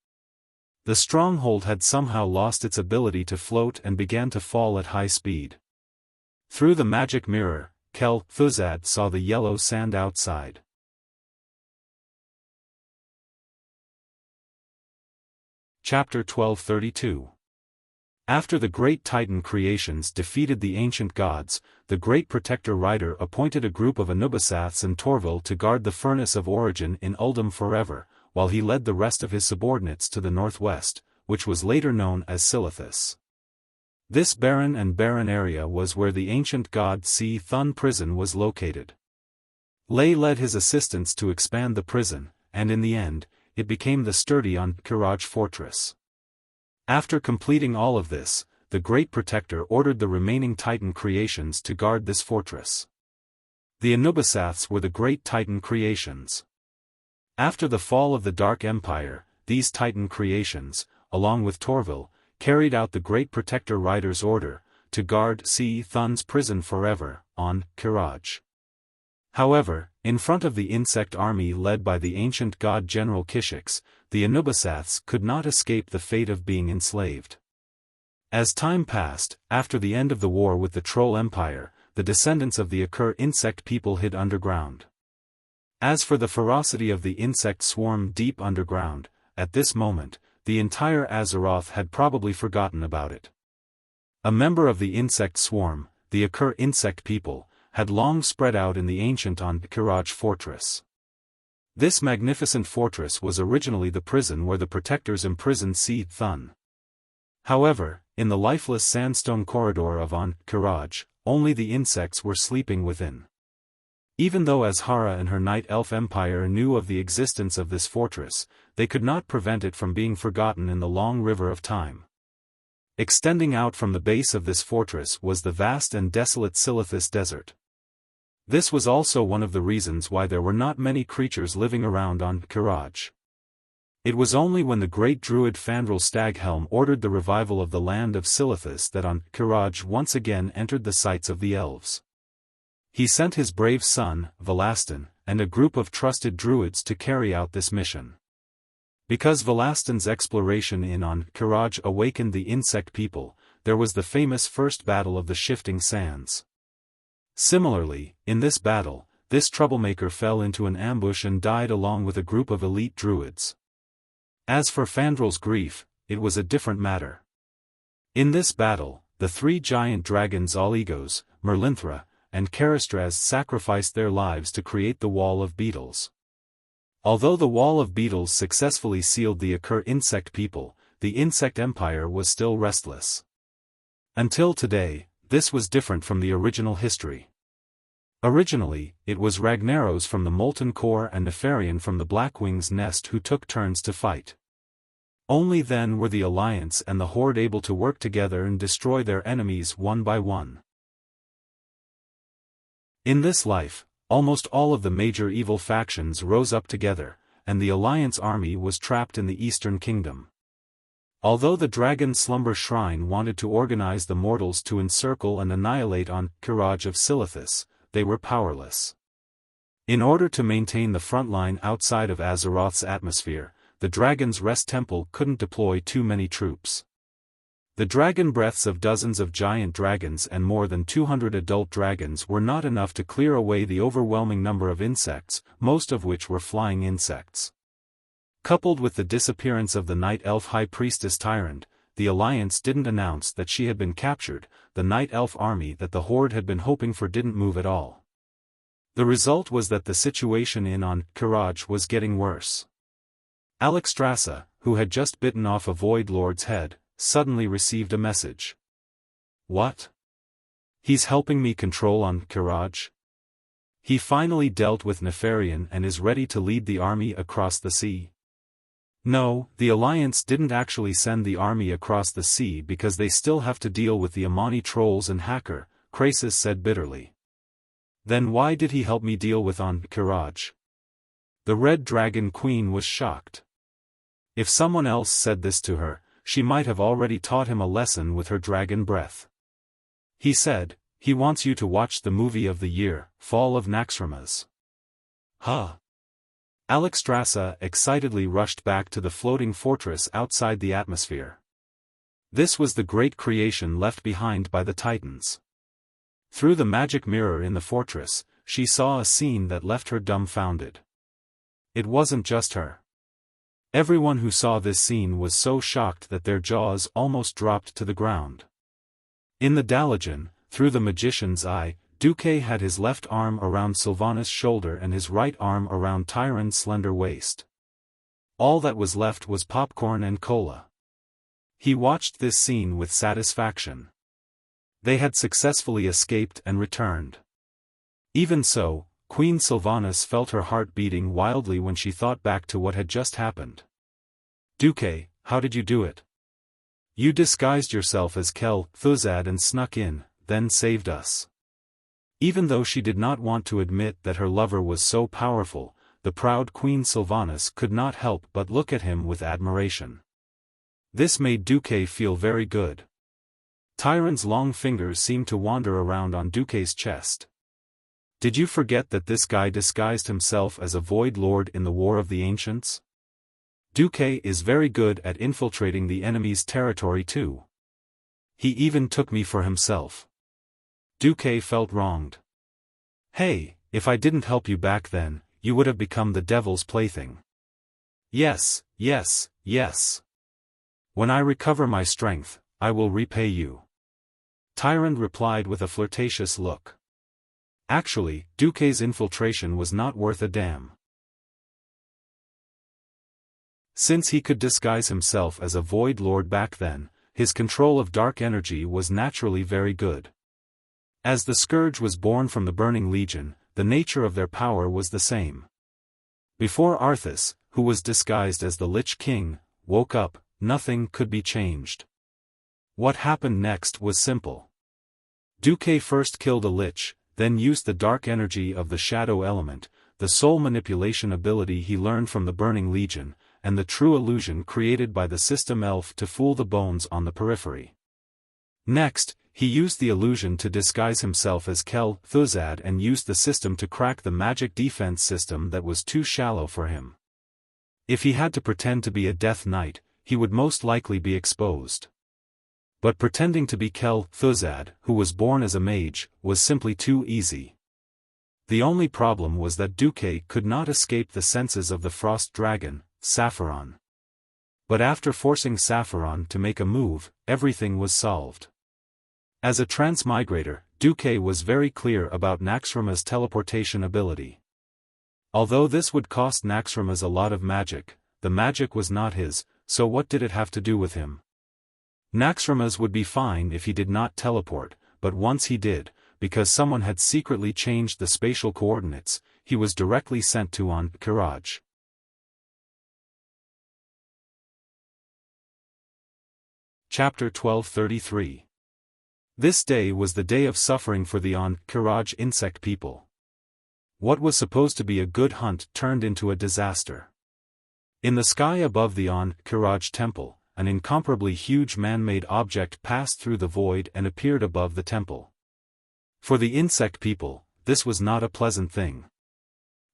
The stronghold had somehow lost its ability to float and began to fall at high speed. Through the magic mirror, Kel-Thuzad saw the yellow sand outside. Chapter 1232. After the great Titan creations defeated the ancient gods, the great Protector Rider appointed a group of Anubisaths and Torval to guard the Furnace of Origin in Uldum forever, while he led the rest of his subordinates to the northwest, which was later known as Silithus. This barren and barren area was where the ancient god Si Thun prison was located. Lei led his assistants to expand the prison, and in the end, it became the sturdy Kiraj fortress. After completing all of this, the Great Protector ordered the remaining Titan creations to guard this fortress. The Anubisaths were the great Titan creations. After the fall of the Dark Empire, these Titan creations, along with Torval, carried out the Great Protector Rider's order, to guard Si Thun's prison forever, on Kiraj. However, in front of the insect army led by the ancient god General Kishix, the Anubisaths could not escape the fate of being enslaved. As time passed, after the end of the war with the Troll Empire, the descendants of the Akur insect people hid underground. As for the ferocity of the insect swarm deep underground, at this moment, the entire Azeroth had probably forgotten about it. A member of the insect swarm, the Akur insect people, had long spread out in the ancient Kiraj fortress. This magnificent fortress was originally the prison where the protectors imprisoned Si Thun. However, in the lifeless sandstone corridor of Kiraj, only the insects were sleeping within. Even though Azhara and her Night Elf Empire knew of the existence of this fortress, they could not prevent it from being forgotten in the long river of time. Extending out from the base of this fortress was the vast and desolate Silithus Desert. This was also one of the reasons why there were not many creatures living around on Kiraj. It was only when the great druid Fandral Staghelm ordered the revival of the land of Silithus that Kiraj once again entered the sights of the elves. He sent his brave son, Velastin, and a group of trusted druids to carry out this mission. Because Velastin's exploration in Kiraj awakened the insect people, there was the famous First Battle of the Shifting Sands. Similarly, in this battle, this troublemaker fell into an ambush and died along with a group of elite druids. As for Fandral's grief, it was a different matter. In this battle, the three giant dragons Oligos, Merlinthra, and Karastraz sacrificed their lives to create the Wall of Beetles. Although the Wall of Beetles successfully sealed the Akur insect people, the insect empire was still restless. Until today, this was different from the original history. Originally, it was Ragnaros from the Molten Core and Nefarian from the Blackwing's Nest who took turns to fight. Only then were the Alliance and the Horde able to work together and destroy their enemies one by one. In this life, almost all of the major evil factions rose up together, and the Alliance army was trapped in the Eastern Kingdom. Although the Dragon Slumber Shrine wanted to organize the mortals to encircle and annihilate Kiraj of Silithus, they were powerless. In order to maintain the front line outside of Azeroth's atmosphere, the Dragon's Rest Temple couldn't deploy too many troops. The dragon breaths of dozens of giant dragons and more than 200 adult dragons were not enough to clear away the overwhelming number of insects, most of which were flying insects. Coupled with the disappearance of the Night Elf High Priestess Tyrant, the Alliance didn't announce that she had been captured. The Night Elf army that the Horde had been hoping for didn't move at all. The result was that the situation in Ankh-Kiraj was getting worse. Alexstrasza, who had just bitten off a Void Lord's head, suddenly received a message. What? He's helping me control Ankh-Kiraj? He finally dealt with Nefarian and is ready to lead the army across the sea? No, the Alliance didn't actually send the army across the sea because they still have to deal with the Amani trolls and Hacker, Krasis said bitterly. Then why did he help me deal with Ankh-Kiraj? The Red Dragon Queen was shocked. If someone else said this to her, she might have already taught him a lesson with her dragon breath. He said, he wants you to watch the movie of the year, Fall of Naxxramas. Huh? Alexstrasza excitedly rushed back to the floating fortress outside the atmosphere. This was the great creation left behind by the Titans. Through the magic mirror in the fortress, she saw a scene that left her dumbfounded. It wasn't just her. Everyone who saw this scene was so shocked that their jaws almost dropped to the ground. In the Dalajan, through the magician's eye, Duque had his left arm around Sylvanas' shoulder and his right arm around Tyron's slender waist. All that was left was popcorn and cola. He watched this scene with satisfaction. They had successfully escaped and returned. Even so, Queen Sylvanas felt her heart beating wildly when she thought back to what had just happened. Duque, how did you do it? You disguised yourself as Kel-Thuzad and snuck in, then saved us. Even though she did not want to admit that her lover was so powerful, the proud Queen Sylvanas could not help but look at him with admiration. This made Duque feel very good. Tyron's long fingers seemed to wander around on Duque's chest. Did you forget that this guy disguised himself as a Void Lord in the War of the Ancients? Duque is very good at infiltrating the enemy's territory too. He even took me for himself. Duque felt wronged. Hey, if I didn't help you back then, you would have become the devil's plaything. Yes, yes, yes. When I recover my strength, I will repay you. Tyron replied with a flirtatious look. Actually, Duque's infiltration was not worth a damn. Since he could disguise himself as a Void Lord back then, his control of dark energy was naturally very good. As the Scourge was born from the Burning Legion, the nature of their power was the same. Before Arthas, who was disguised as the Lich King, woke up, nothing could be changed. What happened next was simple. Duque first killed a Lich, then used the dark energy of the Shadow Element, the soul manipulation ability he learned from the Burning Legion, and the true illusion created by the System Elf to fool the bones on the periphery. Next, he used the illusion to disguise himself as Kel-Thuzad and used the system to crack the magic defense system that was too shallow for him. If he had to pretend to be a Death Knight, he would most likely be exposed. But pretending to be Kel-Thuzad, who was born as a mage, was simply too easy. The only problem was that Duque could not escape the senses of the Frost Dragon, Sapphiron. But after forcing Sapphiron to make a move, everything was solved. As a transmigrator, Duque was very clear about Naxxrama's teleportation ability. Although this would cost Naxxramas a lot of magic, the magic was not his, so what did it have to do with him? Naxxramas would be fine if he did not teleport, but once he did, because someone had secretly changed the spatial coordinates, he was directly sent to Ankh-Kiraj. Chapter 1233. This day was the day of suffering for the Ankh-Kiraj insect people. What was supposed to be a good hunt turned into a disaster. In the sky above the Ankh-Kiraj temple, an incomparably huge man-made object passed through the void and appeared above the temple. For the insect people, this was not a pleasant thing.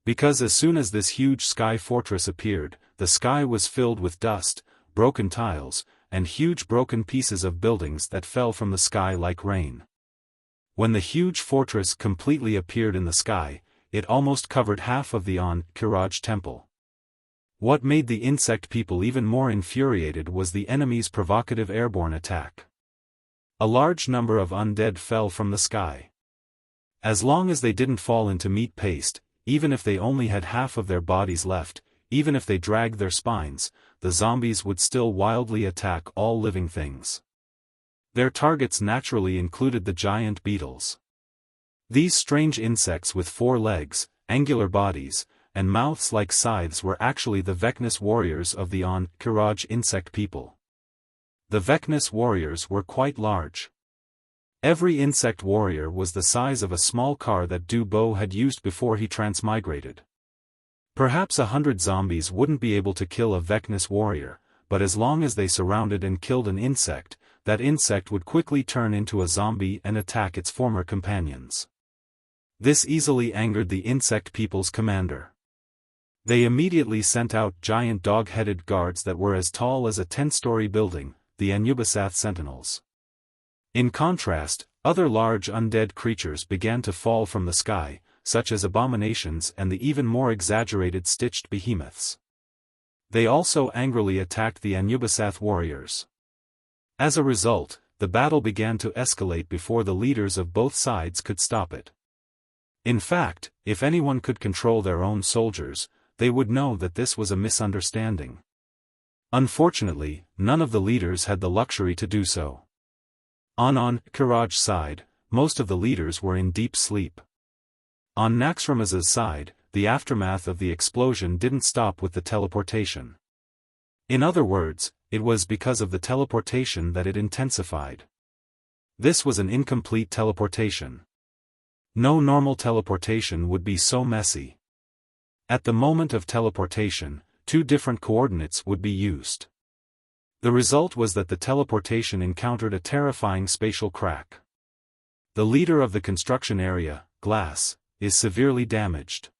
Because as soon as this huge sky fortress appeared, the sky was filled with dust, broken tiles, and huge broken pieces of buildings that fell from the sky like rain. When the huge fortress completely appeared in the sky, it almost covered half of the Kiraj temple. What made the insect people even more infuriated was the enemy's provocative airborne attack. A large number of undead fell from the sky. As long as they didn't fall into meat paste, even if they only had half of their bodies left, even if they dragged their spines, the zombies would still wildly attack all living things. Their targets naturally included the giant beetles. These strange insects with 4 legs, angular bodies, and mouths like scythes were actually the Vecnus warriors of the Kiraj insect people. The Vecnus warriors were quite large. Every insect warrior was the size of a small car that Du Bo had used before he transmigrated. Perhaps 100 zombies wouldn't be able to kill a Vecnus warrior, but as long as they surrounded and killed an insect, that insect would quickly turn into a zombie and attack its former companions. This easily angered the insect people's commander. They immediately sent out giant dog-headed guards that were as tall as a 10-story building, the Anubisath Sentinels. In contrast, other large undead creatures began to fall from the sky, such as abominations and the even more exaggerated stitched behemoths. They also angrily attacked the Anubisath warriors. As a result, the battle began to escalate before the leaders of both sides could stop it. In fact, if anyone could control their own soldiers, they would know that this was a misunderstanding. Unfortunately, none of the leaders had the luxury to do so. On Kiraj's side, most of the leaders were in deep sleep. On Naxxramaza's side, the aftermath of the explosion didn't stop with the teleportation. In other words, it was because of the teleportation that it intensified. This was an incomplete teleportation. No normal teleportation would be so messy. At the moment of teleportation, 2 different coordinates would be used. The result was that the teleportation encountered a terrifying spatial crack. The leader of the construction area, Glass, is severely damaged.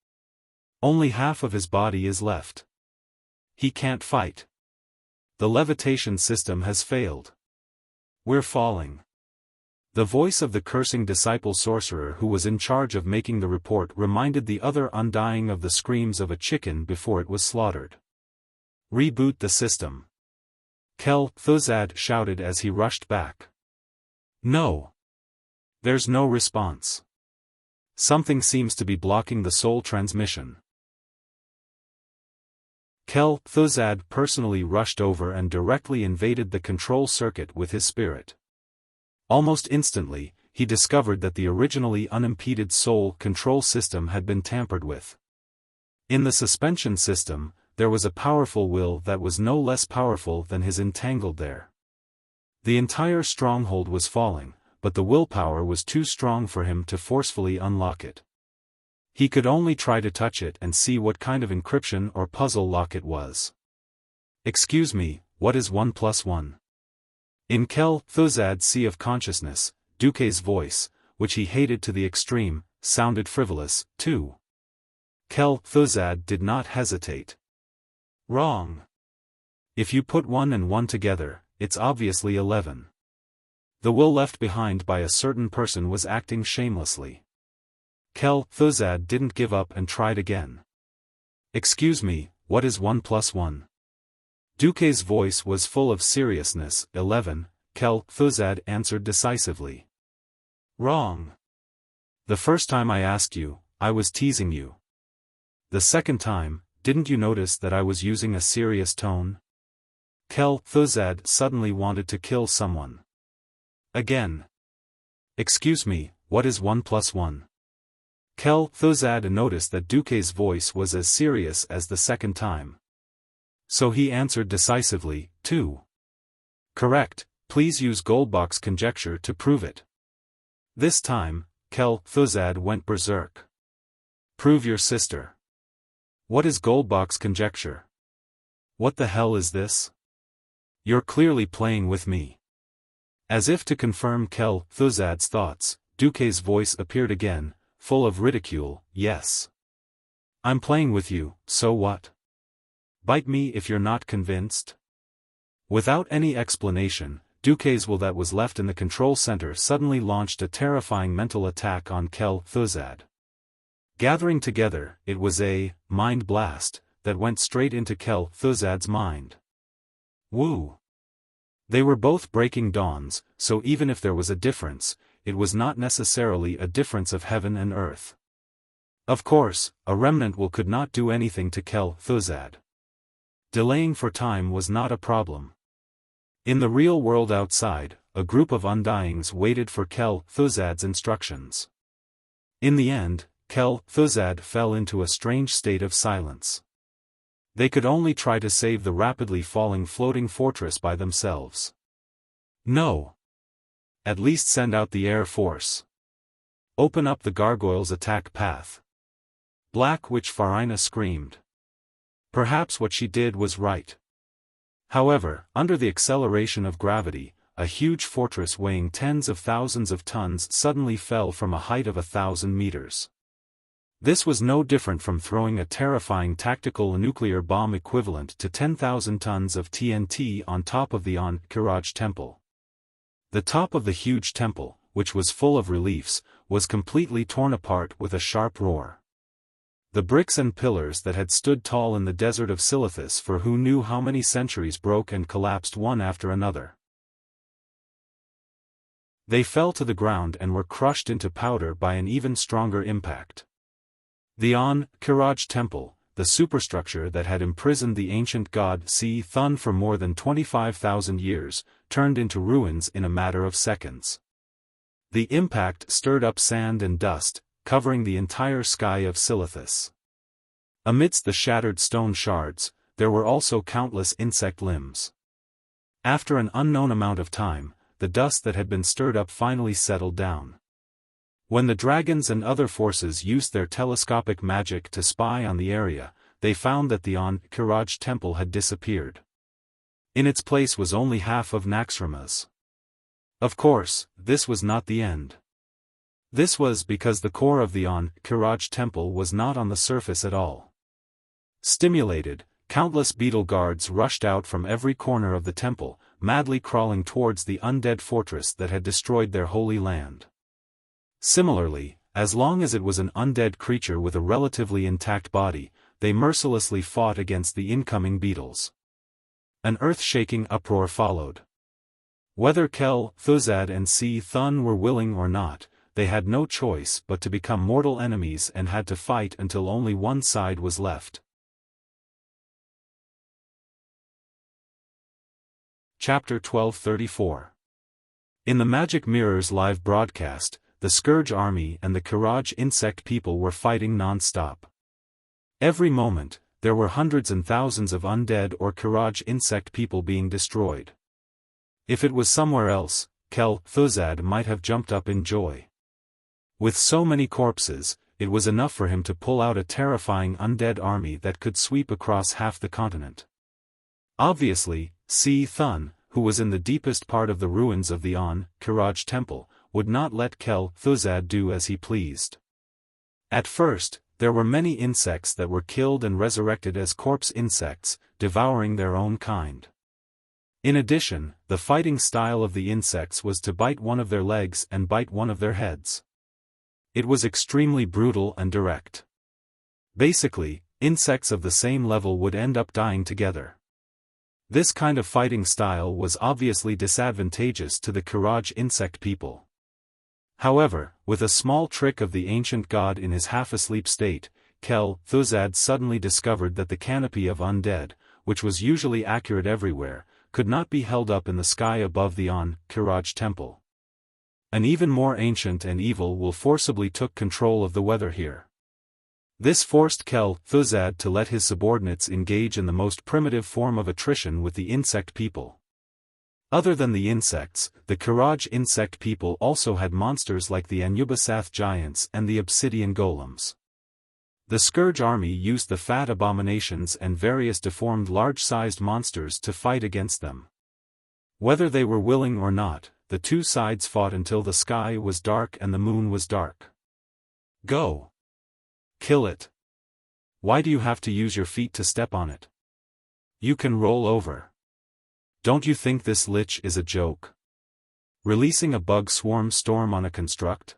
Only half of his body is left. He can't fight. The levitation system has failed. We're falling. The voice of the cursing disciple sorcerer who was in charge of making the report reminded the other undying of the screams of a chicken before it was slaughtered. Reboot the system. Kel Thuzad shouted as he rushed back. No. There's no response. Something seems to be blocking the soul transmission. Kel Thuzad personally rushed over and directly invaded the control circuit with his spirit. Almost instantly, he discovered that the originally unimpeded soul control system had been tampered with. In the suspension system, there was a powerful will that was no less powerful than his entangled there. The entire stronghold was falling, but the willpower was too strong for him to forcefully unlock it. He could only try to touch it and see what kind of encryption or puzzle lock it was. Excuse me, what is 1 + 1? In Kel Thuzad's sea of consciousness, Duque's voice, which he hated to the extreme, sounded frivolous, too. Kel Thuzad did not hesitate. Wrong. If you put 1 and 1 together, it's obviously 11. The will left behind by a certain person was acting shamelessly. Kel Thuzad didn't give up and tried again. Excuse me, what is 1 + 1? Duque's voice was full of seriousness. 11, Kel Thuzad answered decisively. Wrong. The first time I asked you, I was teasing you. The second time, didn't you notice that I was using a serious tone? Kel Thuzad suddenly wanted to kill someone. Again. Excuse me, what is 1 + 1? Kel Thuzad noticed that Duque's voice was as serious as the second time. So he answered decisively, 2. Correct, please use Goldbach's conjecture to prove it. This time, Kel Thuzad went berserk. Prove your sister. What is Goldbach's conjecture? What the hell is this? You're clearly playing with me. As if to confirm Kel Thuzad's thoughts, Duque's voice appeared again, full of ridicule. Yes. I'm playing with you, so what? Bite me if you're not convinced. Without any explanation, Duquesne's will that was left in the control center suddenly launched a terrifying mental attack on Kel Thuzad. Gathering together, it was a mind blast that went straight into Kel Thuzad's mind. Woo! They were both breaking dawns, so even if there was a difference, it was not necessarily a difference of heaven and earth. Of course, a remnant will could not do anything to Kel Thuzad. Delaying for time was not a problem. In the real world outside, a group of Undyings waited for Kel Thuzad's instructions. In the end, Kel Thuzad fell into a strange state of silence. They could only try to save the rapidly falling floating fortress by themselves. No. At least send out the air force. Open up the gargoyle's attack path. Black Witch Farina screamed. Perhaps what she did was right. However, under the acceleration of gravity, a huge fortress weighing tens of thousands of tons suddenly fell from a height of 1,000 meters. This was no different from throwing a terrifying tactical nuclear bomb equivalent to 10,000 tons of TNT on top of the Kiraj temple. The top of the huge temple, which was full of reliefs, was completely torn apart with a sharp roar. The bricks and pillars that had stood tall in the desert of Silithus for who knew how many centuries broke and collapsed one after another. They fell to the ground and were crushed into powder by an even stronger impact. The Kiraj temple, the superstructure that had imprisoned the ancient god Thun for more than 25,000 years, turned into ruins in a matter of seconds. The impact stirred up sand and dust, covering the entire sky of Silithus. Amidst the shattered stone shards, there were also countless insect limbs. After an unknown amount of time, the dust that had been stirred up finally settled down. When the dragons and other forces used their telescopic magic to spy on the area, they found that the Kiraj temple had disappeared. In its place was only half of Naxxrama's. Of course, this was not the end. This was because the core of the Kiraj temple was not on the surface at all. Stimulated, countless beetle guards rushed out from every corner of the temple, madly crawling towards the undead fortress that had destroyed their holy land. Similarly, as long as it was an undead creature with a relatively intact body, they mercilessly fought against the incoming beetles. An earth-shaking uproar followed. Whether Kel Thuzad and Thun were willing or not, they had no choice but to become mortal enemies and had to fight until only one side was left. Chapter 1234. In the Magic Mirror's live broadcast, the Scourge Army and the Kiraj insect people were fighting non-stop. Every moment, there were hundreds and thousands of undead or Kiraj insect people being destroyed. If it was somewhere else, Kel Thuzad might have jumped up in joy. With so many corpses, it was enough for him to pull out a terrifying undead army that could sweep across half the continent. Obviously, Thun, who was in the deepest part of the ruins of the Kiraj temple, would not let Kel Thuzad do as he pleased. At first, there were many insects that were killed and resurrected as corpse insects, devouring their own kind. In addition, the fighting style of the insects was to bite one of their legs and bite one of their heads. It was extremely brutal and direct. Basically, insects of the same level would end up dying together. This kind of fighting style was obviously disadvantageous to the Kiraj insect people. However, with a small trick of the ancient god in his half-asleep state, Kel Thuzad suddenly discovered that the canopy of undead, which was usually accurate everywhere, could not be held up in the sky above the Kiraj temple. An even more ancient and evil will forcibly took control of the weather here. This forced Kel Thuzad to let his subordinates engage in the most primitive form of attrition with the insect people. Other than the insects, the Kiraj insect people also had monsters like the Anubisath giants and the obsidian golems. The Scourge army used the fat abominations and various deformed large-sized monsters to fight against them. Whether they were willing or not, the two sides fought until the sky was dark and the moon was dark. Go! Kill it! Why do you have to use your feet to step on it? You can roll over. Don't you think this lich is a joke? Releasing a bug swarm storm on a construct?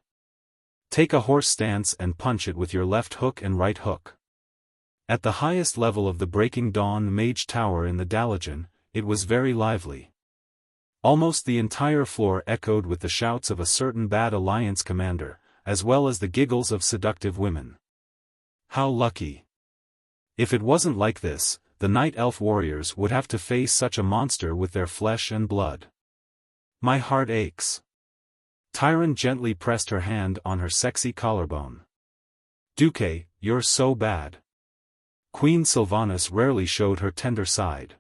Take a horse stance and punch it with your left hook and right hook. At the highest level of the Breaking Dawn Mage Tower in the Dalajan, it was very lively. Almost the entire floor echoed with the shouts of a certain Bad Alliance commander, as well as the giggles of seductive women. How lucky! If it wasn't like this, the Night Elf warriors would have to face such a monster with their flesh and blood. My heart aches. Tyron gently pressed her hand on her sexy collarbone. Duque, you're so bad. Queen Sylvanas rarely showed her tender side.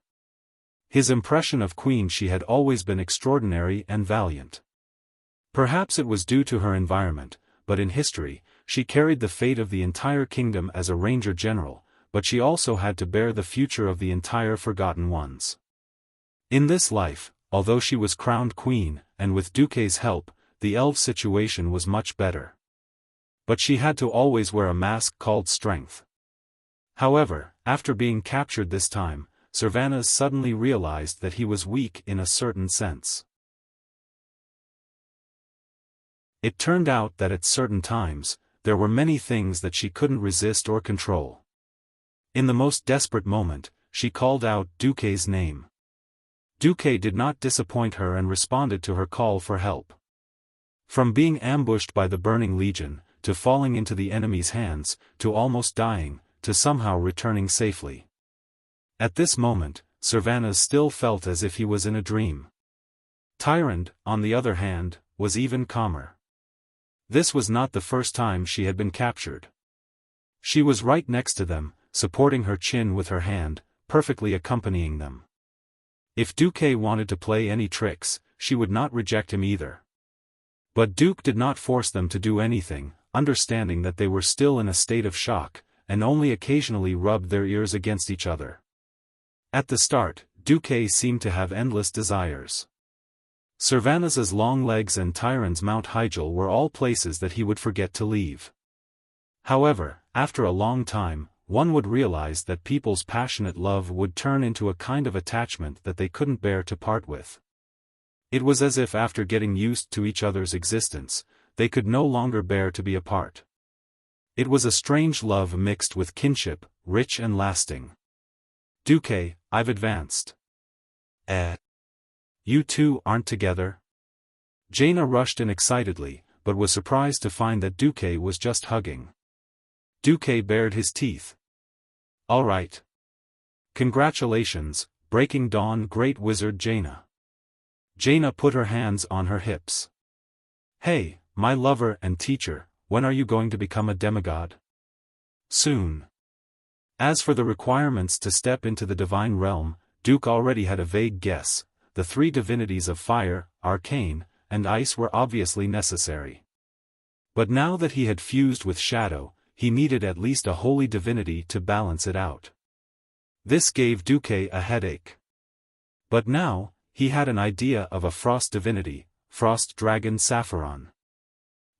His impression of Queen she had always been extraordinary and valiant. Perhaps it was due to her environment, but in history, she carried the fate of the entire kingdom as a ranger general, but she also had to bear the future of the entire Forgotten Ones. In this life, although she was crowned queen, and with Duque's help, the elf situation was much better. But she had to always wear a mask called strength. However, after being captured this time, Sylvanas suddenly realized that he was weak in a certain sense. It turned out that at certain times, there were many things that she couldn't resist or control. In the most desperate moment, she called out Duque's name. Duque did not disappoint her and responded to her call for help. From being ambushed by the Burning Legion, to falling into the enemy's hands, to almost dying, to somehow returning safely. At this moment, Sylvanas still felt as if he was in a dream. Tyrande, on the other hand, was even calmer. This was not the first time she had been captured. She was right next to them, supporting her chin with her hand, perfectly accompanying them. If Duque wanted to play any tricks, she would not reject him either. But Duke did not force them to do anything, understanding that they were still in a state of shock, and only occasionally rubbed their ears against each other. At the start, Duque seemed to have endless desires. Sylvanas's long legs and Tyrande's Mount Hyjal were all places that he would forget to leave. However, after a long time, one would realize that people's passionate love would turn into a kind of attachment that they couldn't bear to part with. It was as if after getting used to each other's existence, they could no longer bear to be apart. It was a strange love mixed with kinship, rich and lasting. Duque, I've advanced. You two aren't together? Jaina rushed in excitedly, but was surprised to find that Duque was just hugging. Duque bared his teeth. All right. Congratulations, Breaking Dawn Great Wizard Jaina. Jaina put her hands on her hips. Hey, my lover and teacher, when are you going to become a demigod? Soon. As for the requirements to step into the divine realm, Duke already had a vague guess. The three divinities of fire, arcane, and ice were obviously necessary. But now that he had fused with shadow, he needed at least a holy divinity to balance it out. This gave Duque a headache. But now, he had an idea of a frost divinity, Frost Dragon Sapphiron.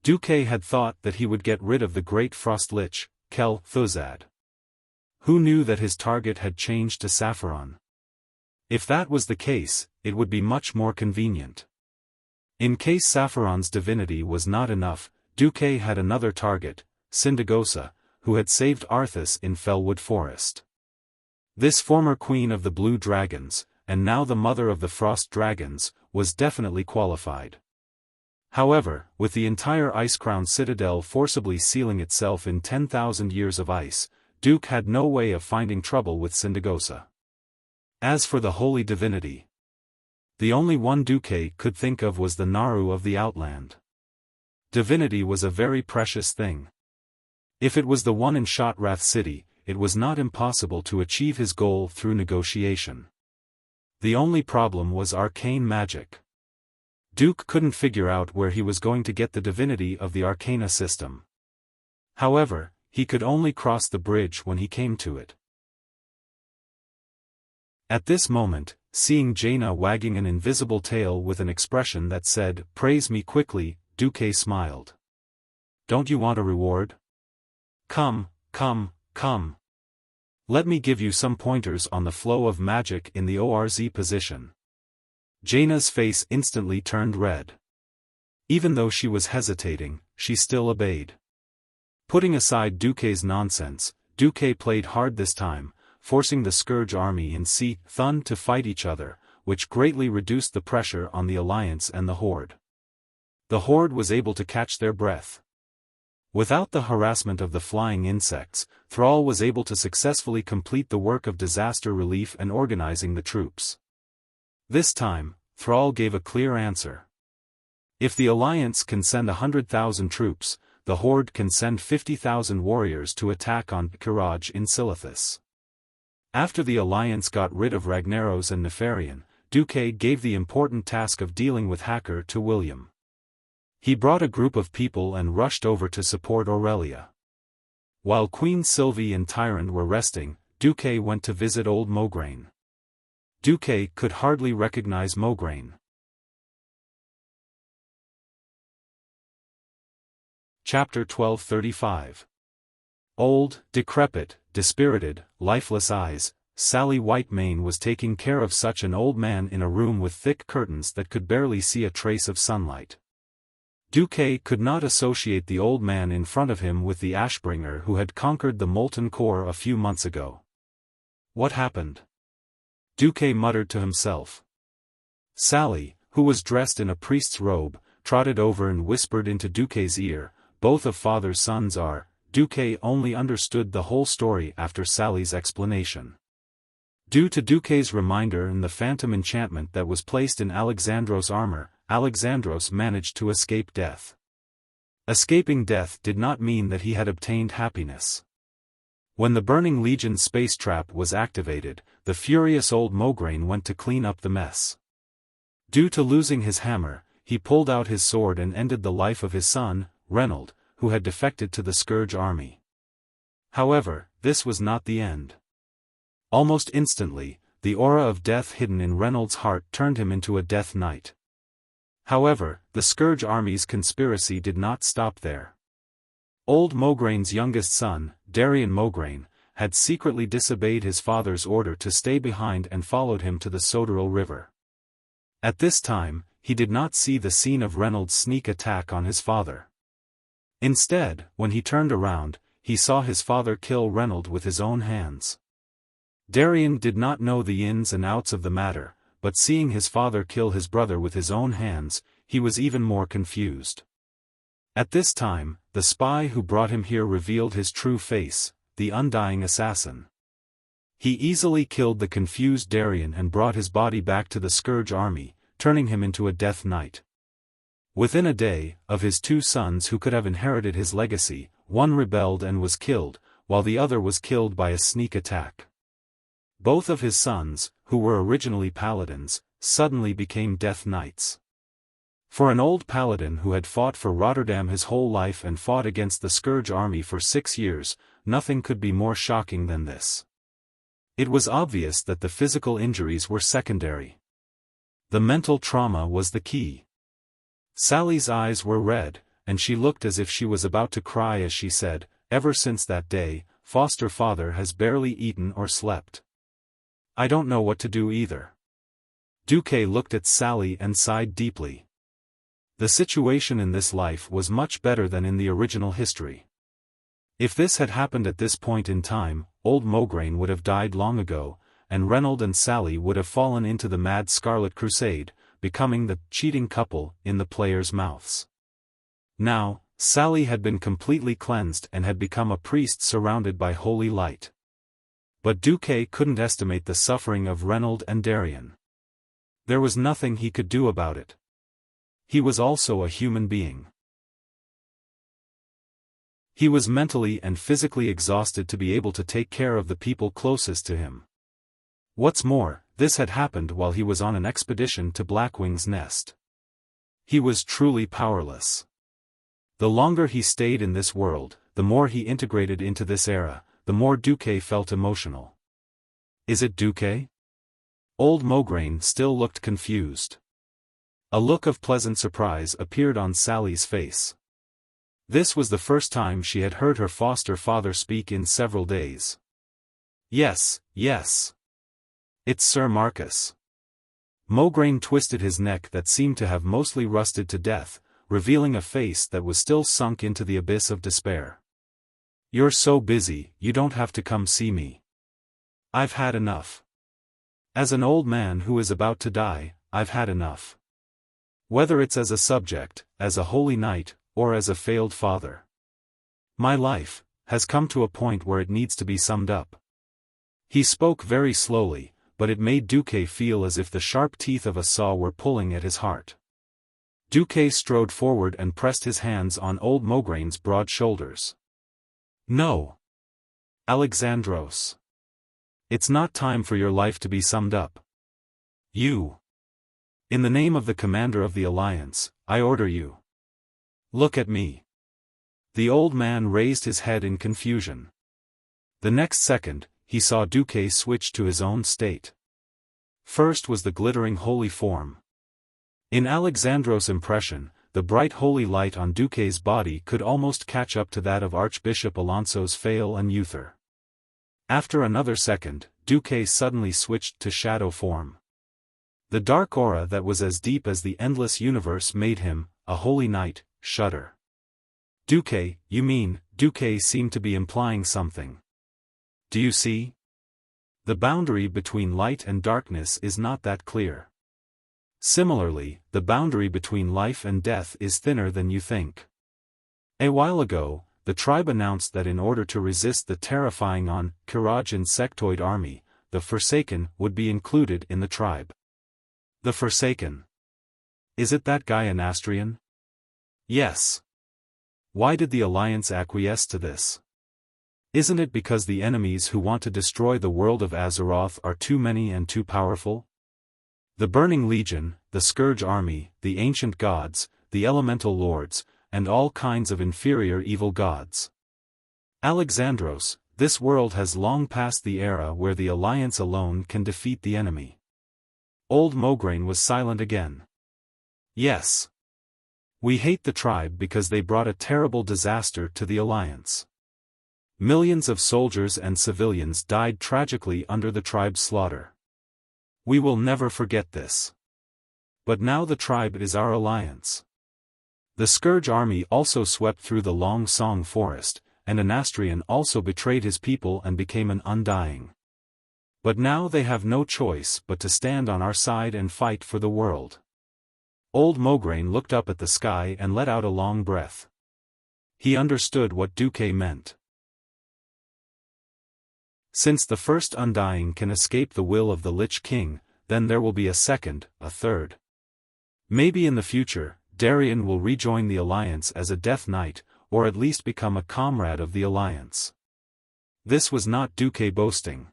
Duque had thought that he would get rid of the great frost lich, Kel Thuzad. Who knew that his target had changed to Sapphiron? If that was the case, it would be much more convenient. In case Sapphiron's divinity was not enough, Duque had another target, Sindagosa, who had saved Arthas in Fellwood Forest. This former queen of the Blue Dragons, and now the mother of the Frost Dragons, was definitely qualified. However, with the entire Ice-Crown Citadel forcibly sealing itself in 10,000 years of ice, Duke had no way of finding trouble with Sindagosa. As for the holy divinity, the only one Duque could think of was the Naru of the Outland. Divinity was a very precious thing. If it was the one in Shotrath City, it was not impossible to achieve his goal through negotiation. The only problem was arcane magic. Duke couldn't figure out where he was going to get the divinity of the Arcana system. However, he could only cross the bridge when he came to it. At this moment, seeing Jaina wagging an invisible tail with an expression that said, "Praise me quickly," Duque smiled. "Don't you want a reward? Come, come, come. Let me give you some pointers on the flow of magic in the ORZ position." Jaina's face instantly turned red. Even though she was hesitating, she still obeyed. Putting aside Duque's nonsense, Duque played hard this time, forcing the Scourge army in Thun to fight each other, which greatly reduced the pressure on the Alliance and the Horde. The Horde was able to catch their breath. Without the harassment of the flying insects, Thrall was able to successfully complete the work of disaster relief and organizing the troops. This time, Thrall gave a clear answer. If the Alliance can send 100,000 troops, the Horde can send 50,000 warriors to attack on Kiraj in Silithus. After the Alliance got rid of Ragnaros and Nefarian, Duque gave the important task of dealing with Hacker to William. He brought a group of people and rushed over to support Aurelia. While Queen Sylvie and Tyrant were resting, Duque went to visit old Mograine. Duque could hardly recognize Mograine. Chapter 1235. Old, decrepit, dispirited, lifeless eyes, Sally Whitemane was taking care of such an old man in a room with thick curtains that could barely see a trace of sunlight. Duque could not associate the old man in front of him with the Ashbringer who had conquered the Molten Core a few months ago. What happened? Duque muttered to himself. Sally, who was dressed in a priest's robe, trotted over and whispered into Duque's ear, "Both of father's sons are." Duque only understood the whole story after Sally's explanation. Due to Duque's reminder and the phantom enchantment that was placed in Alexandros' armor, Alexandros managed to escape death. Escaping death did not mean that he had obtained happiness. When the Burning Legion space trap was activated, the furious old Mograine went to clean up the mess. Due to losing his hammer, he pulled out his sword and ended the life of his son, Reynold, who had defected to the Scourge army. However, this was not the end. Almost instantly, the aura of death hidden in Reynold's heart turned him into a Death Knight. However, the Scourge army's conspiracy did not stop there. Old Mograine's youngest son, Darien Mograine, had secretly disobeyed his father's order to stay behind and followed him to the Soderil River. At this time, he did not see the scene of Reynold's sneak attack on his father. Instead, when he turned around, he saw his father kill Reynold with his own hands. Darien did not know the ins and outs of the matter, but seeing his father kill his brother with his own hands, he was even more confused. At this time, the spy who brought him here revealed his true face, the Undying Assassin. He easily killed the confused Darien and brought his body back to the Scourge army, turning him into a Death Knight. Within a day, of his two sons who could have inherited his legacy, one rebelled and was killed, while the other was killed by a sneak attack. Both of his sons, who were originally paladins, suddenly became Death Knights. For an old paladin who had fought for Rotterdam his whole life and fought against the Scourge army for 6 years, nothing could be more shocking than this. It was obvious that the physical injuries were secondary. The mental trauma was the key. Sally's eyes were red, and she looked as if she was about to cry as she said, "Ever since that day, foster father has barely eaten or slept. I don't know what to do either." Duque looked at Sally and sighed deeply. The situation in this life was much better than in the original history. If this had happened at this point in time, old Mograine would have died long ago, and Reynold and Sally would have fallen into the mad Scarlet Crusade, becoming the cheating couple in the players' mouths. Now, Sally had been completely cleansed and had become a priest surrounded by holy light. But Duque couldn't estimate the suffering of Reynold and Darien. There was nothing he could do about it. He was also a human being. He was mentally and physically exhausted to be able to take care of the people closest to him. What's more, this had happened while he was on an expedition to Blackwing's Nest. He was truly powerless. The longer he stayed in this world, the more he integrated into this era, the more Duque felt emotional. Is it Duque? Old Mograine still looked confused. A look of pleasant surprise appeared on Sally's face. This was the first time she had heard her foster father speak in several days. Yes, yes. It's Sir Marcus. Mograine twisted his neck that seemed to have mostly rusted to death, revealing a face that was still sunk into the abyss of despair. "You're so busy, you don't have to come see me. I've had enough. As an old man who is about to die, I've had enough. Whether it's as a subject, as a holy knight, or as a failed father. My life has come to a point where it needs to be summed up." He spoke very slowly, but it made Duque feel as if the sharp teeth of a saw were pulling at his heart. Duque strode forward and pressed his hands on old Mograine's broad shoulders. "No. Alexandros. It's not time for your life to be summed up. You. In the name of the commander of the Alliance, I order you. Look at me." The old man raised his head in confusion. The next second, he saw Duque switch to his own state. First was the glittering holy form. In Alexandros' impression, the bright holy light on Duque's body could almost catch up to that of Archbishop Alonso's Fail and Uther. After another second, Duque suddenly switched to shadow form. The dark aura that was as deep as the endless universe made him, a holy knight, shudder. "Duque, you mean?" Duque seemed to be implying something. "Do you see? The boundary between light and darkness is not that clear. Similarly, the boundary between life and death is thinner than you think. A while ago, the tribe announced that in order to resist the terrifying Kiraj insectoid army, the Forsaken would be included in the tribe." "The Forsaken? Is it that guy an Astrian?" "Yes. Why did the Alliance acquiesce to this? Isn't it because the enemies who want to destroy the world of Azeroth are too many and too powerful? The Burning Legion, the Scourge Army, the Ancient Gods, the Elemental Lords, and all kinds of inferior evil gods. Alexandros, this world has long passed the era where the Alliance alone can defeat the enemy." Old Mograine was silent again. "Yes. We hate the tribe because they brought a terrible disaster to the Alliance. Millions of soldiers and civilians died tragically under the tribe's slaughter. We will never forget this. But now the tribe is our alliance. The Scourge army also swept through the Long Song forest, and an Astrian also betrayed his people and became an Undying. But now they have no choice but to stand on our side and fight for the world." Old Mograine looked up at the sky and let out a long breath. He understood what Duque meant. Since the first Undying can escape the will of the Lich King, then there will be a second, a third. Maybe in the future, Darien will rejoin the Alliance as a Death Knight, or at least become a comrade of the Alliance. This was not Duque boasting.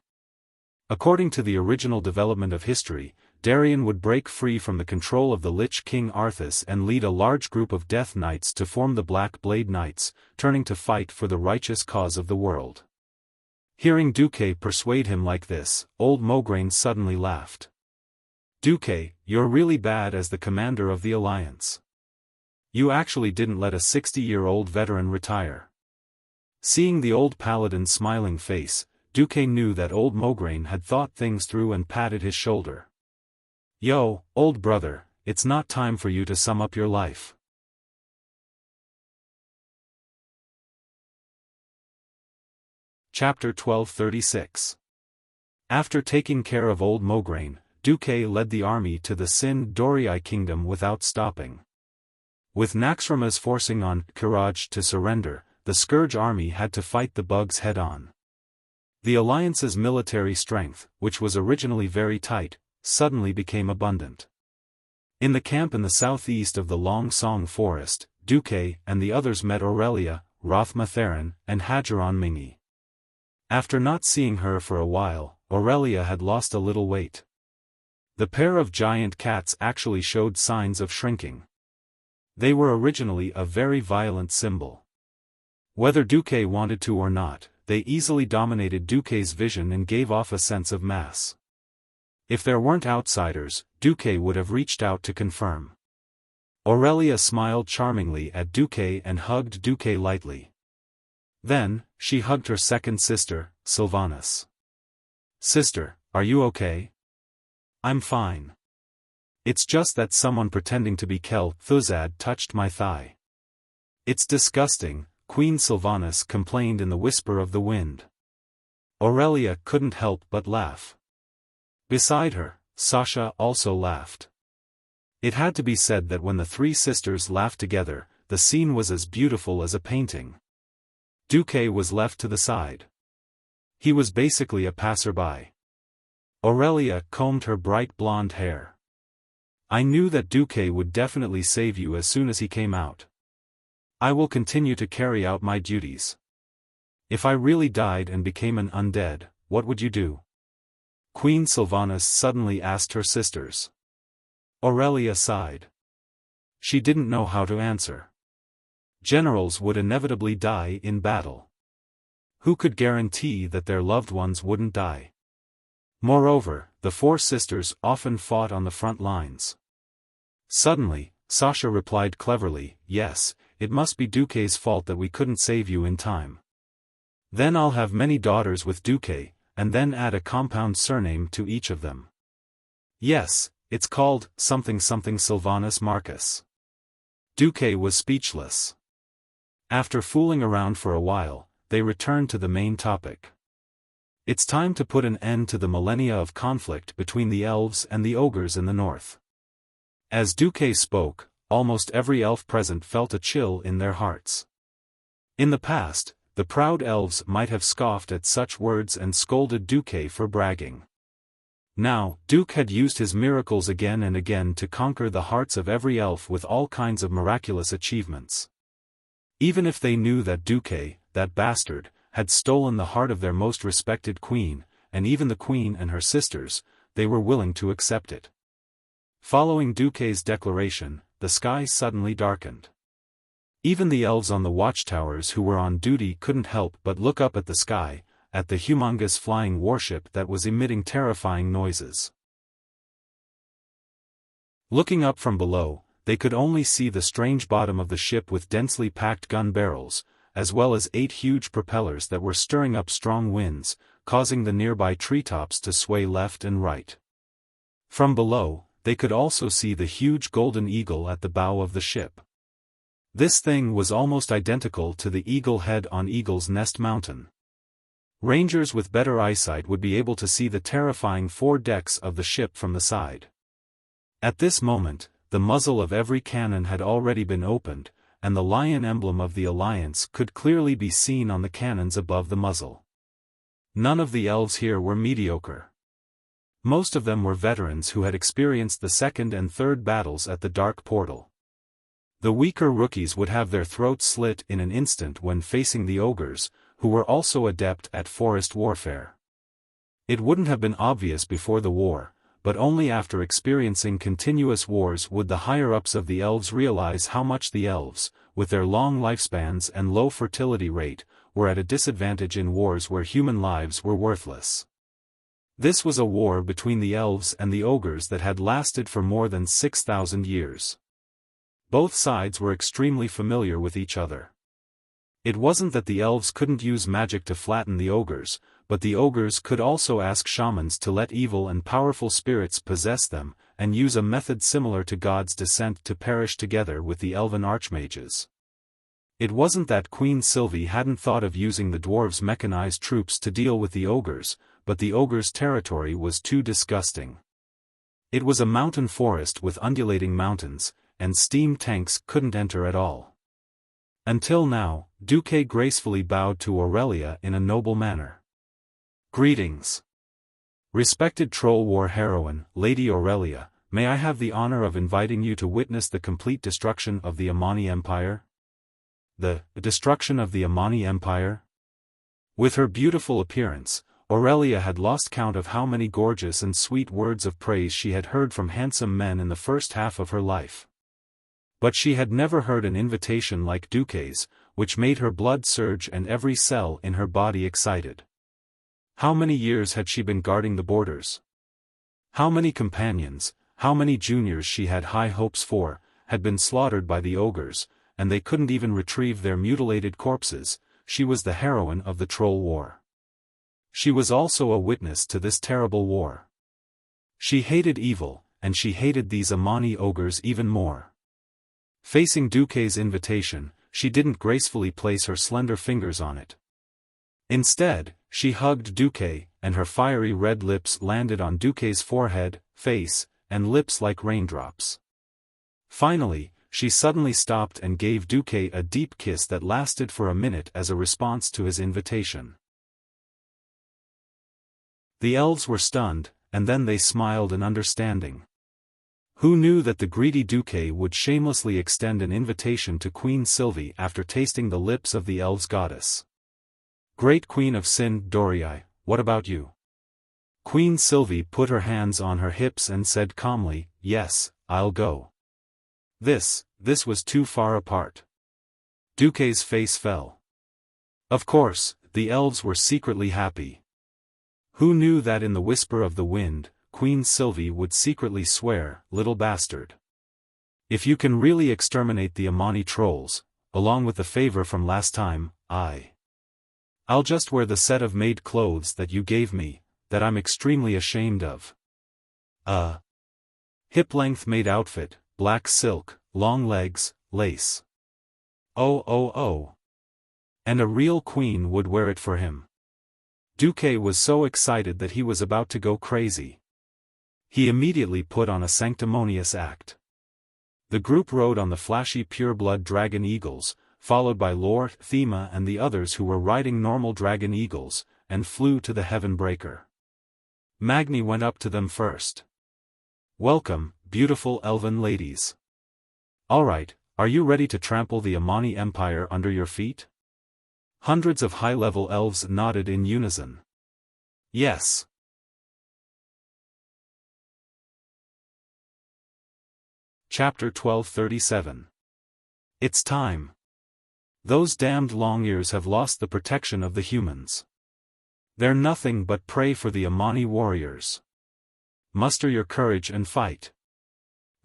According to the original development of history, Darien would break free from the control of the Lich King Arthas and lead a large group of Death Knights to form the Black Blade Knights, turning to fight for the righteous cause of the world. Hearing Duque persuade him like this, old Mograine suddenly laughed. "Duque, you're really bad as the commander of the Alliance. You actually didn't let a 60-year-old veteran retire." Seeing the old paladin's smiling face, Duque knew that old Mograine had thought things through and patted his shoulder. "Yo, old brother, it's not time for you to sum up your life. Chapter 1236. After taking care of old Mograine, Duque led the army to the Sin Dorii kingdom without stopping. With Naxxramas forcing on Kiraj to surrender, the Scourge army had to fight the bugs head-on. The Alliance's military strength, which was originally very tight, suddenly became abundant. In the camp in the southeast of the Long Song forest, Duque and the others met Aurelia, Rothmatherin, and Hajaron Mingi. After not seeing her for a while, Aurelia had lost a little weight. The pair of giant cats actually showed signs of shrinking. They were originally a very violent symbol. Whether Duque wanted to or not, they easily dominated Duque's vision and gave off a sense of mass. If there weren't outsiders, Duque would have reached out to confirm. Aurelia smiled charmingly at Duque and hugged Duque lightly. Then, she hugged her second sister, Sylvanas. "Sister, are you okay?" "I'm fine. It's just that someone pretending to be Kel Thuzad touched my thigh. It's disgusting, Queen Sylvanas complained in the whisper of the wind. Aurelia couldn't help but laugh. Beside her, Sasha also laughed. It had to be said that when the three sisters laughed together, the scene was as beautiful as a painting. Duque was left to the side. He was basically a passerby. Aurelia combed her bright blonde hair. I knew that Duque would definitely save you as soon as he came out. I will continue to carry out my duties. If I really died and became an undead, what would you do? Queen Sylvanas suddenly asked her sisters. Aurelia sighed. She didn't know how to answer. Generals would inevitably die in battle. Who could guarantee that their loved ones wouldn't die? Moreover, the four sisters often fought on the front lines. Suddenly, Sasha replied cleverly, yes, it must be Duque's fault that we couldn't save you in time. Then I'll have many daughters with Duque, and then add a compound surname to each of them. Yes, it's called something something Sylvanas Marcus. Duque was speechless. After fooling around for a while, they returned to the main topic. It's time to put an end to the millennia of conflict between the elves and the ogres in the north. As Duque spoke, almost every elf present felt a chill in their hearts. In the past, the proud elves might have scoffed at such words and scolded Duque for bragging. Now, Duque had used his miracles again and again to conquer the hearts of every elf with all kinds of miraculous achievements. Even if they knew that Duque, that bastard, had stolen the heart of their most respected queen, and even the queen and her sisters, they were willing to accept it. Following Duque's declaration, the sky suddenly darkened. Even the elves on the watchtowers who were on duty couldn't help but look up at the sky, at the humongous flying warship that was emitting terrifying noises. Looking up from below, they could only see the strange bottom of the ship with densely packed gun barrels, as well as 8 huge propellers that were stirring up strong winds, causing the nearby treetops to sway left and right. From below, they could also see the huge golden eagle at the bow of the ship. This thing was almost identical to the eagle head on Eagle's Nest Mountain. Rangers with better eyesight would be able to see the terrifying 4 decks of the ship from the side. At this moment, the muzzle of every cannon had already been opened, and the lion emblem of the Alliance could clearly be seen on the cannons above the muzzle. None of the elves here were mediocre. Most of them were veterans who had experienced the second and third battles at the Dark Portal. The weaker rookies would have their throats slit in an instant when facing the ogres, who were also adept at forest warfare. It wouldn't have been obvious before the war, but only after experiencing continuous wars would the higher-ups of the elves realize how much the elves, with their long lifespans and low fertility rate, were at a disadvantage in wars where human lives were worthless. This was a war between the elves and the ogres that had lasted for more than 6,000 years. Both sides were extremely familiar with each other. It wasn't that the elves couldn't use magic to flatten the ogres, but the ogres could also ask shamans to let evil and powerful spirits possess them, and use a method similar to God's descent to perish together with the elven archmages. It wasn't that Queen Sylvie hadn't thought of using the dwarves' mechanized troops to deal with the ogres, but the ogres' territory was too disgusting. It was a mountain forest with undulating mountains, and steam tanks couldn't enter at all. Until now, Duque gracefully bowed to Aurelia in a noble manner. Greetings. Respected Troll War heroine, Lady Aurelia, may I have the honor of inviting you to witness the complete destruction of the Amani Empire? The destruction of the Amani Empire? With her beautiful appearance, Aurelia had lost count of how many gorgeous and sweet words of praise she had heard from handsome men in the first half of her life. But she had never heard an invitation like Duque's, which made her blood surge and every cell in her body excited. How many years had she been guarding the borders? How many companions, how many juniors she had high hopes for, had been slaughtered by the ogres, and they couldn't even retrieve their mutilated corpses. She was the heroine of the Troll War. She was also a witness to this terrible war. She hated evil, and she hated these Amani ogres even more. Facing Duque's invitation, she didn't gracefully place her slender fingers on it. Instead, she hugged Duque, and her fiery red lips landed on Duque's forehead, face, and lips like raindrops. Finally, she suddenly stopped and gave Duque a deep kiss that lasted for a minute as a response to his invitation. The elves were stunned, and then they smiled in understanding. Who knew that the greedy Duque would shamelessly extend an invitation to Queen Sylvie after tasting the lips of the elves' goddess? Great Queen of Sin, Dorii, what about you? Queen Sylvie put her hands on her hips and said calmly, yes, I'll go. This was too far apart. Duque's face fell. Of course, the elves were secretly happy. Who knew that in the whisper of the wind, Queen Sylvie would secretly swear, little bastard. If you can really exterminate the Amani trolls, along with the favor from last time, I'll just wear the set of maid clothes that you gave me, that I'm extremely ashamed of. Hip-length maid outfit, black silk, long legs, lace. Oh. And a real queen would wear it for him. Duque was so excited that he was about to go crazy. He immediately put on a sanctimonious act. The group rode on the flashy pure-blood dragon eagles, followed by Lord Thema and the others who were riding normal dragon eagles, and flew to the Heaven Breaker. Magni went up to them first. Welcome, beautiful elven ladies. Alright, are you ready to trample the Amani Empire under your feet? Hundreds of high-level elves nodded in unison. Yes. Chapter 1237. It's time. Those damned long-ears have lost the protection of the humans. They're nothing but prey for the Amani warriors. Muster your courage and fight.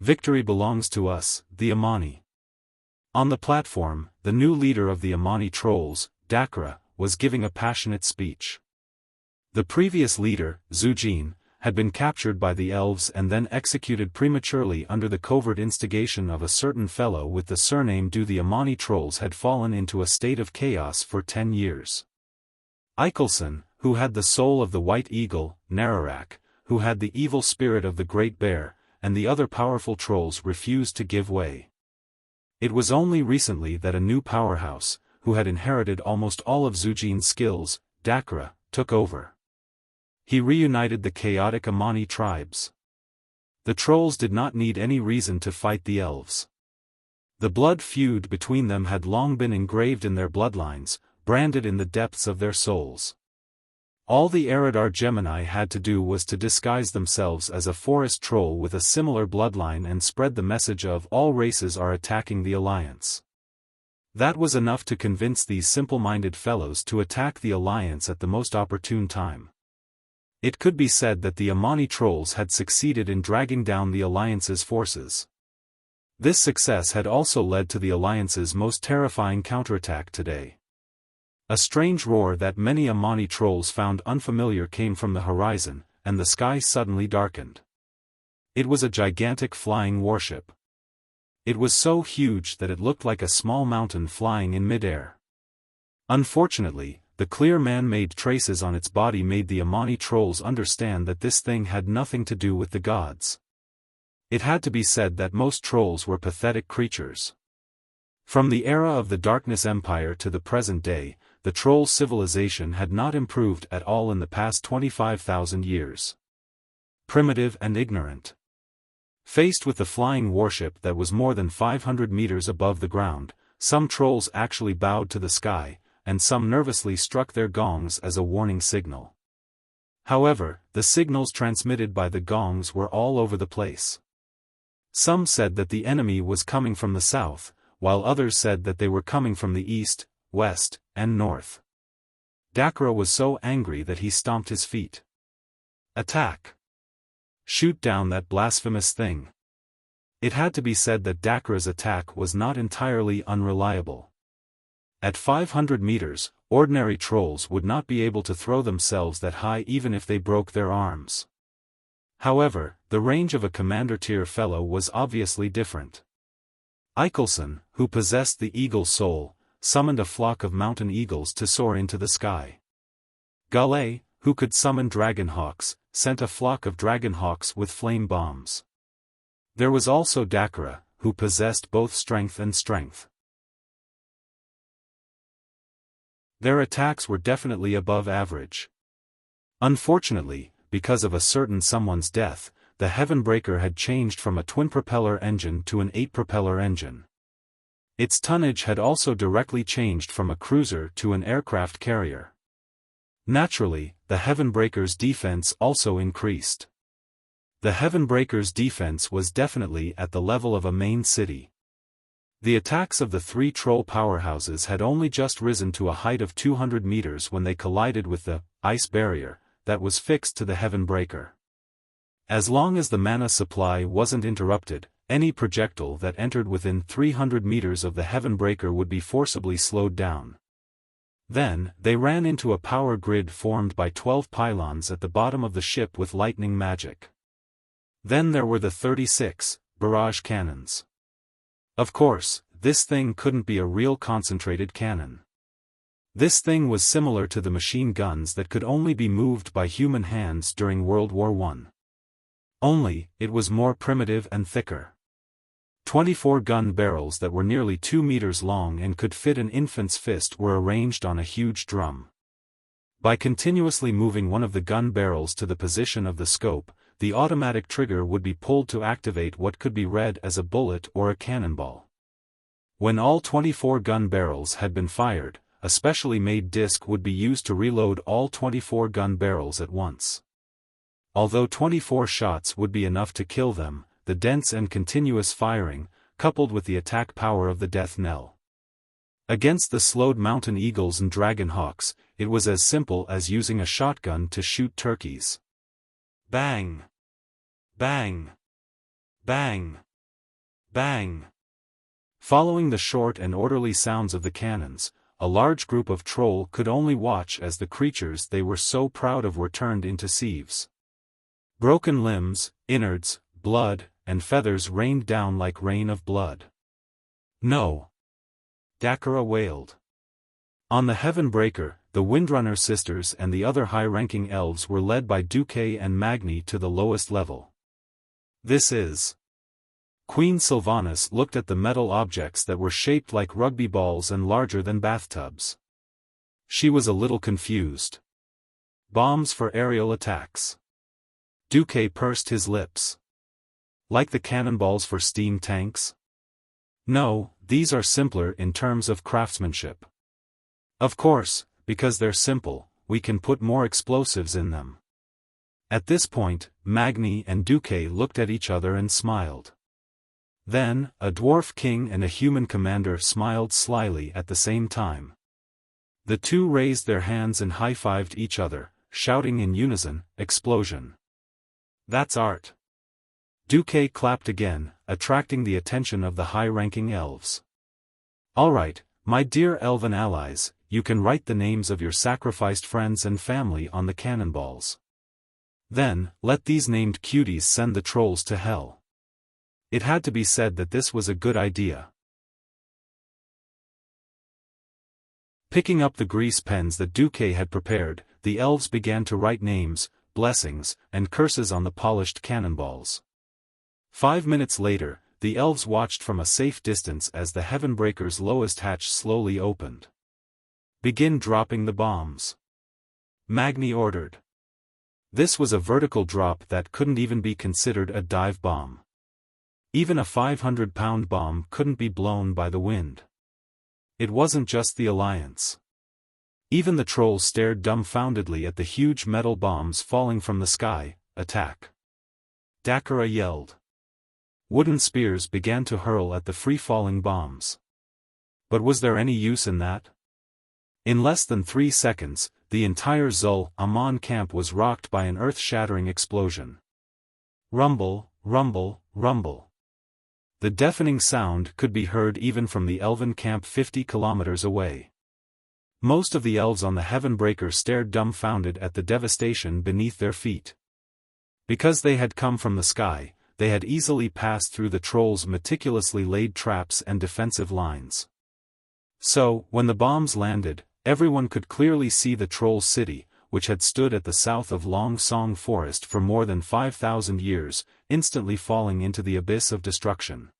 Victory belongs to us, the Amani. On the platform, the new leader of the Amani trolls, Dakra, was giving a passionate speech. The previous leader, Zujin, had been captured by the elves and then executed prematurely under the covert instigation of a certain fellow with the surname Du. The Amani trolls had fallen into a state of chaos for 10 years. Eichelson, who had the soul of the White Eagle, Nararak, who had the evil spirit of the Great Bear, and the other powerful trolls refused to give way. It was only recently that a new powerhouse, who had inherited almost all of Zujin's skills, Dakra, took over. He reunited the chaotic Amani tribes. The trolls did not need any reason to fight the elves. The blood feud between them had long been engraved in their bloodlines, branded in the depths of their souls. All the Eridar Gemini had to do was to disguise themselves as a forest troll with a similar bloodline and spread the message of all races are attacking the Alliance. That was enough to convince these simple-minded fellows to attack the Alliance at the most opportune time. It could be said that the Amani trolls had succeeded in dragging down the Alliance's forces. This success had also led to the Alliance's most terrifying counterattack today. A strange roar that many Amani trolls found unfamiliar came from the horizon, and the sky suddenly darkened. It was a gigantic flying warship. It was so huge that it looked like a small mountain flying in midair. Unfortunately, the clear man-made traces on its body made the Amani trolls understand that this thing had nothing to do with the gods. It had to be said that most trolls were pathetic creatures. From the era of the Darkness Empire to the present day, the troll civilization had not improved at all in the past 25,000 years. Primitive and ignorant. Faced with the flying warship that was more than 500 meters above the ground, some trolls actually bowed to the sky, and some nervously struck their gongs as a warning signal. However, the signals transmitted by the gongs were all over the place. Some said that the enemy was coming from the south, while others said that they were coming from the east, west, and north. Dakra was so angry that he stomped his feet. Attack! Shoot down that blasphemous thing! It had to be said that Dakra's attack was not entirely unreliable. At 500 meters, ordinary trolls would not be able to throw themselves that high even if they broke their arms. However, the range of a commander-tier fellow was obviously different. Eichelson, who possessed the eagle soul, summoned a flock of mountain eagles to soar into the sky. Gallet, who could summon dragonhawks, sent a flock of dragonhawks with flame bombs. There was also Dakara, who possessed both strength and strength. Their attacks were definitely above average. Unfortunately, because of a certain someone's death, the Heavenbreaker had changed from a twin-propeller engine to an 8-propeller engine. Its tonnage had also directly changed from a cruiser to an aircraft carrier. Naturally, the Heavenbreaker's defense also increased. The Heavenbreaker's defense was definitely at the level of a main city. The attacks of the three troll powerhouses had only just risen to a height of 200 meters when they collided with the ice barrier that was fixed to the Heavenbreaker. As long as the mana supply wasn't interrupted, any projectile that entered within 300 meters of the Heavenbreaker would be forcibly slowed down. Then, they ran into a power grid formed by 12 pylons at the bottom of the ship with lightning magic. Then there were the 36 barrage cannons. Of course, this thing couldn't be a real concentrated cannon. This thing was similar to the machine guns that could only be moved by human hands during World War I. Only, it was more primitive and thicker. 24 gun barrels that were nearly 2 meters long and could fit an infant's fist were arranged on a huge drum. By continuously moving one of the gun barrels to the position of the scope, the automatic trigger would be pulled to activate what could be read as a bullet or a cannonball. When all 24 gun barrels had been fired, a specially made disc would be used to reload all 24 gun barrels at once. Although 24 shots would be enough to kill them, the dense and continuous firing, coupled with the attack power of the death knell. Against the slowed mountain eagles and dragonhawks, it was as simple as using a shotgun to shoot turkeys. Bang! Bang! Bang! Bang! Following the short and orderly sounds of the cannons, a large group of troll could only watch as the creatures they were so proud of were turned into sieves. Broken limbs, innards, blood, and feathers rained down like rain of blood. No! Dakara wailed. On the Heavenbreaker, the Windrunner sisters and the other high-ranking elves were led by Duque and Magni to the lowest level. This is... Queen Sylvanas looked at the metal objects that were shaped like rugby balls and larger than bathtubs. She was a little confused. Bombs for aerial attacks. Duque pursed his lips. Like the cannonballs for steam tanks? No, these are simpler in terms of craftsmanship. Of course, because they're simple, we can put more explosives in them. At this point, Magni and Duque looked at each other and smiled. Then, a dwarf king and a human commander smiled slyly at the same time. The two raised their hands and high-fived each other, shouting in unison, "Explosion!" That's art. Duque clapped again, attracting the attention of the high-ranking elves. All right, my dear elven allies, you can write the names of your sacrificed friends and family on the cannonballs. Then, let these named cuties send the trolls to hell. It had to be said that this was a good idea. Picking up the grease pens that Duque had prepared, the elves began to write names, blessings, and curses on the polished cannonballs. 5 minutes later, the elves watched from a safe distance as the Heavenbreaker's lowest hatch slowly opened. Begin dropping the bombs. Magni ordered. This was a vertical drop that couldn't even be considered a dive bomb. Even a 500-pound bomb couldn't be blown by the wind. It wasn't just the Alliance. Even the trolls stared dumbfoundedly at the huge metal bombs falling from the sky. Attack! Dakara yelled. Wooden spears began to hurl at the free-falling bombs. But was there any use in that? In less than 3 seconds, the entire Zul Aman camp was rocked by an earth-shattering explosion. Rumble, rumble, rumble. The deafening sound could be heard even from the elven camp 50 kilometers away. Most of the elves on the Heavenbreaker stared dumbfounded at the devastation beneath their feet. Because they had come from the sky, they had easily passed through the trolls' meticulously laid traps and defensive lines. So, when the bombs landed, everyone could clearly see the troll city, which had stood at the south of Long Song Forest for more than 5,000 years, instantly falling into the abyss of destruction.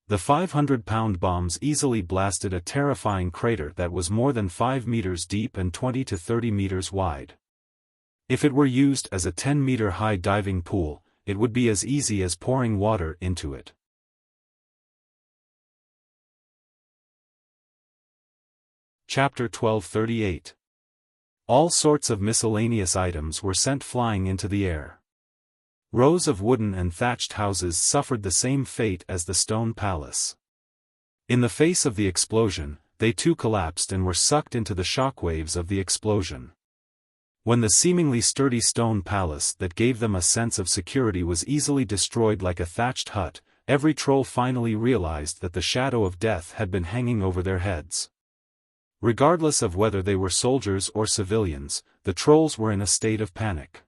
The 500-pound bombs easily blasted a terrifying crater that was more than 5 meters deep and 20 to 30 meters wide. If it were used as a 10-meter-high diving pool, it would be as easy as pouring water into it. Chapter 1238. All sorts of miscellaneous items were sent flying into the air. Rows of wooden and thatched houses suffered the same fate as the stone palace. In the face of the explosion, they too collapsed and were sucked into the shockwaves of the explosion. When the seemingly sturdy stone palace that gave them a sense of security was easily destroyed like a thatched hut, every troll finally realized that the shadow of death had been hanging over their heads. Regardless of whether they were soldiers or civilians, the trolls were in a state of panic.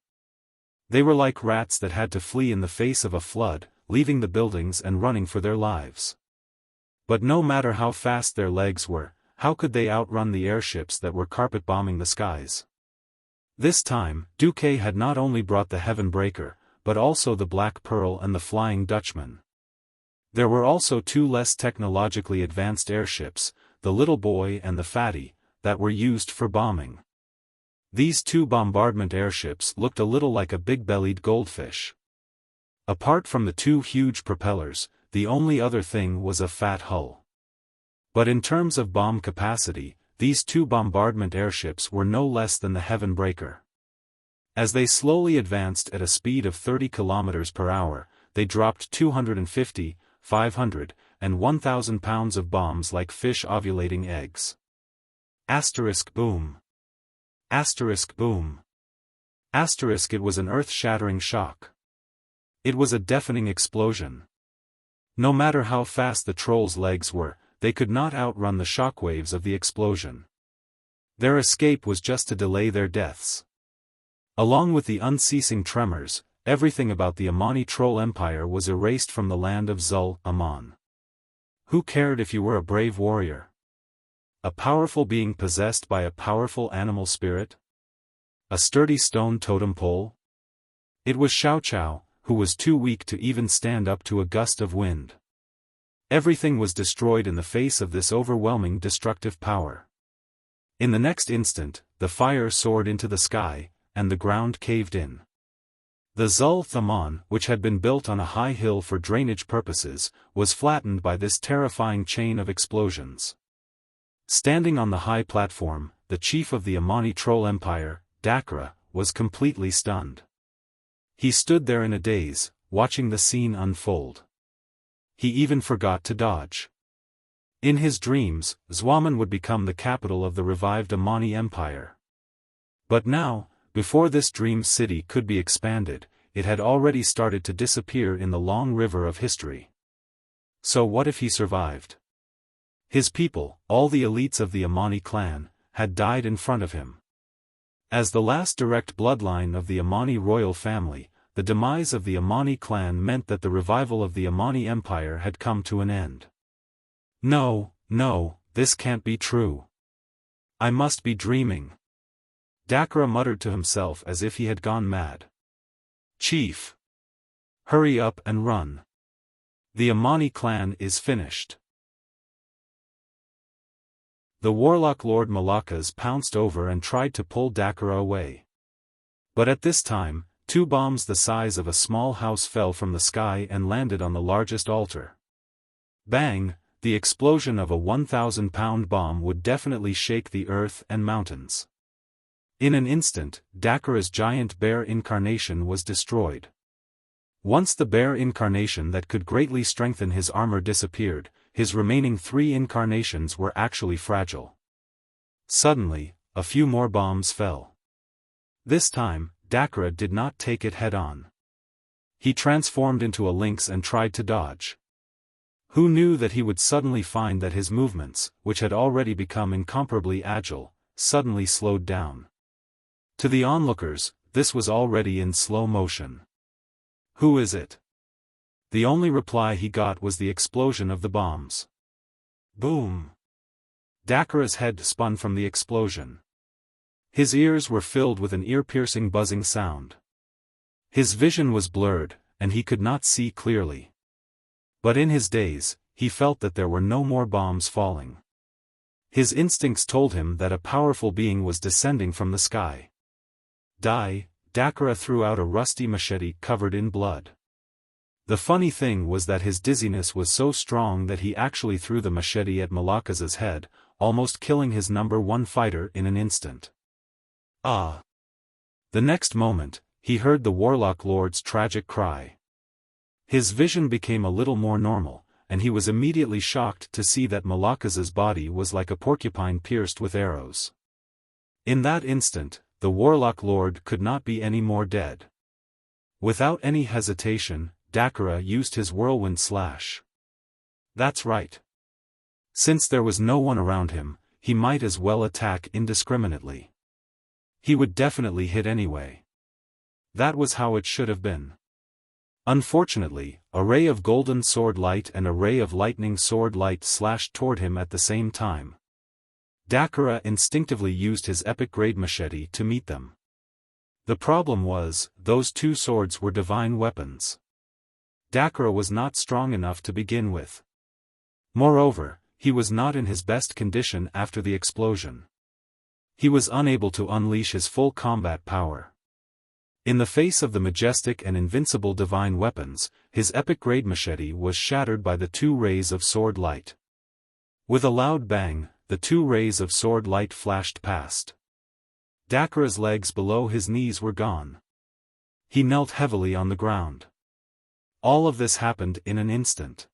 They were like rats that had to flee in the face of a flood, leaving the buildings and running for their lives. But no matter how fast their legs were, how could they outrun the airships that were carpet-bombing the skies? This time, Duque had not only brought the Heaven Breaker, but also the Black Pearl and the Flying Dutchman. There were also 2 less technologically advanced airships, the Little Boy and the Fatty, that were used for bombing. These 2 bombardment airships looked a little like a big-bellied goldfish. Apart from the 2 huge propellers, the only other thing was a fat hull. But in terms of bomb capacity, these 2 bombardment airships were no less than the Heaven Breaker. As they slowly advanced at a speed of 30 kilometers per hour, they dropped 250, 500, and 1,000 pounds of bombs like fish ovulating eggs. Asterisk boom. Asterisk boom. Asterisk it was an earth-shattering shock. It was a deafening explosion. No matter how fast the trolls' legs were, they could not outrun the shockwaves of the explosion. Their escape was just to delay their deaths. Along with the unceasing tremors, everything about the Amani troll empire was erased from the land of Zul Aman. Who cared if you were a brave warrior? A powerful being possessed by a powerful animal spirit? A sturdy stone totem pole? It was Xiao Chao, who was too weak to even stand up to a gust of wind. Everything was destroyed in the face of this overwhelming destructive power. In the next instant, the fire soared into the sky, and the ground caved in. The Zul Thaman, which had been built on a high hill for drainage purposes, was flattened by this terrifying chain of explosions. Standing on the high platform, the chief of the Amani troll empire, Dakra, was completely stunned. He stood there in a daze, watching the scene unfold. He even forgot to dodge. In his dreams, Zwaman would become the capital of the revived Amani Empire. But now, before this dream city could be expanded, it had already started to disappear in the long river of history. So what if he survived? His people, all the elites of the Amani clan, had died in front of him. As the last direct bloodline of the Amani royal family, the demise of the Amani clan meant that the revival of the Amani Empire had come to an end. No, this can't be true. I must be dreaming. Dakra muttered to himself as if he had gone mad. Chief! Hurry up and run. The Amani clan is finished. The warlock Lord Malakas pounced over and tried to pull Dakra away. But at this time, 2 bombs the size of a small house fell from the sky and landed on the largest altar. Bang! The explosion of a 1,000-pound bomb would definitely shake the earth and mountains. In an instant, Dakra's giant bear incarnation was destroyed. Once the bear incarnation that could greatly strengthen his armor disappeared, his remaining 3 incarnations were actually fragile. Suddenly, a few more bombs fell. This time, Dakra did not take it head-on. He transformed into a lynx and tried to dodge. Who knew that he would suddenly find that his movements, which had already become incomparably agile, suddenly slowed down. To the onlookers, this was already in slow motion. Who is it? The only reply he got was the explosion of the bombs. Boom! Dakara's head spun from the explosion. His ears were filled with an ear-piercing buzzing sound. His vision was blurred, and he could not see clearly. But in his daze, he felt that there were no more bombs falling. His instincts told him that a powerful being was descending from the sky. Die! Dakara threw out a rusty machete covered in blood. The funny thing was that his dizziness was so strong that he actually threw the machete at Malaka's head, almost killing his number one fighter in an instant. Ah! The next moment, he heard the Warlock Lord's tragic cry. His vision became a little more normal, and he was immediately shocked to see that Malaka's body was like a porcupine pierced with arrows. In that instant, the Warlock Lord could not be any more dead. Without any hesitation, Dakara used his whirlwind slash. That's right. Since there was no one around him, he might as well attack indiscriminately. He would definitely hit anyway. That was how it should have been. Unfortunately, a ray of golden sword light and a ray of lightning sword light slashed toward him at the same time. Dakara instinctively used his epic-grade machete to meet them. The problem was, those two swords were divine weapons. Dakara was not strong enough to begin with. Moreover, he was not in his best condition after the explosion. He was unable to unleash his full combat power. In the face of the majestic and invincible divine weapons, his epic-grade machete was shattered by the two rays of sword light. With a loud bang, the two rays of sword light flashed past. Dakara's legs below his knees were gone. He knelt heavily on the ground. All of this happened in an instant.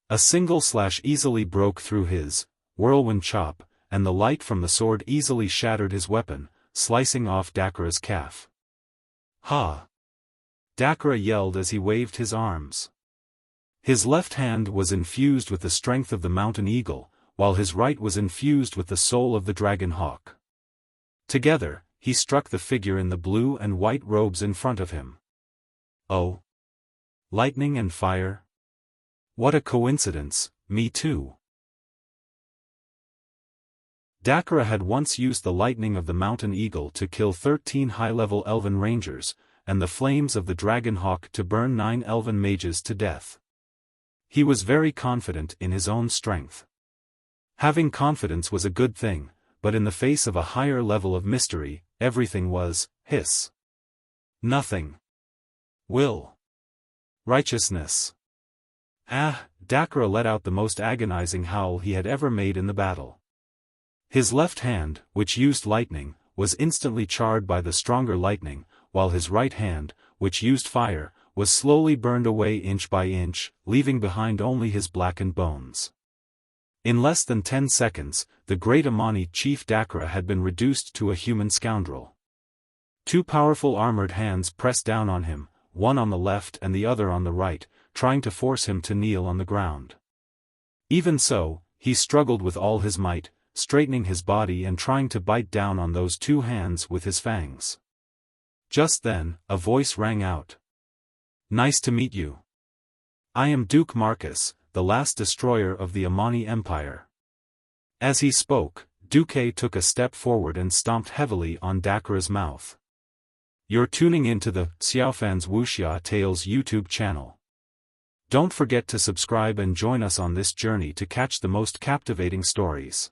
A single slash easily broke through his whirlwind chop, and the light from the sword easily shattered his weapon, slicing off Dakara's calf. Ha! Dakara yelled as he waved his arms. His left hand was infused with the strength of the mountain eagle, while his right was infused with the soul of the dragon hawk. Together, he struck the figure in the blue and white robes in front of him. Oh! Lightning and fire? What a coincidence, me too. Dakara had once used the lightning of the mountain eagle to kill 13 high-level elven rangers, and the flames of the dragon hawk to burn 9 elven mages to death. He was very confident in his own strength. Having confidence was a good thing, but in the face of a higher level of mystery, everything was hiss. Nothing. Will. Righteousness. Dakara let out the most agonizing howl he had ever made in the battle. His left hand, which used lightning, was instantly charred by the stronger lightning, while his right hand, which used fire, was slowly burned away inch by inch, leaving behind only his blackened bones. In less than 10 seconds, the great Amani chief Dakara had been reduced to a human scoundrel. Two powerful armored hands pressed down on him, one on the left and the other on the right, trying to force him to kneel on the ground. Even so, he struggled with all his might, straightening his body and trying to bite down on those two hands with his fangs. Just then, a voice rang out. Nice to meet you. I am Duke Marcus, the last destroyer of the Amani Empire. As he spoke, Duque took a step forward and stomped heavily on Dakara's mouth. You're tuning into the Xiaofan's Wuxia Tales YouTube channel. Don't forget to subscribe and join us on this journey to catch the most captivating stories.